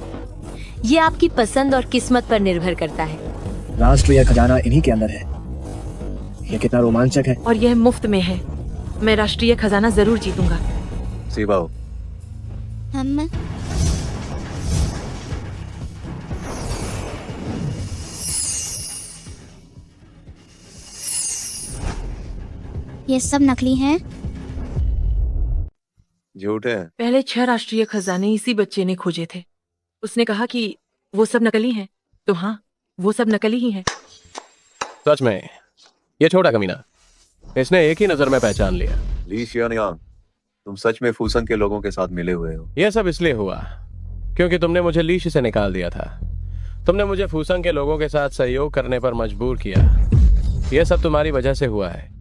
ये आपकी पसंद और किस्मत पर निर्भर करता है। राष्ट्रीय खजाना इन्हीं के अंदर है। ये कितना रोमांचक है। और यह मुफ्त में है। मैं राष्ट्रीय खजाना जरूर जीतूंगा। सिबाओ, हम ये सब नकली हैं? झूठ है। पहले 6 राष्ट्रीय खजाने इसी बच्चे ने खोजे थे। उसने कहा कि वो सब नकली हैं, तो हाँ, वो सब नकली ही हैं। सच में ये छोटा कमीना, इसने एक ही नजर में पहचान लिया। ली शियानियांग, तुम सच में फूसंग के लोगों के साथ मिले हुए हो? यह सब इसलिए हुआ क्योंकि तुमने मुझे लीश से निकाल दिया था। तुमने मुझे फूसंग के लोगों के साथ सहयोग करने पर मजबूर किया। यह सब तुम्हारी वजह से हुआ है।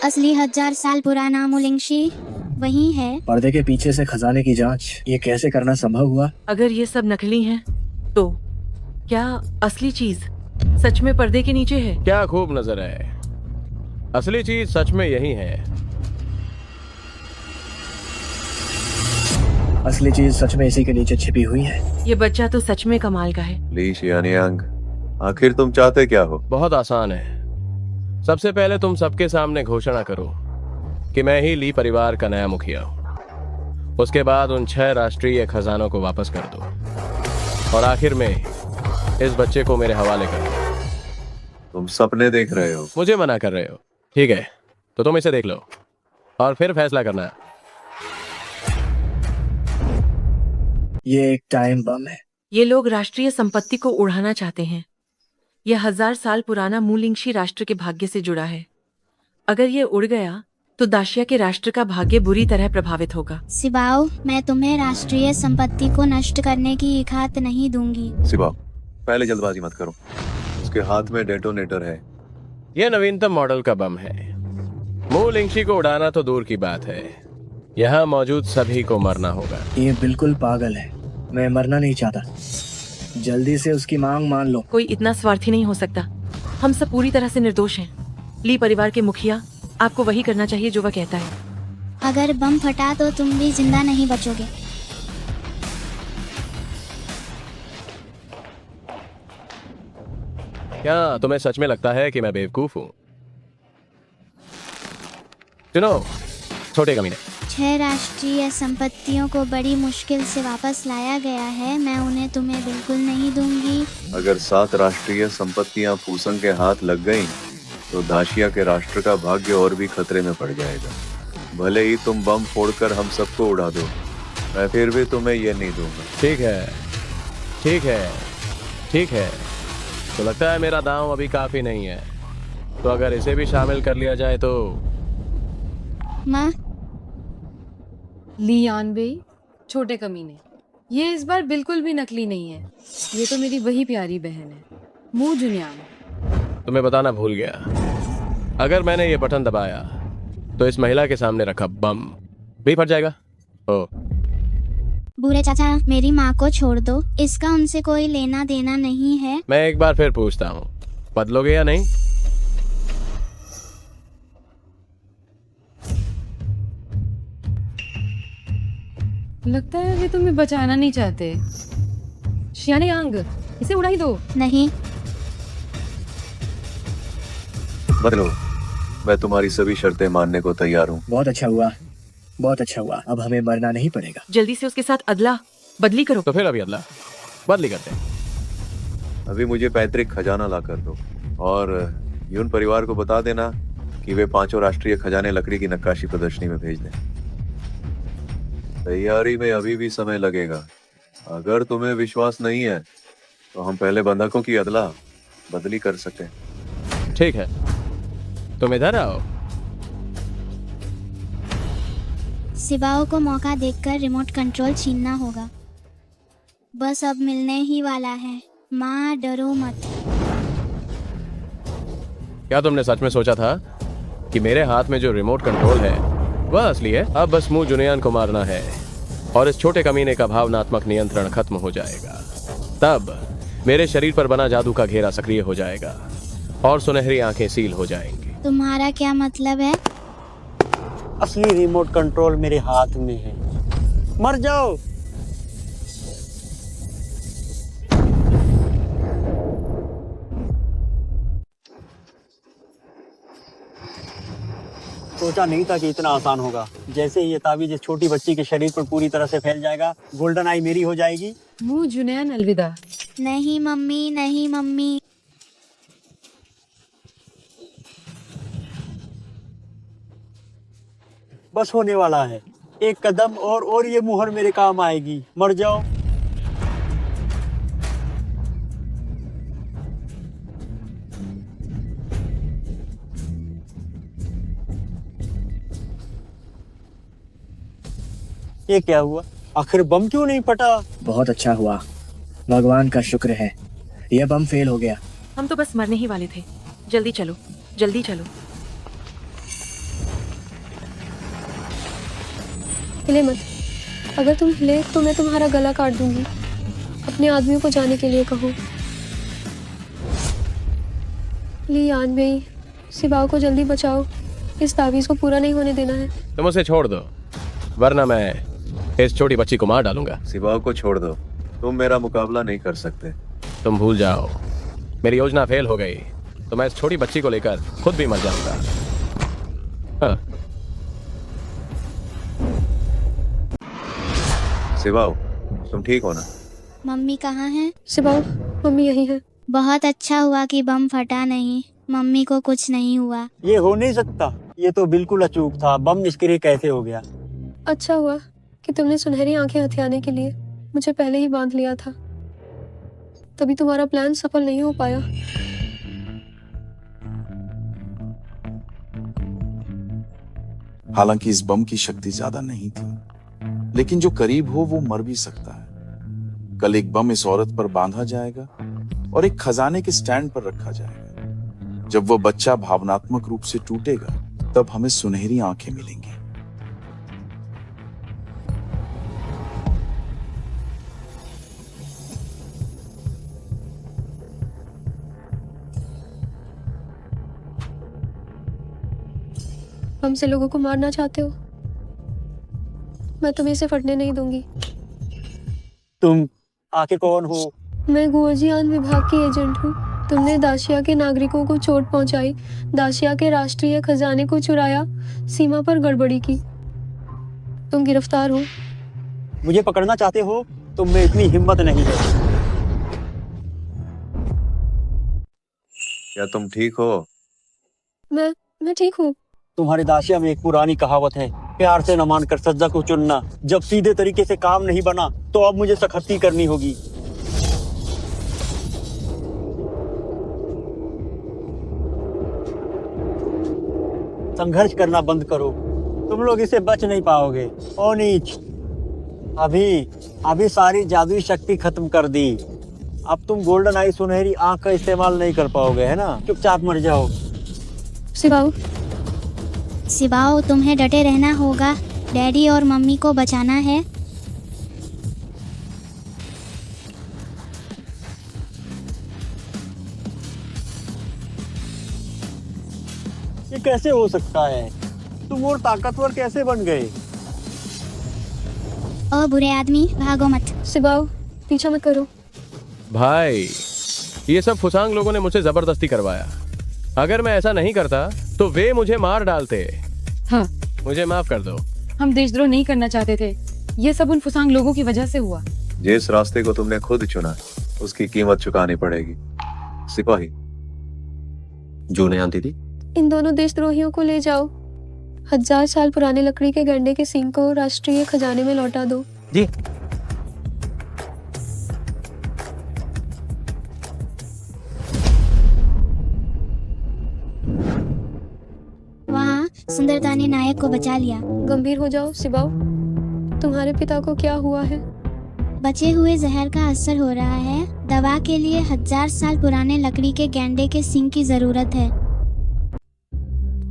असली 1000 साल पुराना मूलिंगशी वही है। पर्दे के पीछे से खजाने की जांच, ये कैसे करना संभव हुआ? अगर ये सब नकली हैं, तो क्या असली चीज सच में पर्दे के नीचे है? क्या खूब नजर है। असली चीज सच में यही है। असली चीज सच में इसी के नीचे छिपी हुई है। ये बच्चा तो सच में कमाल का है। ली शियानियांग, आखिर तुम चाहते क्या हो? बहुत आसान है। सबसे पहले तुम सबके सामने घोषणा करो कि मैं ही ली परिवार का नया मुखिया हूं। उसके बाद उन 6 राष्ट्रीय खजानों को वापस कर दो और आखिर में इस बच्चे को मेरे हवाले कर दो। तुम सपने देख रहे हो। मुझे मना कर रहे हो? ठीक है, तो तुम इसे देख लो और फिर फैसला करना। ये एक टाइम बम है। ये लोग राष्ट्रीय संपत्ति को उड़ाना चाहते हैं। यह 1000 साल पुराना मूलिंगशी राष्ट्र के भाग्य से जुड़ा है। अगर ये उड़ गया तो दाशिया के राष्ट्र का भाग्य बुरी तरह प्रभावित होगा। सिबाओ, मैं तुम्हें राष्ट्रीय संपत्ति को नष्ट करने की इजाजत नहीं दूंगी। सिबा, पहले जल्दबाजी मत करो। उसके हाथ में डेटोनेटर है। यह नवीनतम मॉडल का बम है। मूलिंगशी को उड़ाना तो दूर की बात है, यहाँ मौजूद सभी को मरना होगा। ये बिल्कुल पागल है। मैं मरना नहीं चाहता। जल्दी से उसकी मांग मान लो। कोई इतना स्वार्थी नहीं हो सकता। हम सब पूरी तरह से निर्दोष हैं। ली परिवार के मुखिया, आपको वही करना चाहिए जो वह कहता है। अगर बम फटा तो तुम भी जिंदा नहीं बचोगे। क्या तुम्हें सच में लगता है कि मैं बेवकूफ हूँ? सुनो छोटे कमीने, 6 राष्ट्रीय संपत्तियों को बड़ी मुश्किल से वापस लाया गया है। मैं उन्हें तुम्हें बिल्कुल नहीं दूंगी। अगर 7 राष्ट्रीय संपत्तियां फूसंग के हाथ लग गईं, तो दाशिया के राष्ट्र का भाग्य और भी खतरे में पड़ जाएगा। भले ही तुम बम फोड़कर हम सबको उड़ा दो, मैं फिर भी तुम्हें ये नहीं दूंगा। ठीक है, ठीक है, ठीक है। तो लगता है मेरा दांव अभी काफी नहीं है, तो अगर इसे भी शामिल कर लिया जाए तो। माँ, ली यानबेई, छोटे कमीने, ये इस बार बिल्कुल भी नकली नहीं है। ये तो मेरी वही प्यारी बहन है, मू जुनियांग। तुम्हें बताना भूल गया, अगर मैंने ये बटन दबाया तो इस महिला के सामने रखा बम भी फट जाएगा। ओ बुरे चाचा, मेरी माँ को छोड़ दो। इसका उनसे कोई लेना देना नहीं है। मैं एक बार फिर पूछता हूँ, बदलोगे या नहीं? लगता है वे तुम्हें बचाना नहीं चाहते। शियानियांग, इसे उड़ा ही दो। नहीं, बदलो। मैं तुम्हारी सभी शर्तें मानने को तैयार हूँ। बहुत अच्छा हुआ, बहुत अच्छा हुआ। अब हमें मरना नहीं पड़ेगा। जल्दी से उसके साथ अदला बदली करो। तो फिर अभी अदला बदली करते हैं। अभी मुझे पैतृक खजाना ला कर दो और यून परिवार को बता देना कि वे 5 राष्ट्रीय खजाने लकड़ी की नक्काशी प्रदर्शनी में भेज दें। तैयारी में अभी भी समय लगेगा। अगर तुम्हें विश्वास नहीं है तो हम पहले बंधकों की अदला बदली कर सकते हैं। ठीक है, तुम इधर आओ। सिबाओ को मौका देखकर रिमोट कंट्रोल छीनना होगा। बस अब मिलने ही वाला है। माँ, डरो मत। क्या तुमने सच में सोचा था कि मेरे हाथ में जो रिमोट कंट्रोल है वह असली है? अब बस मू जुनियान को मारना है और इस छोटे कमीने का भावनात्मक नियंत्रण खत्म हो जाएगा। तब मेरे शरीर पर बना जादू का घेरा सक्रिय हो जाएगा और सुनहरी आंखें सील हो जाएंगी। तुम्हारा क्या मतलब है? असली रिमोट कंट्रोल मेरे हाथ में है। मर जाओ। सोचा नहीं था कि इतना आसान होगा। जैसे ही ये ताबीज इस छोटी बच्ची के शरीर पर पूरी तरह से फैल जाएगा, गोल्डन आई मेरी हो जाएगी। मू जुनैन, अलविदा। नहीं मम्मी, नहीं मम्मी। बस होने वाला है। एक कदम और ये मुहर मेरे काम आएगी। मर जाओ। ये क्या हुआ? आखिर बम क्यों नहीं फटा? बहुत अच्छा हुआ, भगवान का शुक्र है। यह बम फेल हो गया। हम तो बस मरने ही वाले थे। जल्दी चलो, जल्दी चलो। हिले मत। अगर तुम हिले तो मैं तुम्हारा गला काट दूंगी। अपने आदमियों को जाने के लिए कहो। ली यान भाई, सिबाओ को जल्दी बचाओ, इस तावीज को पूरा नहीं होने देना है। तुम उसे छोड़ दो, वरना मैं इस छोटी बच्ची को मार डालूंगा। सिवाओ को छोड़ दो, तुम मेरा मुकाबला नहीं कर सकते। तुम भूल जाओ, मेरी योजना फेल हो गई तो मैं इस छोटी बच्ची को लेकर खुद भी मर जाऊंगा। हाँ। सिवाओ, तुम ठीक हो ना? मम्मी कहाँ हैं? सिबाओ, मम्मी यही है। बहुत अच्छा हुआ कि बम फटा नहीं, मम्मी को कुछ नहीं हुआ। ये हो नहीं सकता, ये तो बिल्कुल अचूक था। बम निष्क्रिय कैसे हो गया? अच्छा हुआ कि तुमने सुनहरी आंखें हथियाने के लिए मुझे पहले ही बांध लिया था, तभी तुम्हारा प्लान सफल नहीं हो पाया। हालांकि इस बम की शक्ति ज्यादा नहीं थी, लेकिन जो करीब हो वो मर भी सकता है। कल एक बम इस औरत पर बांधा जाएगा और एक खजाने के स्टैंड पर रखा जाएगा। जब वो बच्चा भावनात्मक रूप से टूटेगा, तब हमें सुनहरी आंखें मिलेंगी। हमसे लोगों को मारना चाहते हो? मैं तुम्हें इसे फटने नहीं दूंगी। तुम आखिर कौन हो? मैं गुओजियान विभाग की एजेंट हूँ। तुमने दाशिया के नागरिकों को चोट पहुंचाई, दाशिया के राष्ट्रीय खजाने को चुराया, सीमा पर गड़बड़ी की। तुम गिरफ्तार हो। मुझे पकड़ना चाहते हो? तुम में इतनी हिम्मत नहीं है। क्या तुम ठीक हो? मैं ठीक हूँ। तुम्हारे दाशिया में एक पुरानी कहावत है, प्यार से न मानकर सज्जा को चुनना। जब सीधे तरीके से काम नहीं बना, तो अब मुझे सख्ती करनी होगी। संघर्ष करना बंद करो, तुम लोग इसे बच नहीं पाओगे। ओ नीच, अभी सारी जादुई शक्ति खत्म कर दी। अब तुम गोल्डन आई सुनहरी आंख का इस्तेमाल नहीं कर पाओगे, है ना? चुपचाप मर जाओ। सिबाओ, सिबाओ, तुम्हें डटे रहना होगा। डैडी और मम्मी को बचाना है। ये कैसे हो सकता है? तुम और ताकतवर कैसे बन गए? ओ बुरे आदमी, भागो मत। सिबाओ, पीछा मत करो। भाई, ये सब फुसांग लोगों ने मुझसे जबरदस्ती करवाया। अगर मैं ऐसा नहीं करता तो वे मुझे मार डालते। हाँ, मुझे माफ कर दो। हम देशद्रोह नहीं करना चाहते थे। ये सब उन फुसांग लोगों की वजह से हुआ। जिस रास्ते को तुमने खुद चुना, उसकी कीमत चुकानी पड़ेगी। सिपाही, जूनयान दीदी, इन दोनों देशद्रोहियों को ले जाओ। 1000 साल पुराने लकड़ी के गंडे के सींग को राष्ट्रीय खजाने में लौटा दो। जी। वहाँ सुंदरता ने नायक को बचा लिया। गंभीर हो जाओ सिबाओ, तुम्हारे पिता को क्या हुआ है? बचे हुए जहर का असर हो रहा है। दवा के लिए 1000 साल पुराने लकड़ी के गेंडे के सींग की जरूरत है।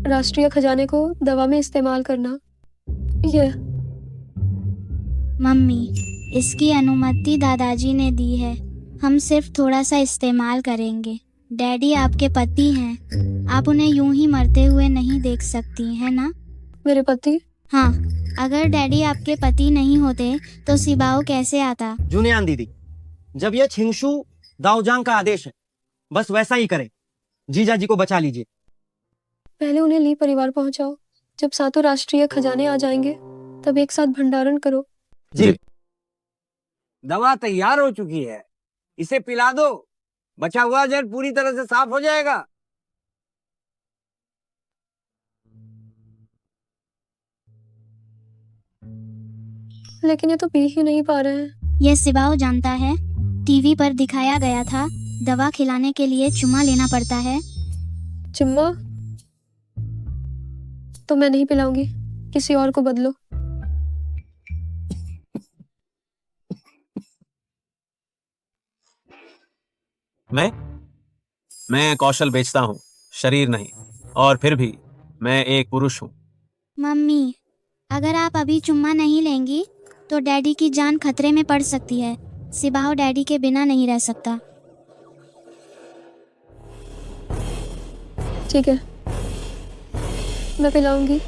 राष्ट्रीय खजाने को दवा में इस्तेमाल करना। यह मम्मी, इसकी अनुमति दादाजी ने दी है। हम सिर्फ थोड़ा सा इस्तेमाल करेंगे। डैडी आपके पति हैं, आप उन्हें यूं ही मरते हुए नहीं देख सकती, है ना? मेरे पति? हाँ, अगर डैडी आपके पति नहीं होते तो सिबाओ कैसे आता? जूनयान दीदी, जब यह छिंगशु दाओजांग का आदेश है, बस वैसा ही करें। जीजा जी को बचा लीजिए। पहले उन्हें ली परिवार पहुंचाओ। जब सातों राष्ट्रीय खजाने आ जाएंगे, तब एक साथ भंडारण करो। जी। दवा तैयार हो चुकी है, इसे पिला दो। बचा हुआ जहर पूरी तरह से साफ हो जाएगा। लेकिन ये तो पी ही नहीं पा रहे हैं। ये सिबाओ जानता है, टीवी पर दिखाया गया था। दवा खिलाने के लिए चुम्मा लेना पड़ता है। चुम्मा? तो मैं नहीं पिलाऊंगी, किसी और को बदलो। मैं कौशल बेचता हूँ, शरीर नहीं। और फिर भी मैं एक पुरुष हूँ। मम्मी, अगर आप अभी चुम्मा नहीं लेंगी तो डैडी की जान खतरे में पड़ सकती है। सिबाओ डैडी के बिना नहीं रह सकता। ठीक है, मैं पिलाऊंगी।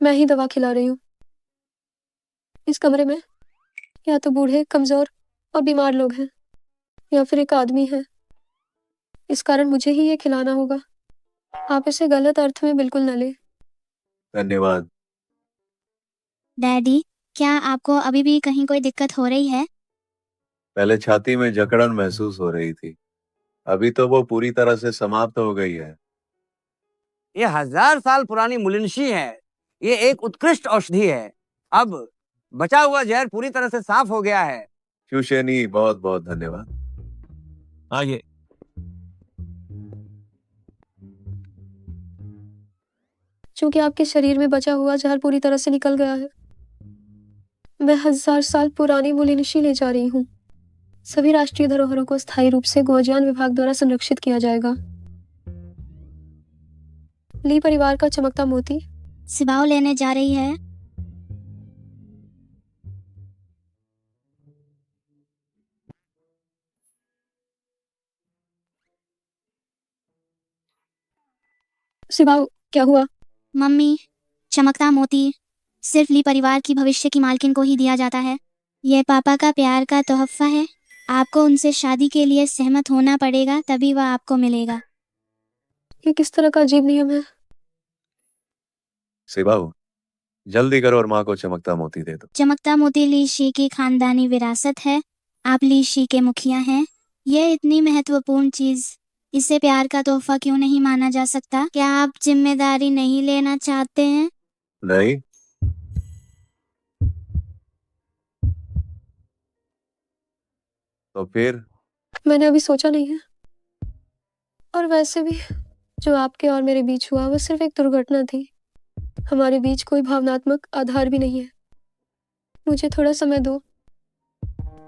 मैं ही दवा खिला रही हूँ। इस कमरे में या तो बूढ़े, कमजोर और बीमार लोग हैं, या फिर एक आदमी है। इस कारण मुझे ही ये खिलाना होगा। आप इसे गलत अर्थ में बिल्कुल न लें। धन्यवाद। डैडी, क्या आपको अभी भी कहीं कोई दिक्कत हो रही है? पहले छाती में जकड़न महसूस हो रही थी, अभी तो वो पूरी तरह से समाप्त हो गई है। ये 1000 साल पुरानी मुलिनशी है। ये एक उत्कृष्ट औषधि है। अब बचा हुआ जहर पूरी तरह से साफ हो गया है। शूशेनी, बहुत बहुत धन्यवाद। आइए। चूंकि आपके शरीर में बचा हुआ जहर पूरी तरह से निकल गया है, मैं 1000 साल पुरानी मुलिनशी ले जा रही हूँ। सभी राष्ट्रीय धरोहरों को स्थायी रूप से गोज्यान विभाग द्वारा संरक्षित किया जाएगा। ली परिवार का चमकता मोती सिबाओ लेने जा रही है। सिबाओ, क्या हुआ? मम्मी, चमकता मोती सिर्फ ली परिवार की भविष्य की मालकिन को ही दिया जाता है। यह पापा का प्यार का तोहफा है। आपको उनसे शादी के लिए सहमत होना पड़ेगा, तभी वह आपको मिलेगा। ये किस तरह का अजीब नियम है? सिबाऊ, जल्दी करो और माँ को चमकता मोती दे दो। चमकता मोती ली शी की खानदानी विरासत है। आप ली शी के मुखिया हैं। यह इतनी महत्वपूर्ण चीज, इसे प्यार का तोहफा क्यों नहीं माना जा सकता? क्या आप जिम्मेदारी नहीं लेना चाहते हैं? नहीं। तो फिर? मैंने अभी सोचा नहीं है। और वैसे भी जो आपके और मेरे बीच हुआ वो सिर्फ एक दुर्घटना थी। हमारे बीच कोई भावनात्मक आधार भी नहीं है। मुझे थोड़ा समय दो,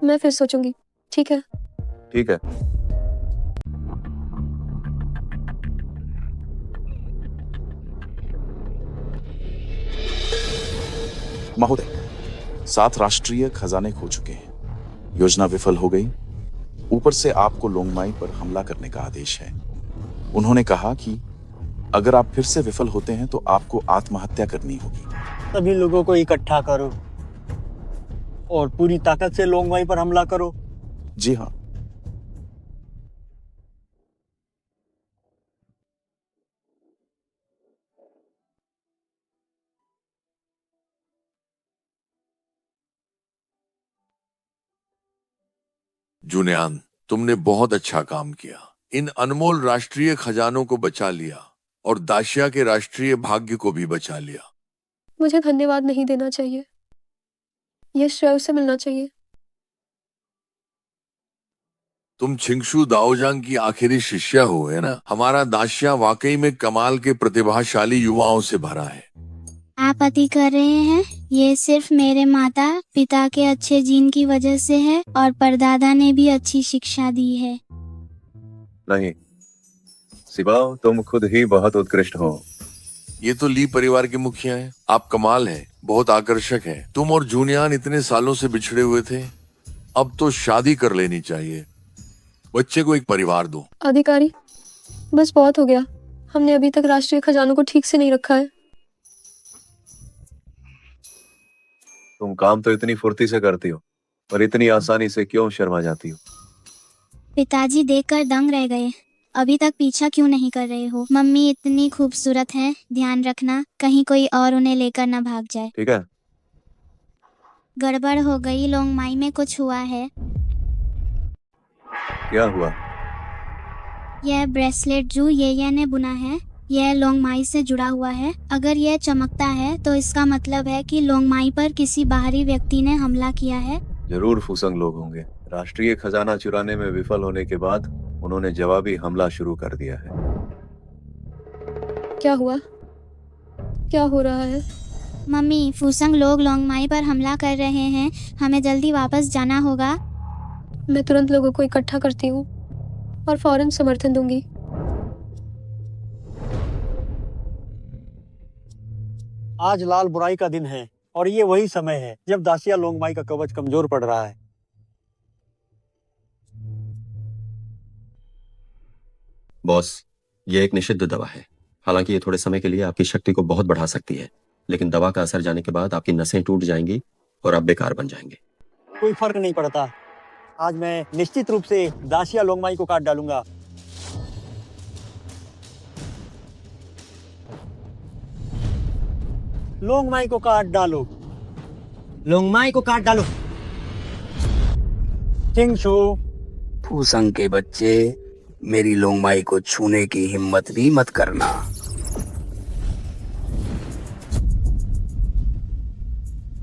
मैं फिर सोचूंगी। ठीक है? ठीक है। महोदय, 7 राष्ट्रीय खजाने खो चुके हैं। योजना विफल हो गई। ऊपर से आपको लोंगमाई पर हमला करने का आदेश है। उन्होंने कहा कि अगर आप फिर से विफल होते हैं तो आपको आत्महत्या करनी होगी। सभी लोगों को इकट्ठा करो और पूरी ताकत से लोंगमाई पर हमला करो। जी हाँ। जुनियान, तुमने बहुत अच्छा काम किया। इन अनमोल राष्ट्रीय खजानों को बचा लिया और दाशिया के राष्ट्रीय भाग्य को भी बचा लिया। मुझे धन्यवाद नहीं देना चाहिए, यह श्रेय उसे मिलना चाहिए। तुम छिंगशु दाओजांग की आखिरी शिष्या हो, है ना? हमारा दाशिया वाकई में कमाल के प्रतिभाशाली युवाओं से भरा है। आप अति कर रहे हैं। ये सिर्फ मेरे माता पिता के अच्छे जीन की वजह से है और परदादा ने भी अच्छी शिक्षा दी है। नहीं सिबाओ, तुम खुद ही बहुत उत्कृष्ट हो। ये तो ली परिवार के मुखिया हैं। आप कमाल हैं, बहुत आकर्षक हैं। तुम और जूनियान इतने सालों से बिछड़े हुए थे, अब तो शादी कर लेनी चाहिए। बच्चे को एक परिवार दो। अधिकारी, बस बहुत हो गया। हमने अभी तक राष्ट्रीय खजानों को ठीक से नहीं रखा है। तुम काम तो इतनी फुर्ती से करती हो, पर इतनी आसानी से क्यों शर्मा जाती हो? पिताजी देखकर दंग रह गए। अभी तक पीछा क्यों नहीं कर रहे हो? मम्मी इतनी खूबसूरत है, ध्यान रखना कहीं कोई और उन्हें लेकर न भाग जाए। ठीक है। गड़बड़ हो गई, लोंगमाई में कुछ हुआ है। क्या हुआ? यह ब्रेसलेट जो ये ने बुना है, यह लोंगमाई से जुड़ा हुआ है। अगर यह चमकता है तो इसका मतलब है कि लोंगमाई पर किसी बाहरी व्यक्ति ने हमला किया है। जरूर फूसंग लोग होंगे। राष्ट्रीय खजाना चुराने में विफल होने के बाद उन्होंने जवाबी हमला शुरू कर दिया है। क्या हुआ? क्या हो रहा है? मम्मी, फूसंग लोग लोंगमाई पर हमला कर रहे हैं। हमें जल्दी वापस जाना होगा। मैं तुरंत लोगों को इकट्ठा करती हूँ और फौरन समर्थन दूंगी। आज लाल बुराई का दिन है और ये वही समय है जब दासिया लोंगमाई का कवच कमजोर पड़ रहा है। बॉस, ये एक निषिद्ध दवा है। हालांकि ये थोड़े समय के लिए आपकी शक्ति को बहुत बढ़ा सकती है, लेकिन दवा का असर जाने के बाद आपकी नसें टूट जाएंगी और आप बेकार बन जाएंगे। कोई फर्क नहीं पड़ता। आज मैं निश्चित रूप से दासिया लोंगमाई को काट डालूंगा। लोंगमाई को काट डालो। लोंगमाई को काट डालो। चिंगशू, फूसंग के बच्चे, मेरी लोंगमाई को छूने की हिम्मत भी मत करना।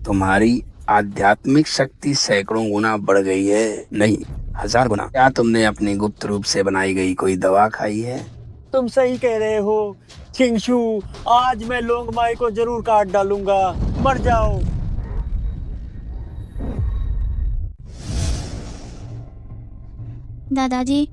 तुम्हारी आध्यात्मिक शक्ति सैकड़ों गुना बढ़ गई है, नहीं 1000 गुना। क्या तुमने अपनी गुप्त रूप से बनाई गई कोई दवा खाई है? तुम सही कह रहे हो चिंगशू। आज मैं लोंगमाई को जरूर काट डालूंगा। मर जाओ। दादाजी,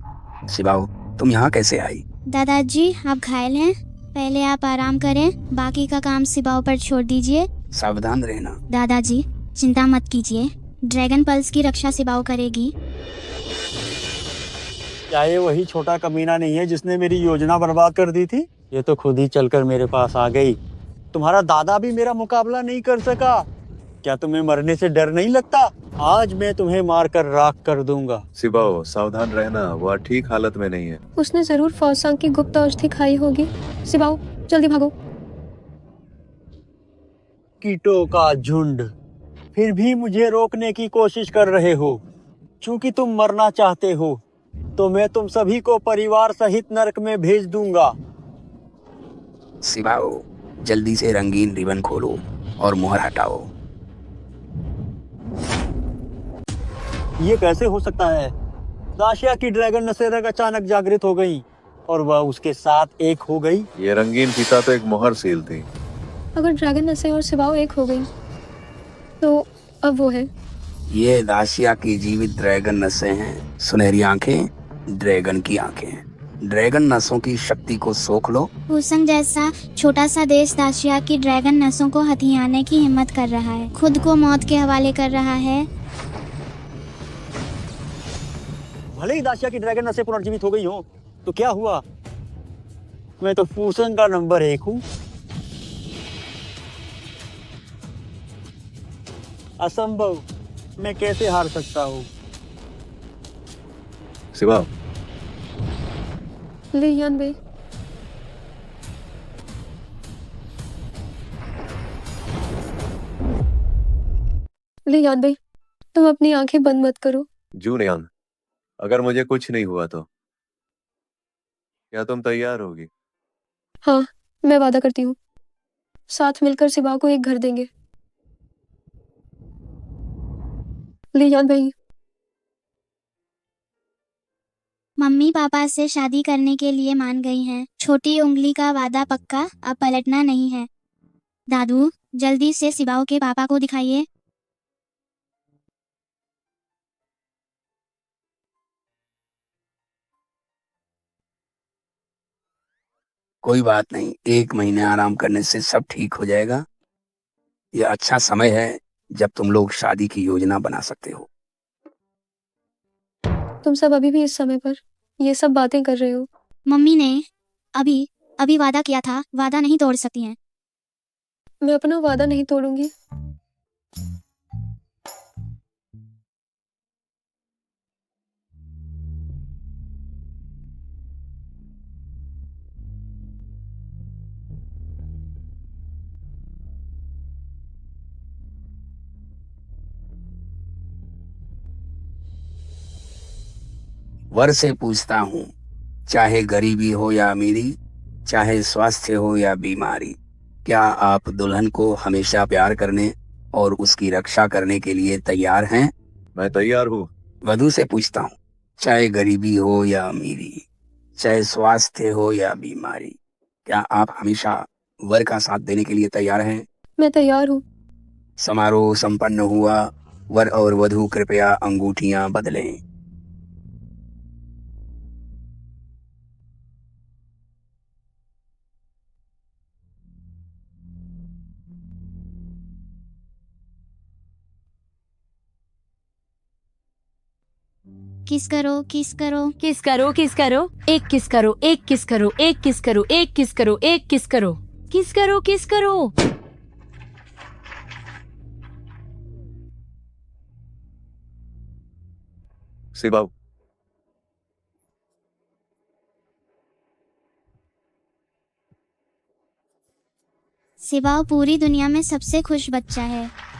शिबाओ, तुम यहाँ कैसे आई? दादाजी आप घायल हैं। पहले आप आराम करें, बाकी का काम सिबाओ पर छोड़ दीजिए। सावधान रहना। दादाजी चिंता मत कीजिए, ड्रैगन पल्स की रक्षा सिबाओ करेगी। क्या ये वही छोटा कमीना नहीं है जिसने मेरी योजना बर्बाद कर दी थी? ये तो खुद ही चलकर मेरे पास आ गई। तुम्हारा दादा भी मेरा मुकाबला नहीं कर सका। क्या तुम्हें मरने से डर नहीं लगता? आज मैं तुम्हें मारकर राख कर दूंगा। सिबाओ, सावधान रहना, वह ठीक हालत में नहीं है। उसने जरूर फौसांग की गुप्त औषधि खाई होगी। सिबाओ जल्दी भागो। कीटों का झुंड, फिर भी मुझे रोकने की कोशिश कर रहे हो। क्योंकि तुम मरना चाहते हो तो मैं तुम सभी को परिवार सहित नरक में भेज दूंगा। शिबाओ, जल्दी से रंगीन रिबन खोलो और मुहर हटाओ। ये कैसे हो सकता है? दाशिया की ड्रैगन नसेरक अचानक जागृत हो गई और वह उसके साथ एक हो गई। ये रंगीन फीता तो एक मोहर सील थी। अगर ड्रैगन नसें और सिबाओ एक हो गई तो अब वो है। ये दाशिया की जीवित ड्रैगन नसें हैं। सुनहरी आंखें, ड्रैगन की आंखें। ड्रैगन नसों की शक्ति को सोख लो। फूसंग जैसा छोटा सा देश दाशिया की ड्रैगन नसों को हथियाने की हिम्मत कर रहा है, खुद को मौत के हवाले कर रहा है। भले ही दाशिया की ड्रैगन नसें पुनर्जीवित हो गई हो तो क्या हुआ? मैं तो फूसंग का नंबर 1 हूँ। असंभव, मैं कैसे हार सकता हूँ? सिबाओ, लियान बे, लियान बे, तुम अपनी आंखें बंद मत करो। जूनियान, अगर मुझे कुछ नहीं हुआ तो क्या तुम तैयार होगी? हाँ, मैं वादा करती हूँ। साथ मिलकर सिबाओ को एक घर देंगे। लियान भाई, मम्मी पापा से शादी करने के लिए मान गई हैं। छोटी उंगली का वादा पक्का, अब पलटना नहीं है। दादू, जल्दी से सिबाओ के पापा को दिखाइए। कोई बात नहीं, 1 महीने आराम करने से सब ठीक हो जाएगा। यह अच्छा समय है जब तुम लोग शादी की योजना बना सकते हो। तुम सब अभी भी इस समय पर ये सब बातें कर रहे हो। मम्मी ने अभी वादा किया था, वादा नहीं तोड़ सकती हैं। मैं अपना वादा नहीं तोड़ूंगी। वर से पूछता हूँ, चाहे गरीबी हो या अमीरी, चाहे स्वास्थ्य हो या बीमारी, क्या आप दुल्हन को हमेशा प्यार करने और उसकी रक्षा करने के लिए तैयार हैं? मैं तैयार हूँ। वधू से पूछता हूँ, चाहे गरीबी हो या अमीरी, चाहे स्वास्थ्य हो या बीमारी, क्या आप हमेशा वर का साथ देने के लिए तैयार हैं? मैं तैयार हूँ। समारोह संपन्न हुआ। वर और वधू कृपया अंगूठियां बदलें। किस करो किस करो किस करो किस करो, एक किस करो, एक किस करो, एक किस करो, एक किस करो, एक किस करो, किस करो किस करो। शिवा, सिवाव पूरी दुनिया में सबसे खुश बच्चा है।